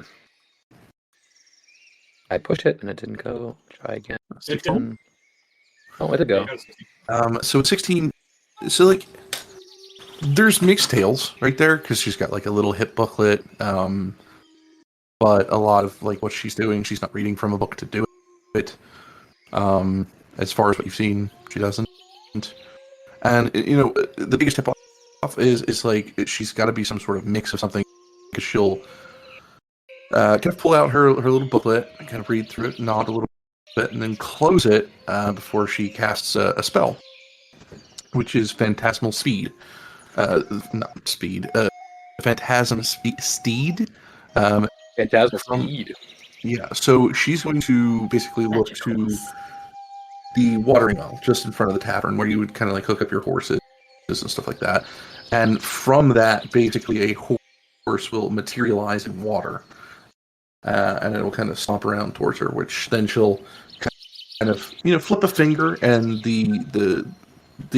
I pushed it and it didn't go. Try again. It didn't? Oh, it did go. So it's 16. So like, there's mixed tales right there because she's got like a little hip booklet. but a lot of like what she's doing, she's not reading from a book to do it. As far as what you've seen, she doesn't. And the biggest tip off is like she's got to be some sort of mix of something, because she'll kind of pull out her little booklet and kind of read through it, nod a little bit, and then close it before she casts a spell, which is Phantasmal Speed. Not Speed. Phantasm Steed. Phantasmal from- Speed. Yeah, so she's going to basically look to the watering well just in front of the tavern, where you would kind of like hook up your horses and stuff like that. And from that, basically a horse will materialize in water. And it'll kind of stomp around towards her, which then she'll kind of flip a finger, and the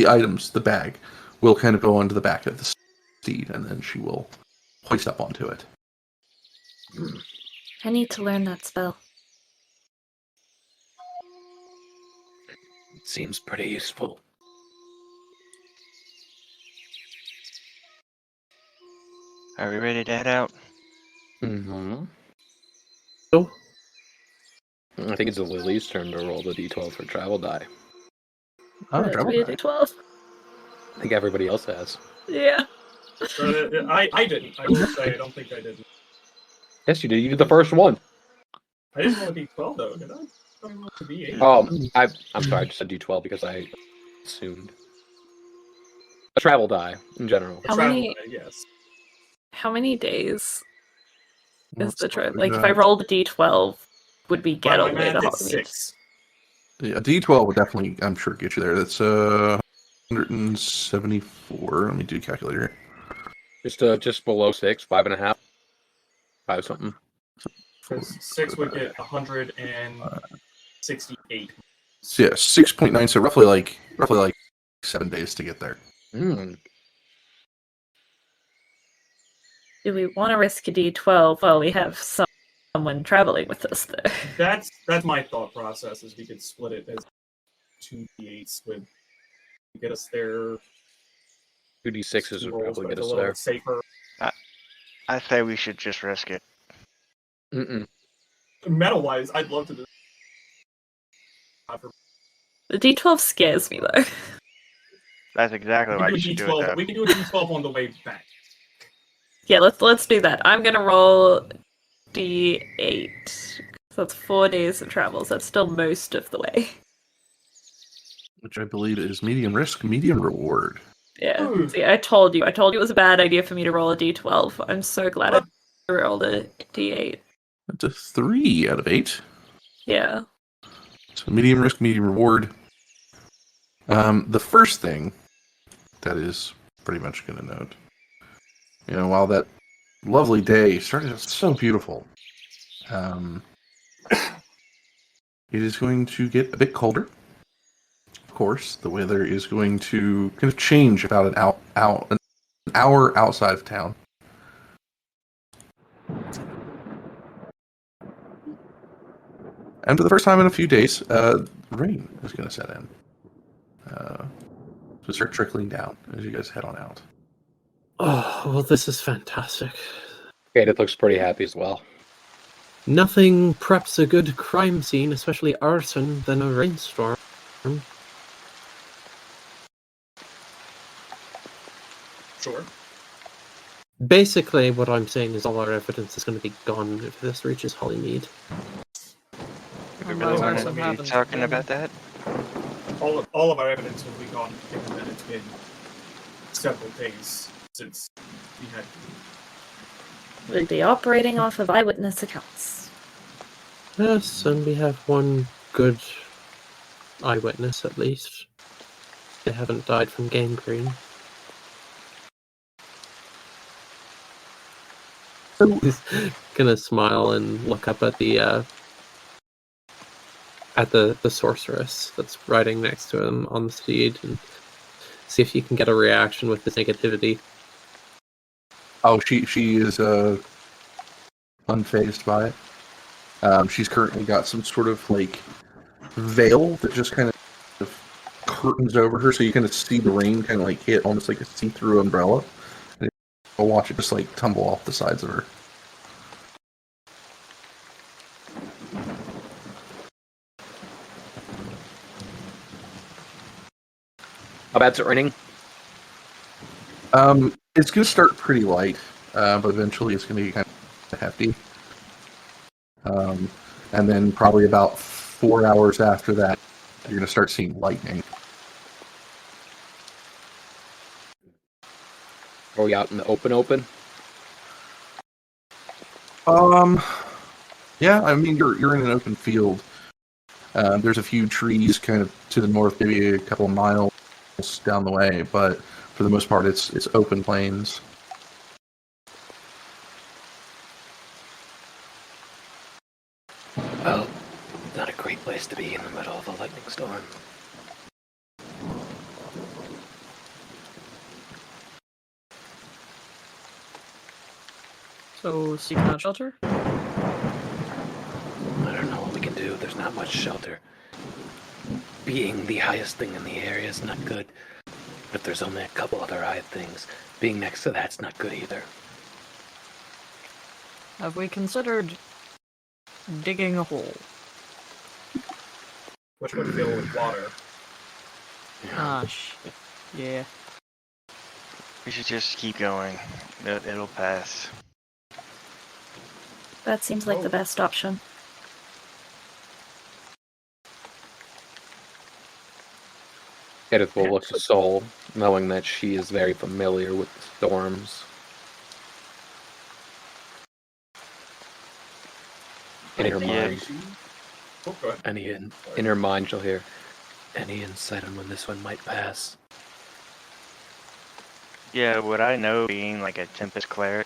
items, the bag, will kind of go onto the back of the steed, and then she will hoist up onto it. I need to learn that spell. It seems pretty useful. Are we ready to head out? Mm-hmm. So, I think it's Lily's turn to roll the d12 for travel die. Oh, That's travel weird, die. 12. I think everybody else has. Yeah. I didn't. I will say I don't think I did. Yes, you did. You did the first one. I didn't roll a d12 though, did I? I rolled a d8. Oh, I'm sorry. I just said d12 because I assumed. A travel die in general. A How travel many- die, yes. How many days is Let's the trip? start Like, with if I that. rolled a d12, would we get By all my the way to math, Holly it's Mead? 6. Yeah, D12 would definitely, I'm sure, get you there. That's 174. Let me do a calculator. Just below 6, 5.5, 5 something. Because 6 would get 168. So yeah, 6.9. So roughly like 7 days to get there. Mm. Do we want to risk a d12 while we have someone traveling with us there? That's my thought process. Is we could split it as 2 d8s with get us there. 2d6s would rolls, probably but get it's a us little there. bit safer. I say we should just risk it. Mm-mm. Metal wise, I'd love to do. The d12 scares me though. That's exactly We why can you do a should do it, d12. though. We can do a d12 on the way back. Yeah, let's do that. I'm gonna roll d8. So that's 4 days of travel. So that's still most of the way. Which I believe is medium risk, medium reward. Yeah. Ooh. See, I told you. I told you it was a bad idea for me to roll a d12. I'm so glad I rolled a d8. That's a 3 out of 8. Yeah. So medium risk, medium reward. The first thing that is pretty much going to note, while that lovely day started out so beautiful, it is going to get a bit colder. Of course, the weather is going to kind of change about an hour outside of town. And for the first time in a few days, rain is going to set in. So start trickling down as you guys head on out. oh, well, this is fantastic. Kadath looks pretty happy as well. Nothing preps a good crime scene, especially arson, than a rainstorm. Sure. Basically, what I'm saying is all our evidence is going to be gone if this reaches Holly Mead. Do we Unless really want something to be happens talking again. about that? All of our evidence will be gone, given that it's been several days since we had. We'll be operating off of eyewitness accounts. Yes, and we have one good eyewitness at least. They haven't died from gangrene. He's gonna smile and look up at the sorceress that's riding next to him on the steed and see if you can get a reaction with this negativity. Oh, she is unfazed by it. She's currently got some sort of like veil that just kind of curtains over her, so you kind of see the rain kind of like hit almost like a see-through umbrella. And you'll watch it just like tumble off the sides of her. How bad's it raining? It's going to start pretty light, but eventually it's going to be kind of hefty. And then probably about 4 hours after that, you're going to start seeing lightning. Are we out in the open? Yeah, I mean, you're in an open field. There's a few trees kind of to the north, maybe a couple of miles down the way, but for the most part, it's open plains. Well, not a great place to be in the middle of a lightning storm. So, seeking out shelter? I don't know what we can do. There's not much shelter. Being the highest thing in the area is not good. But there's only a couple other high things. Being next to that's not good either. Have we considered digging a hole? Which would fill with water. Ah, shit. Yeah. We should just keep going. It'll pass. That seems like the best option. Kadath will look to Sol, knowing that she is very familiar with the storms. In her mind, Oh, go ahead. in her mind, she'll hear any insight on when this one might pass. Yeah, would I know being like a Tempest cleric?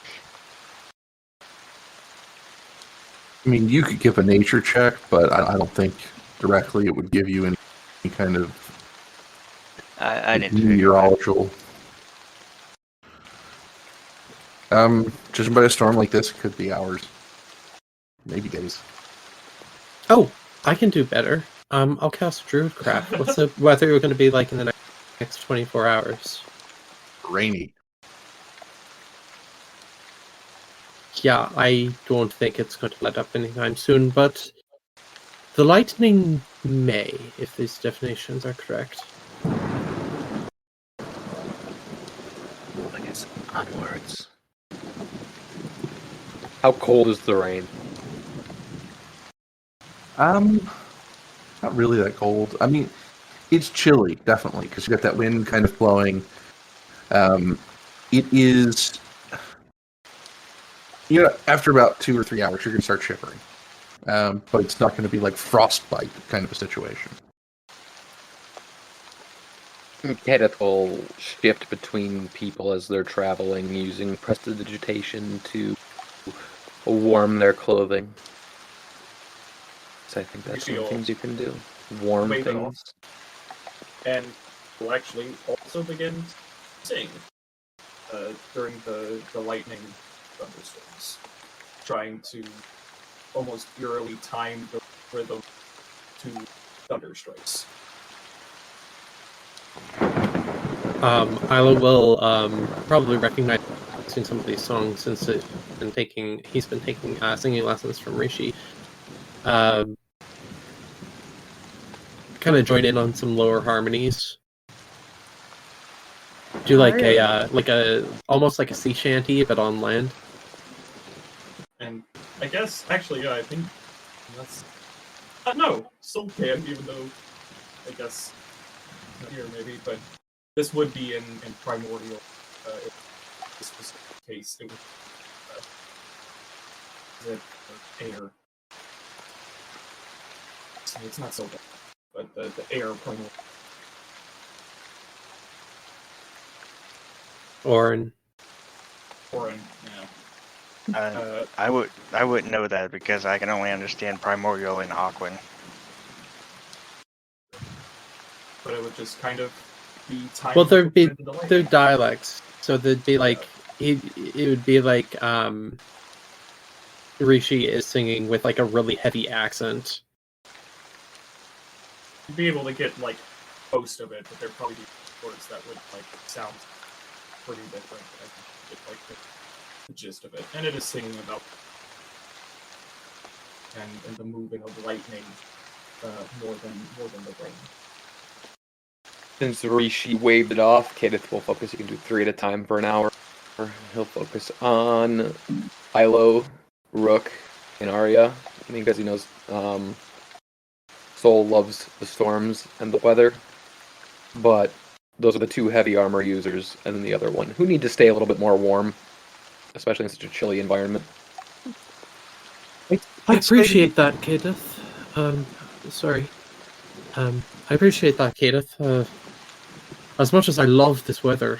I mean, you could give a nature check, but I don't think directly it would give you any kind of I didn't figure. meteorological. Judging by a storm like this, it could be hours, maybe days. Oh, I can do better. I'll cast Druidcraft. What's the weather going to be like in the next 24 hours? Rainy. Yeah, I don't think it's going to let up anytime soon, but the lightning may, if these definitions are correct. I guess onwards. How cold is the rain? Not really that cold. I mean, it's chilly, definitely, because you got that wind kind of blowing. It is, after about 2 or 3 hours, you're going to start shivering. But it's not going to be like frostbite kind of a situation. Kadath will shift between people as they're traveling, using prestidigitation to warm their clothing. So I think that's one of the things you can do. Warm Wave it things. And we'll actually also begin to sing during the lightning thunderstorms, trying to almost eerily time the rhythm to thunder strikes. Aelo will probably recognize some of these songs since he's been taking singing lessons from Rishii. Kind of join in on some lower harmonies. Do like a almost like a sea shanty but on land. And I guess actually, yeah, I think that's no, still can, even though I guess not here maybe, but this would be in primordial. In this specific case, it would air. So it's not so bad, but the air primordial. Orin, yeah. I wouldn't know that because I can only understand primordial and Aquan. But it would just kind of be timed. well, there'd be the delay. their dialects, so there'd be like it would be like Rishii is singing with like a really heavy accent. You'd be able to get like most of it, but there'd probably be words that would like sound pretty different. I think you get like the gist of it, and it is singing about and the moving of lightning more than the rain. Since Rishii waved it off, Kadath will focus. You can do 3 at a time for an hour. He'll focus on Aelo, Rook, and Aria. Because he knows Soul loves the storms and the weather. But those are the 2 heavy armor users, and then the other one, who need to stay a little bit more warm, especially in such a chilly environment. I appreciate that, Kadath. Sorry. I appreciate that, Kadath. As much as I love this weather,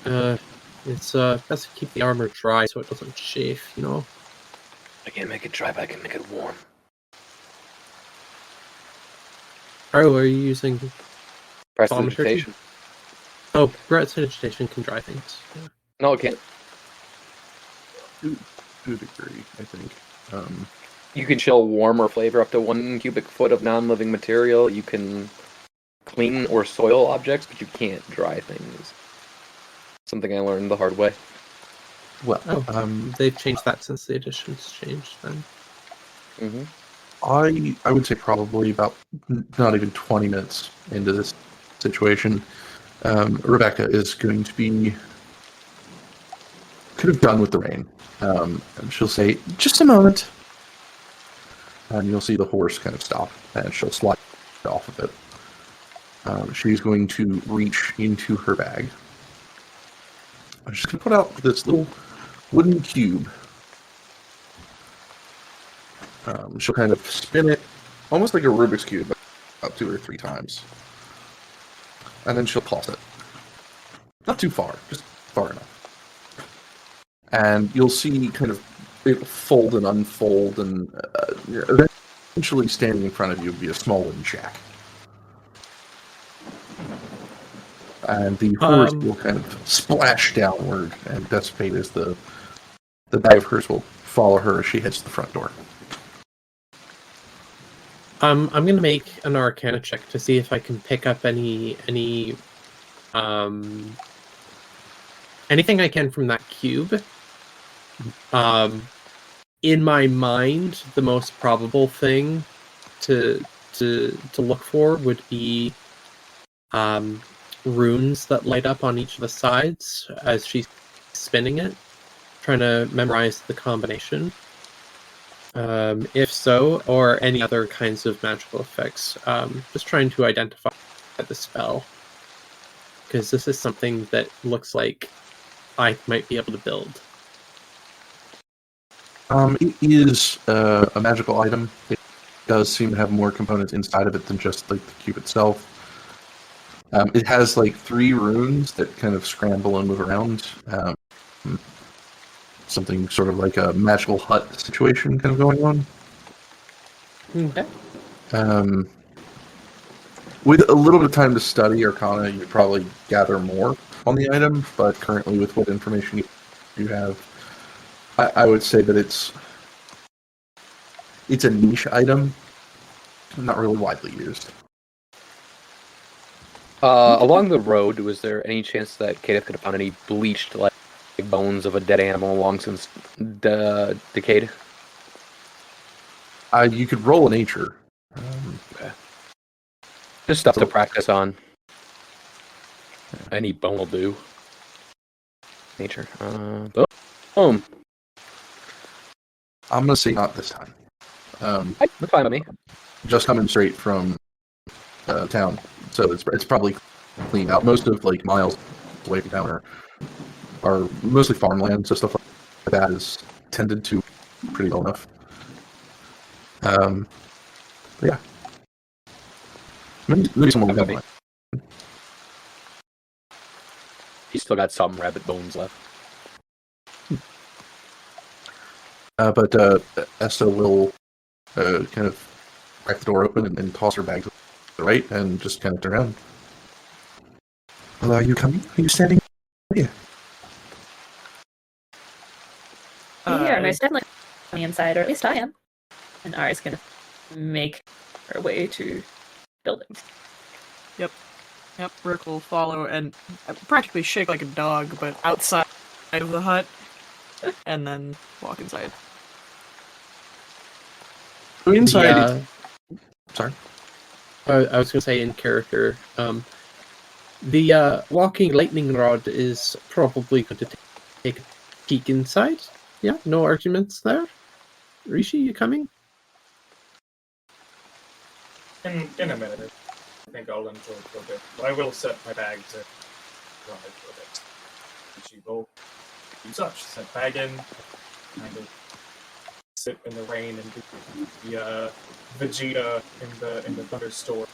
it's best to keep the armor dry so it doesn't chafe, you know? I can't make it dry, but I can make it warm. Oh, are you using... Prestidigitation. Oh, prestidigitation can dry things. Yeah. No, it can't. To a degree, I think. You can chill warm or flavor up to 1 cubic foot of non-living material. You can clean or soil objects, but you can't dry things. Something I learned the hard way. Well, They've changed that since the edition's changed then. Mm-hmm. I would say probably about not even 20 minutes into this situation, Rebecca is going to be kind of done with the rain. And she'll say, "Just a moment." And you'll see the horse kind of stop, and she'll slide off of it. She's going to reach into her bag. And she's going to put out this little wooden cube. She'll kind of spin it, almost like a Rubik's Cube, about 2 or 3 times. And then she'll toss it. Not too far, just far enough. And you'll see kind of it fold and unfold, and eventually standing in front of you will be a small wooden shack. And the horse will kind of splash downward and dissipate as the bag of hers will follow her as she heads to the front door. I'm going to make an Arcana check to see if I can pick up anything I can from that cube. In my mind, the most probable thing to look for would be runes that light up on each of the sides as she's spinning it, trying to memorize the combination. If so, or any other kinds of magical effects, just trying to identify the spell, because this is something that looks like I might be able to build. It is a magical item. It does seem to have more components inside of it than just like the cube itself. It has like 3 runes that kind of scramble and move around. Something sort of like a magical hut situation kind of going on. Okay. With a little bit of time to study Arcana, you could probably gather more on the item, but currently with what information you have, I would say that it's a niche item, not really widely used. Along the road, was there any chance that Kadath could have found any bleached like bones of a dead animal long since decayed? You could roll a nature. Okay. Just stuff to practice on. Any bone will do. Nature. Boom. I'm gonna say not this time. That's fine with me. Just coming straight from town, so it's probably cleaned out. Most of like miles away from town are mostly farmland, so stuff like that is tended to pretty well enough. But yeah, maybe someone will have one. He's still got some rabbit bones left. But Esther will kind of crack the door open and toss her bag to the right and just kind of turn around. Well, are you coming? Are you standing here? Yeah, most definitely on the inside, or at least I am. And Aria's gonna make her way to buildings. Yep, Rook will follow and practically shake like a dog, but outside of the hut, and then walk inside. Inside. Sorry. I was going to say in character, The walking lightning rod is probably going to take a peek inside. Yeah, no arguments there. Rishii, you coming? In a minute, I think I'll enjoy it for a bit. But I will set my bag to ride for a bit. She will do such. Set bag in, kind of sit in the rain and do the Vegeta in the thunderstorm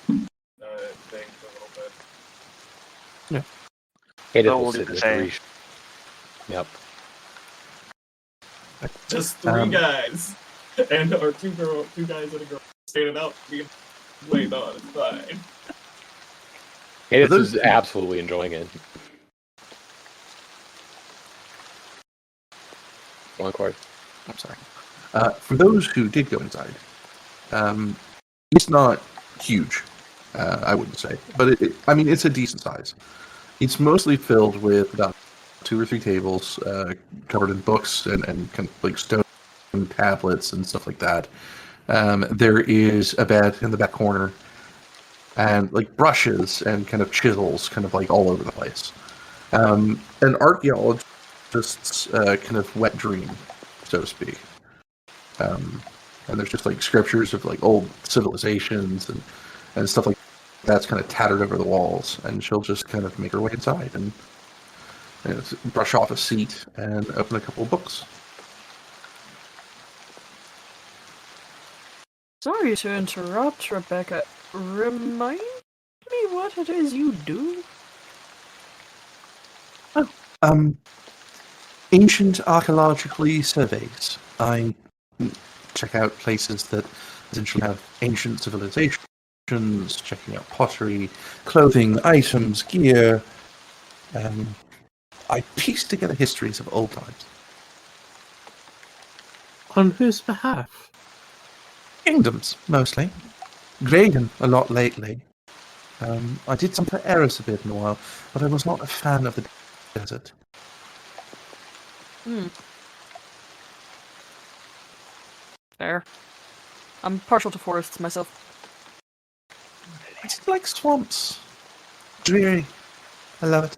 thing for a little bit. Kadath Oh, will we'll do sit the with same. Rish. Yep. Just three guys, and or two guys and a girl standing up, being laid on. It's fine. Kadath those- is absolutely enjoying it. Go on, Corey. I'm sorry. For those who did go inside, it's not huge, I wouldn't say, but I mean, it's a decent size. It's mostly filled with about 2 or 3 tables covered in books and kind of like stone tablets and stuff like that. There is a bed in the back corner and like brushes and kind of chisels kind of like all over the place. An archaeologist's kind of wet dream, so to speak. And there's just like scriptures of like old civilizations and stuff like that's kind of tattered over the walls, and she'll just kind of make her way inside and brush off a seat and open a couple of books. Sorry to interrupt, Rebecca. Remind me what it is you do? Ancient archaeologically surveys. I check out places that essentially have ancient civilizations, checking out pottery, clothing, items, gear. I piece together histories of old times. On whose behalf? Kingdoms, mostly. Graydon a lot lately. I did some for Eris a bit in a while, but I was not a fan of the desert. Fair. I'm partial to forests myself. It's like swamps. Dreary. I love it.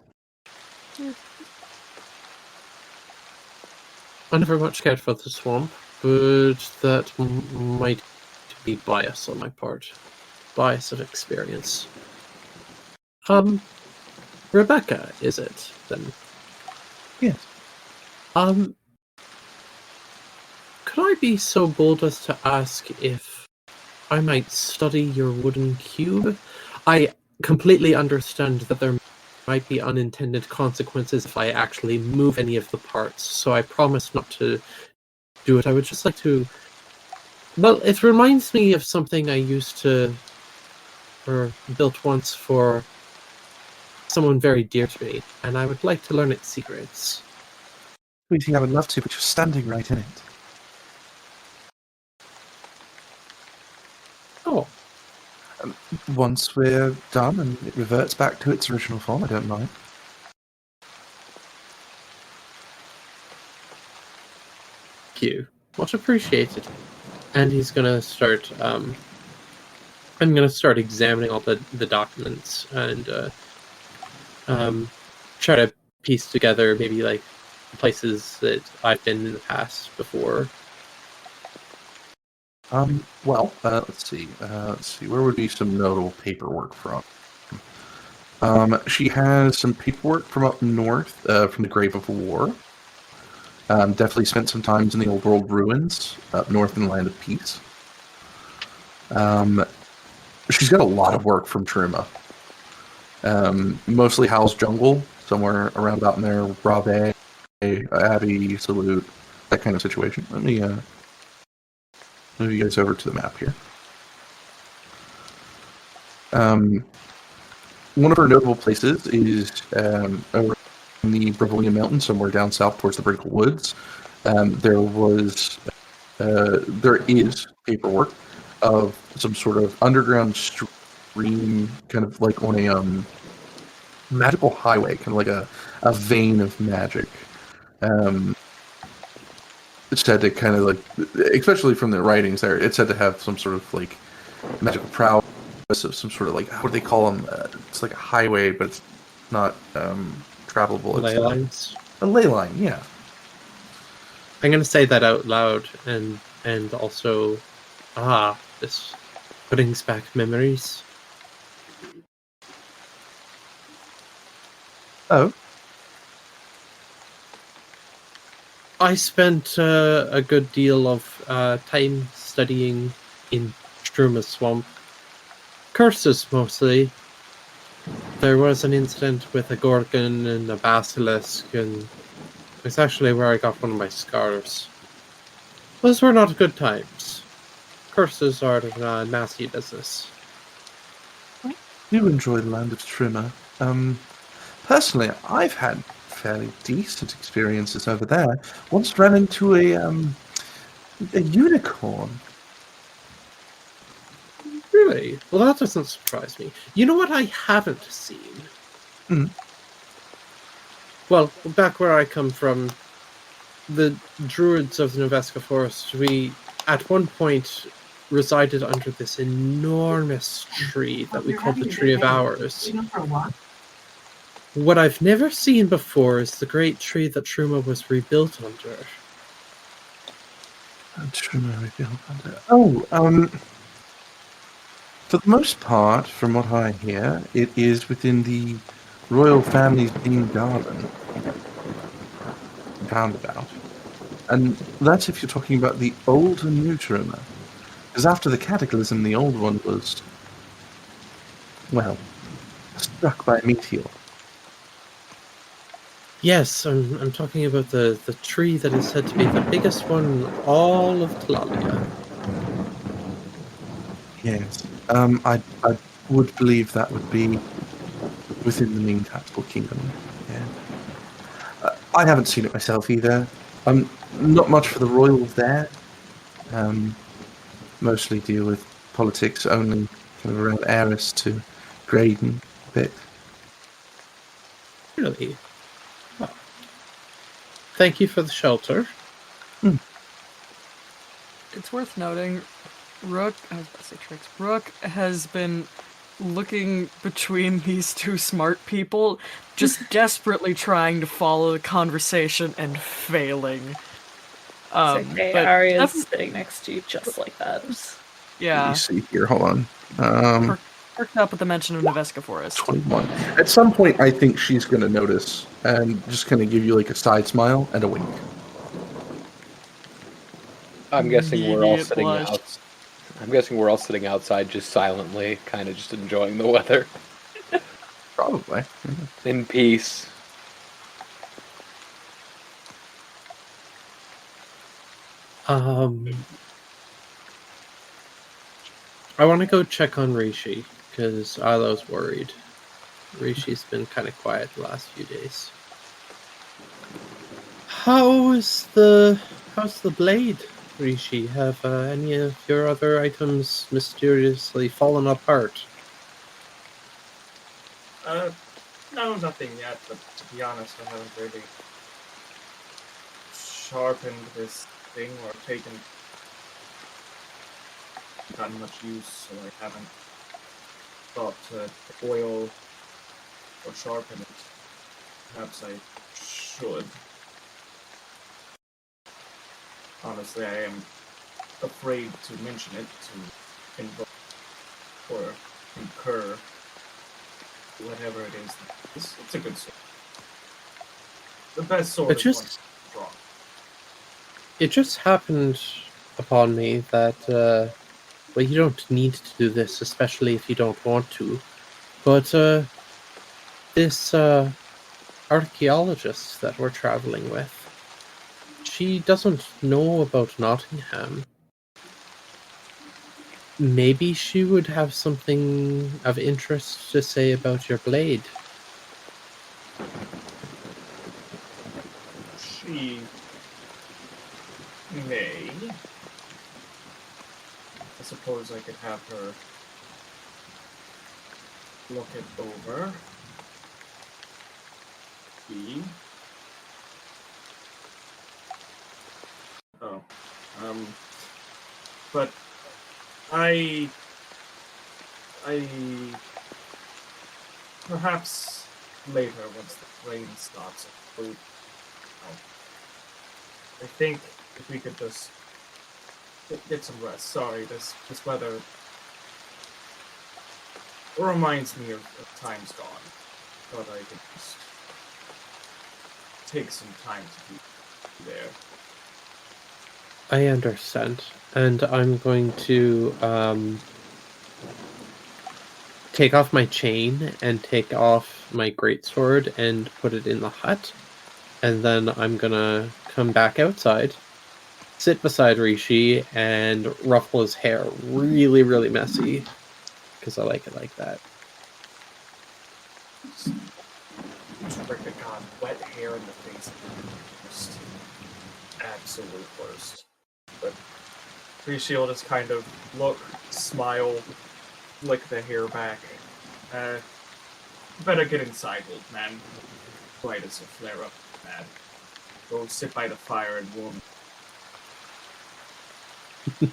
I never much cared for the swamp, but that might be bias on my part. Bias of experience. Rebecca, is it, then? Yes. Could I be so bold as to ask if I might study your wooden cube? I completely understand that there might be unintended consequences if I actually move any of the parts, so I promise not to do it. I would just like to... Well, it reminds me of something I used to... or built once for someone very dear to me, and I would like to learn its secrets. Sweetie, I would love to, but you're standing right in it. Oh, Once we're done and it reverts back to its original form, I don't mind. thank you. Much appreciated. And he's gonna start, I'm gonna start examining all the documents and try to piece together maybe like places that I've been in the past before. Let's see. Where would be some notable paperwork from? She has some paperwork from up north, from the Grave of War. Definitely spent some times in the Old World ruins up north in the Land of Peace. She's got a lot of work from Truma. Mostly Howl's Jungle, somewhere around about in there, Brave, Abbey, Salute, that kind of situation. Let me move you guys over to the map here. One of our notable places is over in the Bravonia Mountains, somewhere down south towards the Brinkle Woods. There is paperwork of some sort of underground stream, kind of like on a magical highway, kind of like a vein of magic. It's said to kind of like, especially from the writings there, it's said to have some sort of like magical prowess some sort of like, what do they call them? It's like a highway, but it's not travelable. Ley It's lines. a ley line, yeah. I'm going to say that out loud, and also, this brings back memories. Oh, I spent a good deal of time studying in Struma Swamp. Curses, mostly. There was an incident with a Gorgon and a Basilisk, and it's actually where I got one of my scars. Those were not good times. Curses are nasty business. I do enjoy the land of Trimmer. Personally, I've had fairly decent experiences over there. Once ran into a unicorn. Really? Well, that doesn't surprise me. You know what I haven't seen? Hmm. Well, back where I come from, the druids of the Noveska Forest, we at one point resided under this enormous tree that we called the Tree of Hours. What I've never seen before is the great tree that Truma was rebuilt under. Trimmer rebuilt under. Oh, for the most part, from what I hear, it is within the royal family's main garden. Roundabout. And that's if you're talking about the old and new Trimmer. Because after the cataclysm, the old one was, well, struck by a meteor. Yes, I'm talking about the tree that is said to be the biggest one in all of Talalia. Yes. I would believe that would be within the main capital kingdom. Yeah. I haven't seen it myself either. Not much for the royals there. Mostly deal with politics only kind of around Eris to Graydon a bit. Really? Well, thank you for the shelter. It's worth noting, Rook, I was about to say Trix, Rook has been looking between these two smart people, just desperately trying to follow the conversation and failing. It's okay, but Aria's sitting next to you just like that. Let me yeah, see here. Hold on. perked up with the mention of Noveska Forest. 21. At some point, I think she's going to notice and just kind of give you like a side smile and a wink. I'm guessing we're all Immediate sitting blush. out. I'm guessing we're all sitting outside, just silently, kind of just enjoying the weather Probably. in peace. I want to go check on Rishii, because Aelo's worried. Rishi's been kind of quiet the last few days. How's the blade, Rishii? Have any of your other items mysteriously fallen apart? No, nothing yet, but to be honest, I haven't really sharpened this thing or gotten much use, so I haven't thought to oil or sharpen it. Perhaps I should. Honestly, I am afraid to mention it, to invoke or incur whatever it is. It's a good sword. The best sword It is just- one strong. It just happened upon me that, well, you don't need to do this, especially if you don't want to. But this archaeologist that we're traveling with, she doesn't know about Nottingham. Maybe she would have something of interest to say about your blade. She may. I suppose I could have her look it over. See. Oh. But I Perhaps later, once the rain stops. I think if we could just get some rest. Sorry, this weather reminds me of times gone. Thought I could just take some time to be there. I understand, and I'm going to take off my chain and take off my greatsword and put it in the hut, and then I'm gonna come back outside, sit beside Rishii, and ruffle his hair really, really messy, because I like it like that. Terrific God, wet hair in the face. Just absolute worst. But Rishii will just kind of look, smile, flick the hair back. Better get inside, old man. Quite as a flare up, man. Go sit by the fire and warm.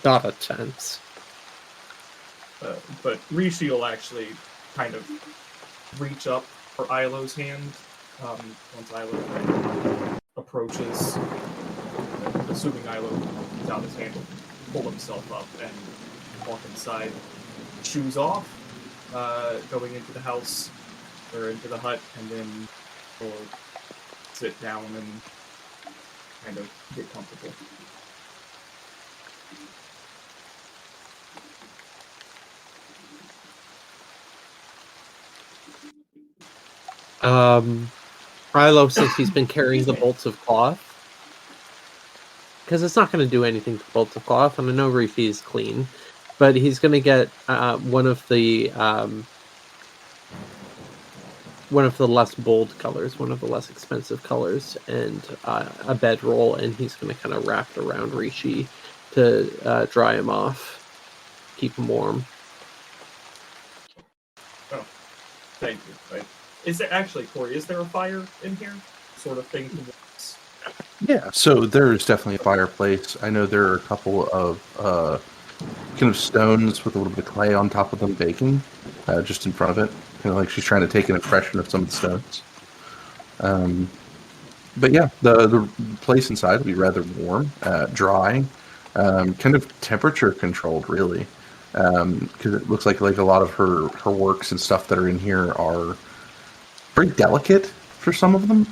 Not a chance. But Rishii will actually kind of reach up for Aelo's hand once Aelo approaches. Assuming Aelo puts out his hand, will pull himself up and walk inside. Shoes off, going into the house, or into the hut, and then we'll sit down and kind of get comfortable. Aelo, since he's been carrying the bolts of cloth, because it's not going to do anything to bolts of cloth, and I know Rishii is clean, but he's going to get one of the less bold colors, one of the less expensive colors, and a bedroll, and he's going to kind of wrap it around Rishii to dry him off, keep him warm. Oh, thank you. Right. Is there actually, Corey? Is there a fire in here, sort of thing? Yeah, so there's definitely a fireplace. I know there are a couple of kind of stones with a little bit of clay on top of them baking, just in front of it. Kind of like she's trying to take an impression of some of the stones. But yeah, the place inside will be rather warm, dry, kind of temperature controlled, really, because it looks like a lot of her works and stuff that are in here are very delicate for some of them.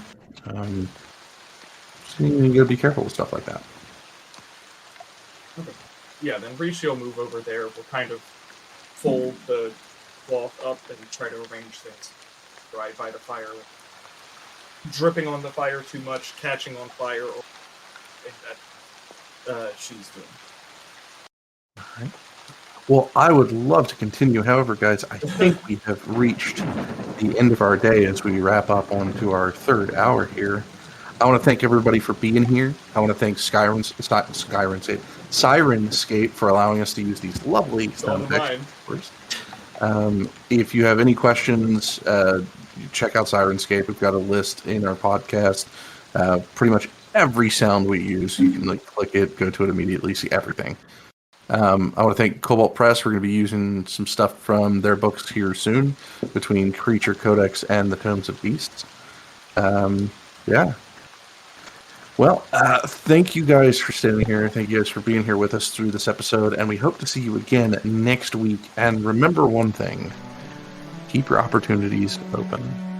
So you gotta be careful with stuff like that. Okay. Yeah, then Rishii will move over there. We'll kind of fold the cloth up and try to arrange things right by the fire. Dripping on the fire too much, catching on fire, or that she's doing. All right. Well, I would love to continue. However, guys, I think we have reached the end of our day as we wrap up onto our third hour here. I want to thank everybody for being here. I want to thank Sirenscape for allowing us to use these lovely sound effects. If you have any questions, check out Sirenscape. We've got a list in our podcast. Pretty much every sound we use, you can click it, go to it immediately, see everything. I want to thank Cobalt Press. We're going to be using some stuff from their books here soon, between Creature Codex and the Tomes of Beasts. Yeah. Well, thank you guys for staying here. Thank you guys for being here with us through this episode, and we hope to see you again next week. And remember one thing, keep your opportunities open.